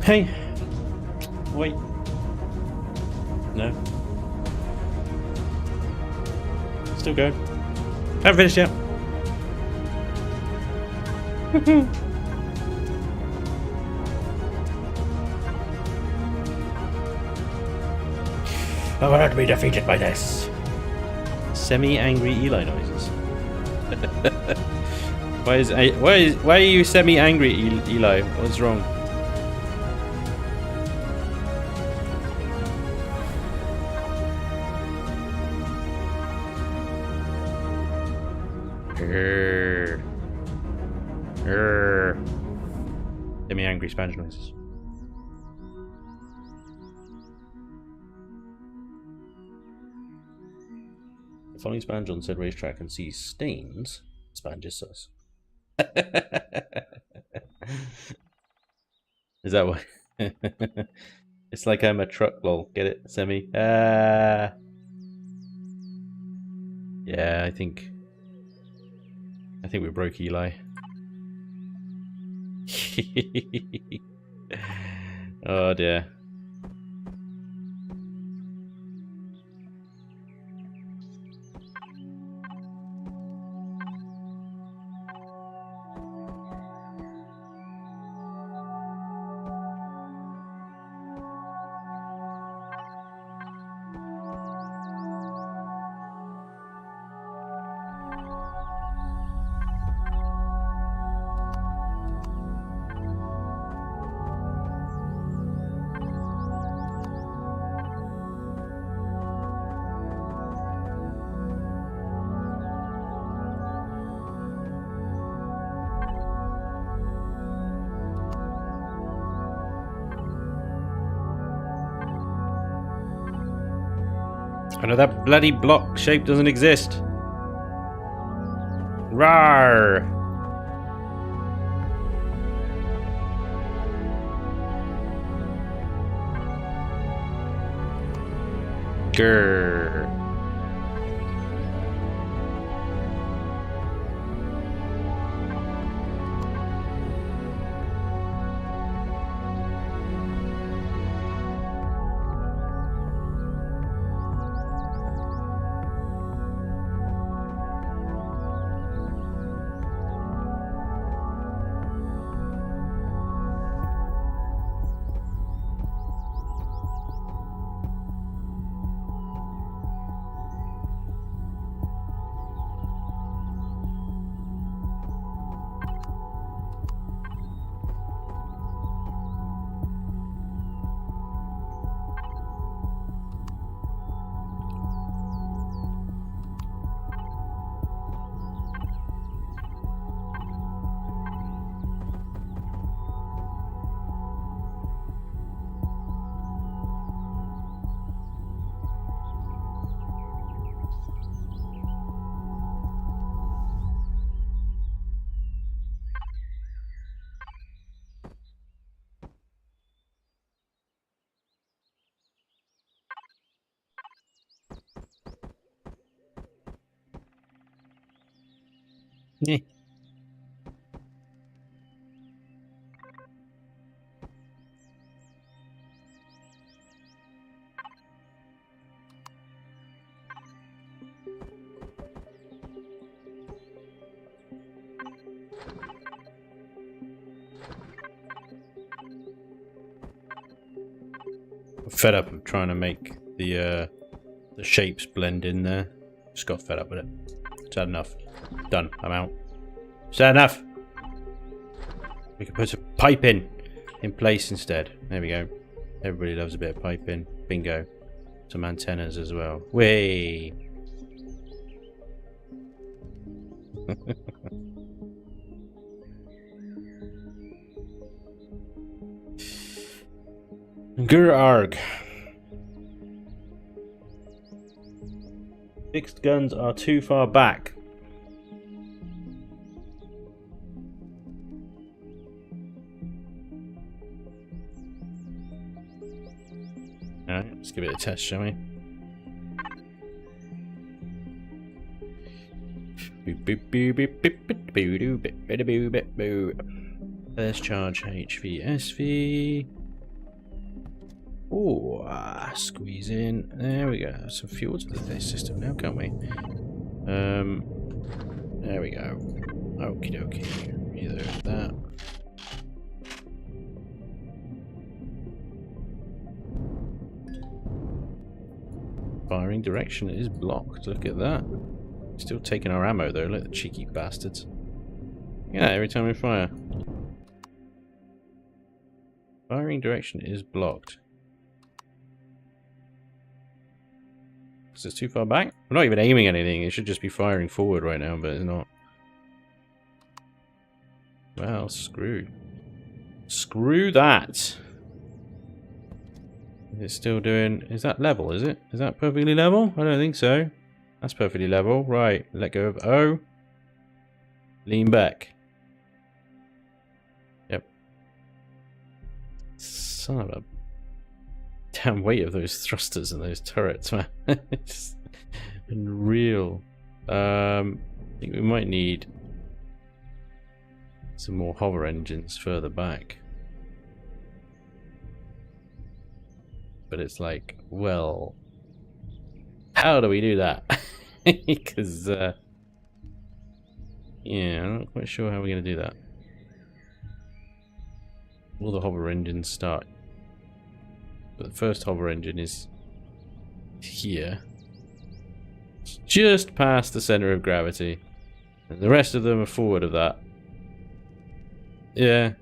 Hey. Wait. No. Still going. Haven't finished yet. I will not be defeated by this. Semi-angry Eli noises. Why are you semi-angry, Eli? What's wrong? Semi-angry Spanj noises. Following Spanj on said racetrack and sees stains, Spanj is sus. Is that why? It's like I'm a truck, lol. Get it, Semi? Yeah, I think we broke Eli. Oh dear. I know that bloody block shape doesn't exist. Rawr! Grr. Yeah. I'm fed up of trying to make the shapes blend in there. Just got fed up with it. It's had enough. Done. I'm out. It's had enough. We can put a pipe in place instead. There we go. Everybody loves a bit of piping. Bingo. Some antennas as well. Way. Gur-arg. Fixed guns are too far back. Alright, let's give it a test, shall we? Let's charge HV, SV. Oh, squeeze in. There we go. Some fuel to the system now, can't we? There we go. Okie dokie. Either that. Firing direction is blocked. Look at that. Still taking our ammo though. Look at the cheeky bastards. Yeah, every time we fire. Firing direction is blocked. Because it's too far back? We're not even aiming anything. It should just be firing forward right now, but it's not. Well, screw. Screw that. It's still doing... Is that level, is it? Is that perfectly level? I don't think so. That's perfectly level. Right, let go of O. Lean back. Yep. Son of a... damn weight of those thrusters and those turrets, man. It's unreal. I think we might need some more hover engines further back. But it's like, well, how do we do that? Because, yeah, I'm not quite sure how we're going to do that. Will the hover engines start? But the first hover engine is here. It's just past the center of gravity. And the rest of them are forward of that. Yeah.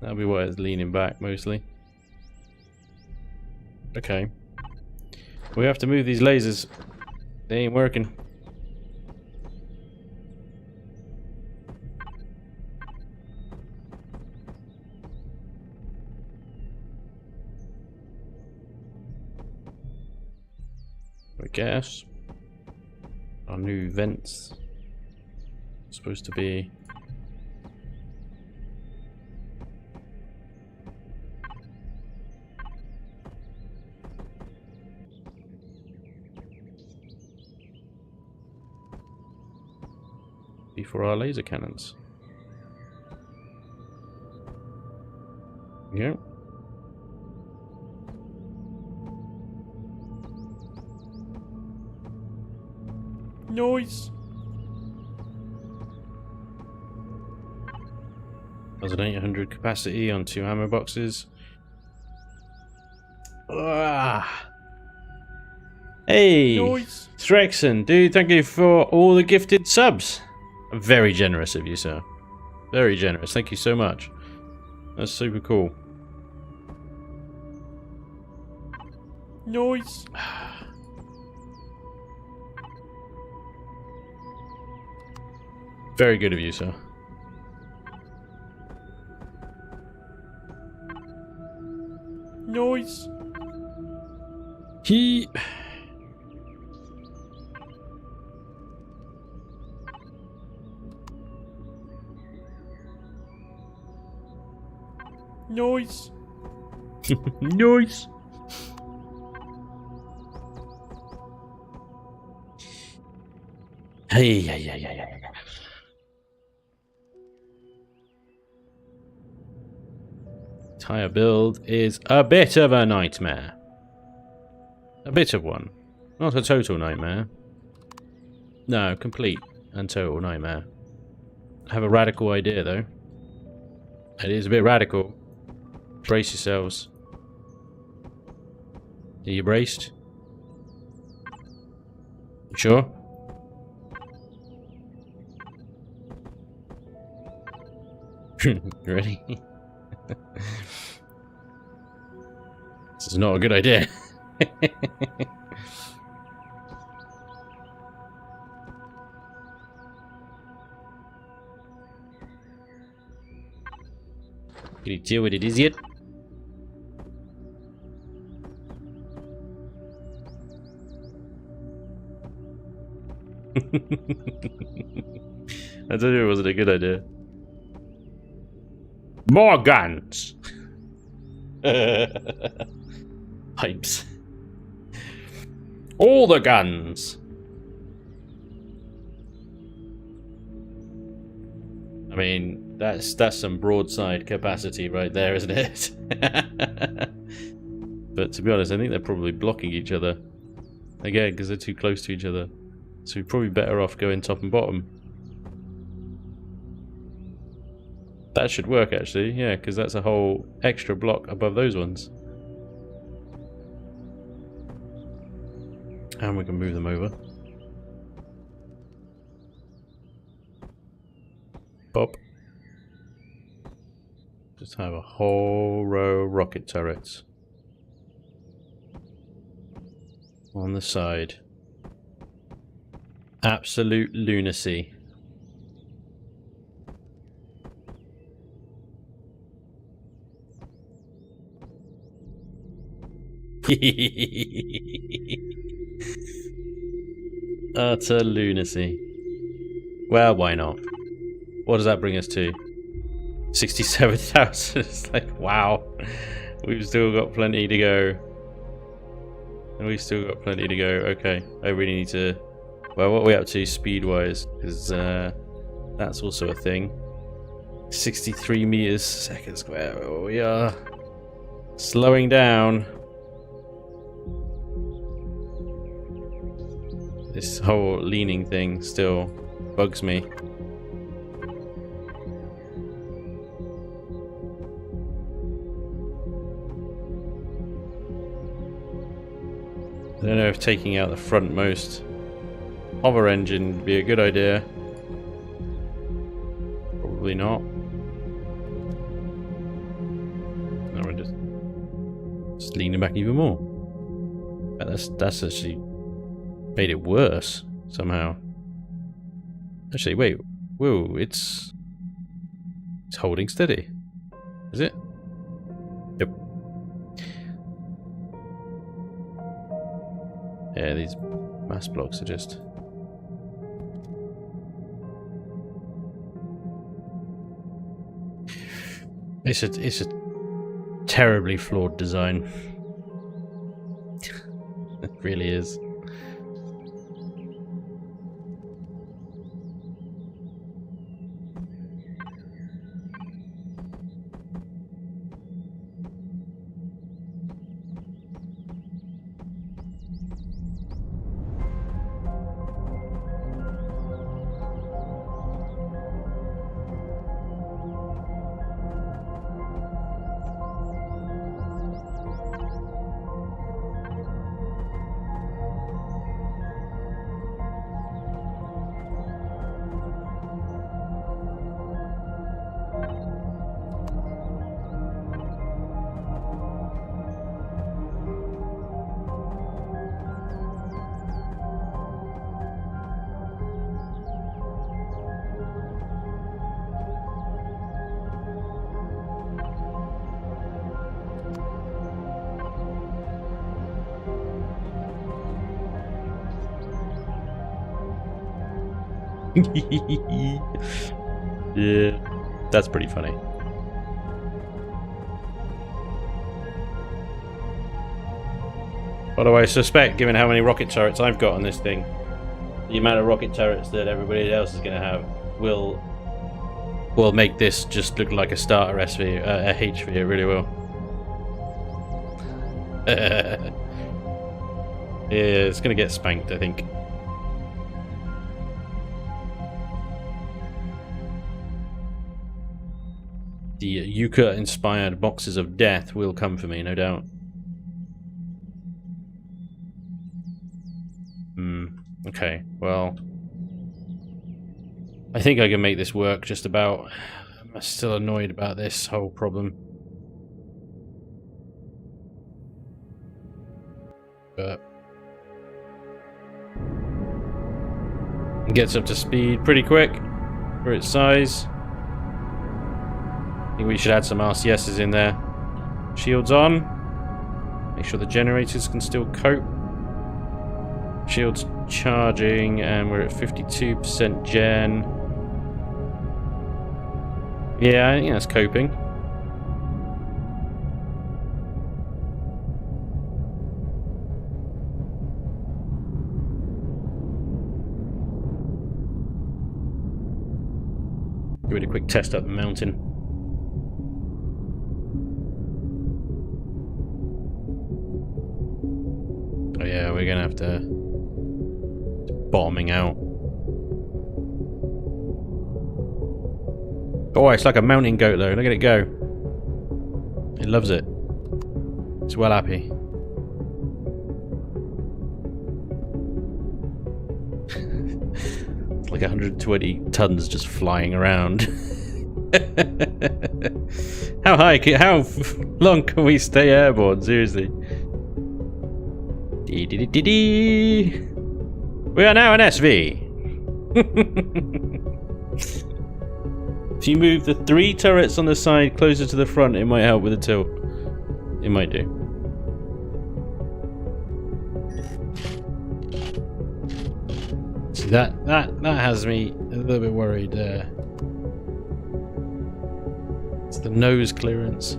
That'll be why it's leaning back mostly. Okay. We have to move these lasers. They ain't working. I guess. Our new vents. Supposed to be... for our laser cannons. Yeah. Noise. 1800 capacity on 2 ammo boxes. Ah. Hey, Noise. Threxon, dude, thank you for all the gifted subs. Very generous of you, sir. Very generous. Thank you so much. That's super cool. Noise. Very good of you, sir. Noise. He... Noise. Noise. Hey, yeah. Tire build is a bit of a nightmare. A bit of one. Not a total nightmare. No, complete and total nightmare. I have a radical idea, though. It is a bit radical. Brace yourselves. Are you braced? You sure? Ready? This is not a good idea. Can you deal with it, idiot? I told you it wasn't a good idea. More guns! Pipes. All the guns! I mean, that's some broadside capacity right there, isn't it? But to be honest, I think they're probably blocking each other. Again, because they're too close to each other. So we're probably better off going top and bottom. That should work actually, yeah, because that's a whole extra block above those ones. And we can move them over. Pop. Just have a whole row of rocket turrets on the side. Absolute lunacy. Utter lunacy. Well, why not? What does that bring us to? 67,000. It's like, wow. We've still got plenty to go. And we've still got plenty to go. Okay. I really need to... Well, what are we up to speed-wise? Because that's also a thing. 63 meters second square. Oh, we are slowing down. This whole leaning thing still bugs me. I don't know if taking out the frontmost hover engine would be a good idea. Probably not. No, we're just leaning back even more. That's actually made it worse somehow. Actually, wait. Whoa, it's holding steady. Is it? Yep. Yeah, these mass blocks are just... It's a terribly flawed design. It really is. Yeah, that's pretty funny. What do I suspect, given how many rocket turrets I've got on this thing? The amount of rocket turrets that everybody else is going to have will make this just look like a starter SV, a HV. It really will. Yeah, it's going to get spanked, I think. The Yuka-inspired boxes of death will come for me, no doubt. Okay, well... I think I can make this work just about. I'm still annoyed about this whole problem. But... it gets up to speed pretty quick for its size. I think we should add some RCSs in there. Shields on. Make sure the generators can still cope. Shields charging, and we're at 52% gen. Yeah, I think that's coping. Give it a quick test up the mountain. Oh yeah, we're gonna have to bombing out. Oh, it's like a mountain goat though. Look at it go. It loves it. It's well happy. It's like 120 tons just flying around. How high? How long can we stay airborne? Seriously. Dee -dee -dee -dee -dee. We are now an SV. If you move the 3 turrets on the side closer to the front, it might help with the tilt. It might do. See that has me a little bit worried. It's the nose clearance.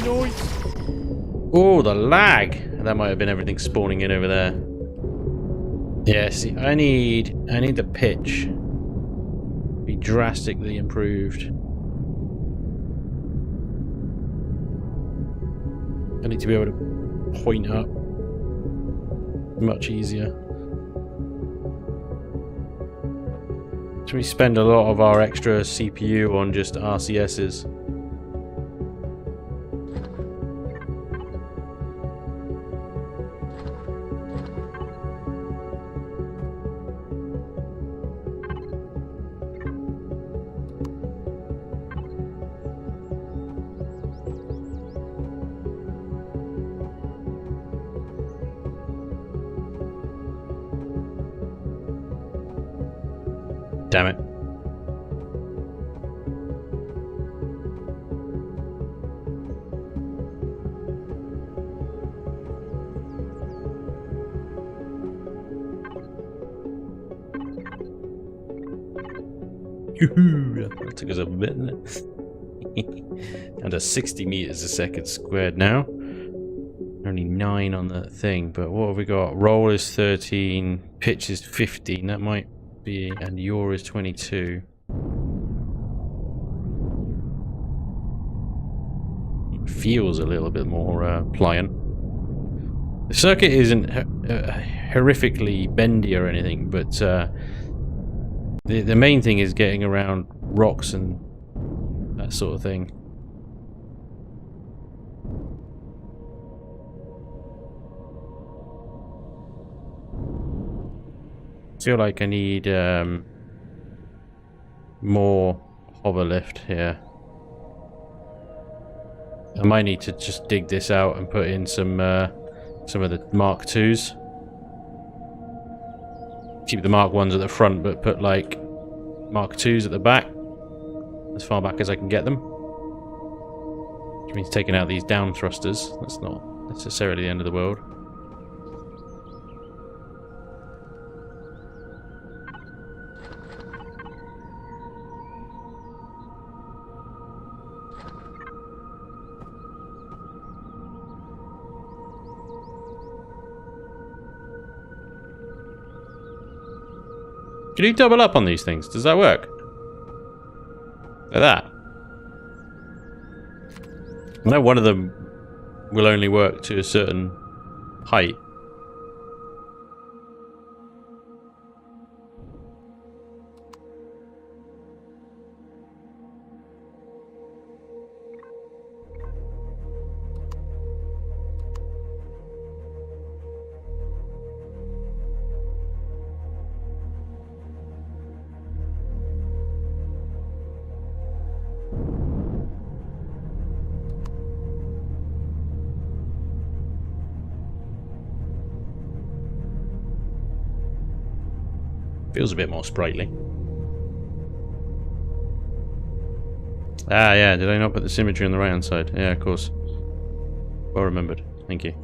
Noise. Oh, the lag! That might have been everything spawning in over there. Yeah, see, I need the pitch be drastically improved. I need to be able to point up much easier. So we spend a lot of our extra CPU on just RCSs. Damn it. Yoo-hoo! That took us a bit, didn't it? Under 60 meters a second squared now. Only 9 on the thing, but what have we got? Roll is 13, pitch is 15. That might be, and yaw is 22. It feels a little bit more pliant. The circuit isn't horrifically bendy or anything, but the main thing is getting around rocks and that sort of thing. I feel like I need more hover lift here. I might need to just dig this out and put in some of the Mark IIs. Keep the Mark 1s at the front, but put like Mark 2s at the back, as far back as I can get them. Which means taking out these down thrusters. That's not necessarily the end of the world. Can you double up on these things? Does that work? Like that? I know one of them will only work to a certain height. Feels a bit more sprightly. Ah, yeah, did I not put the symmetry on the right hand side? Yeah, of course. Well remembered. Thank you.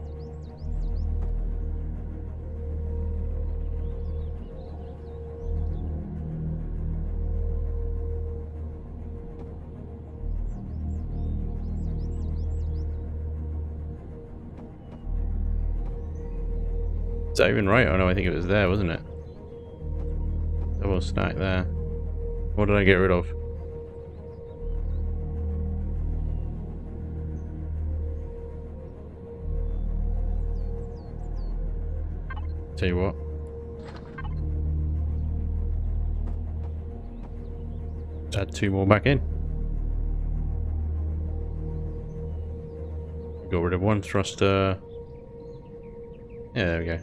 Is that even right? Oh no, I think it was there, wasn't it? Double stack there. What did I get rid of? Tell you what. Add 2 more back in. Got rid of 1 thruster. Yeah, there we go.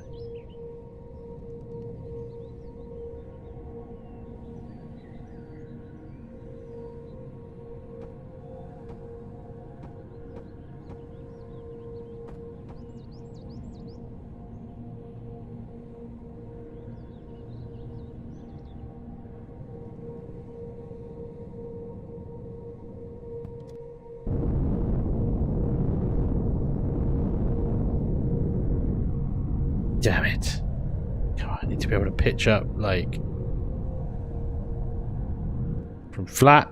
Damn it. God, I need to be able to pitch up, like, from flat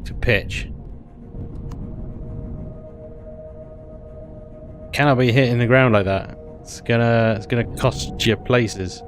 to pitch. Cannot be hitting the ground like that. It's gonna cost you places.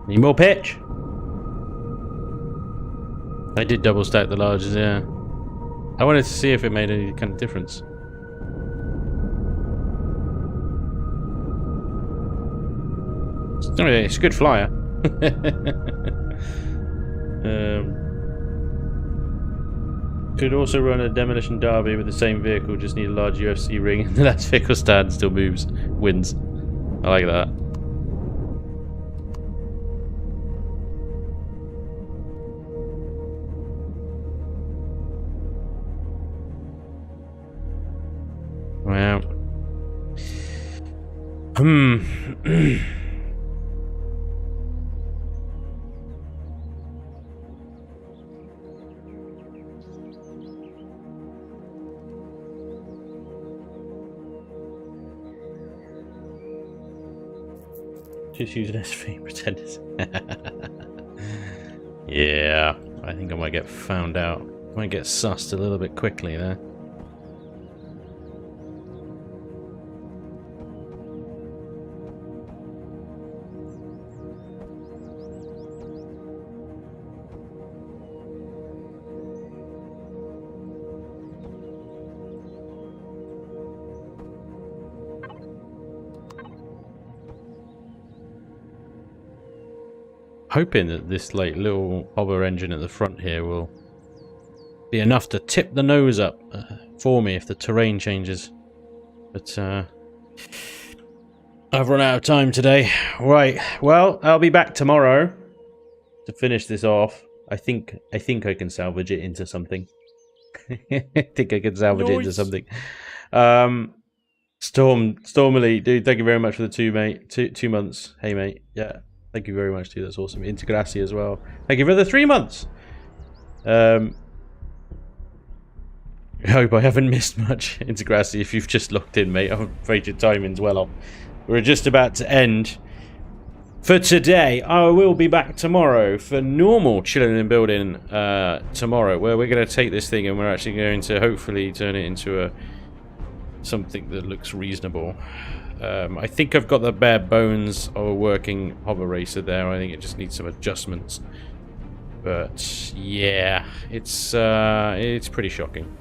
Need more pitch? I did double stack the larges, yeah. I wanted to see if it made any kind of difference. It's a good flyer. Could also run a demolition derby with the same vehicle, just need a large UFC ring and the last vehicle stand still moves, wins. I like that. Well, just use an SV pretenders. Yeah, I think I might get found out. Might get sussed a little bit quickly there. Hoping that this like little hobber engine at the front here will be enough to tip the nose up for me if the terrain changes. But I've run out of time today. Right, well, I'll be back tomorrow to finish this off. I think I can salvage it into something. I think I can salvage it into something. Stormily, dude, thank you very much for the 2, mate. 2 months. Hey, mate. Yeah. Thank you very much, dude. That's awesome. Integrassi as well. Thank you for the 3 months. I hope I haven't missed much. Integrassi, if you've just locked in, mate. I'm afraid your timing's well off. We're just about to end for today. I will be back tomorrow for normal chilling and building tomorrow, where we're going to take this thing and we're actually going to hopefully turn it into something that looks reasonable. I think I've got the bare bones of a working hover racer there. I think it just needs some adjustments. But yeah, it's pretty shocking.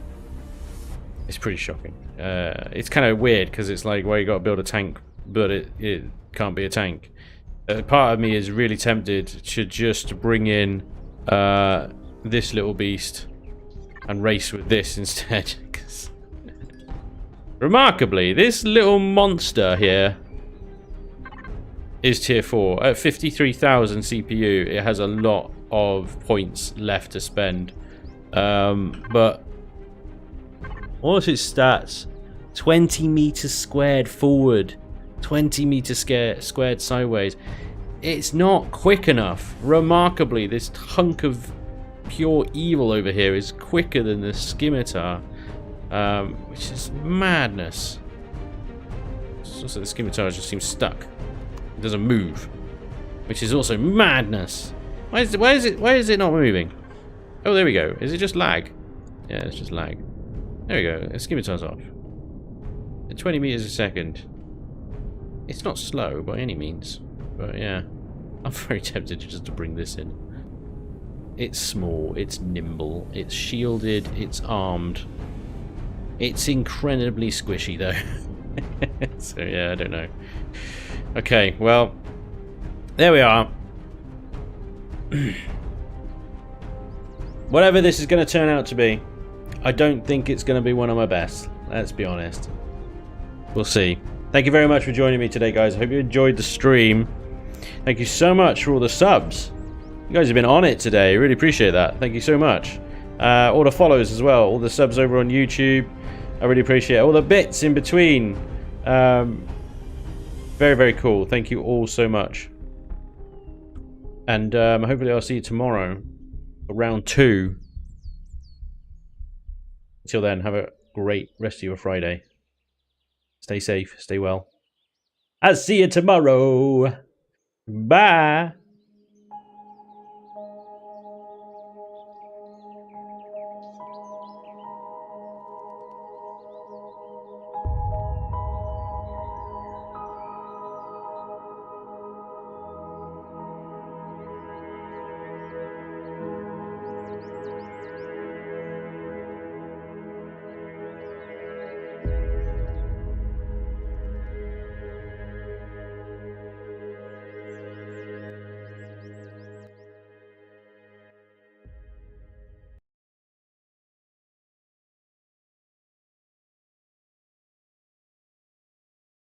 It's pretty shocking. It's kind of weird because it's like, well, you got to build a tank, but it can't be a tank. Part of me is really tempted to just bring in this little beast and race with this instead. Remarkably, this little monster here is tier 4. At 53,000 CPU, it has a lot of points left to spend. But what's its stats? 20 meters squared forward, 20 meters squared sideways. It's not quick enough. Remarkably, this hunk of pure evil over here is quicker than the scimitar. Which is madness. It's also the scimitar just seems stuck. It doesn't move, which is also madness. Why is it not moving? Oh, there we go. Is it just lag? Yeah, it's just lag. There we go. Let's give it turns off. At 20 meters a second. It's not slow by any means, but yeah. I'm very tempted just to bring this in. It's small, it's nimble, it's shielded, it's armed. It's incredibly squishy though. So yeah, I don't know. Okay, well, there we are. Whatever this is going to turn out to be, I don't think it's going to be one of my best. Let's be honest. We'll see. Thank you very much for joining me today, guys. I hope you enjoyed the stream. Thank you so much for all the subs. You guys have been on it today. Really appreciate that. Thank you so much. All the follows as well. All the subs over on YouTube. I really appreciate it. All the bits in between. Very, very cool. Thank you all so much. And hopefully I'll see you tomorrow for round 2. Until then, have a great rest of your Friday. Stay safe. Stay well. I'll see you tomorrow. Bye.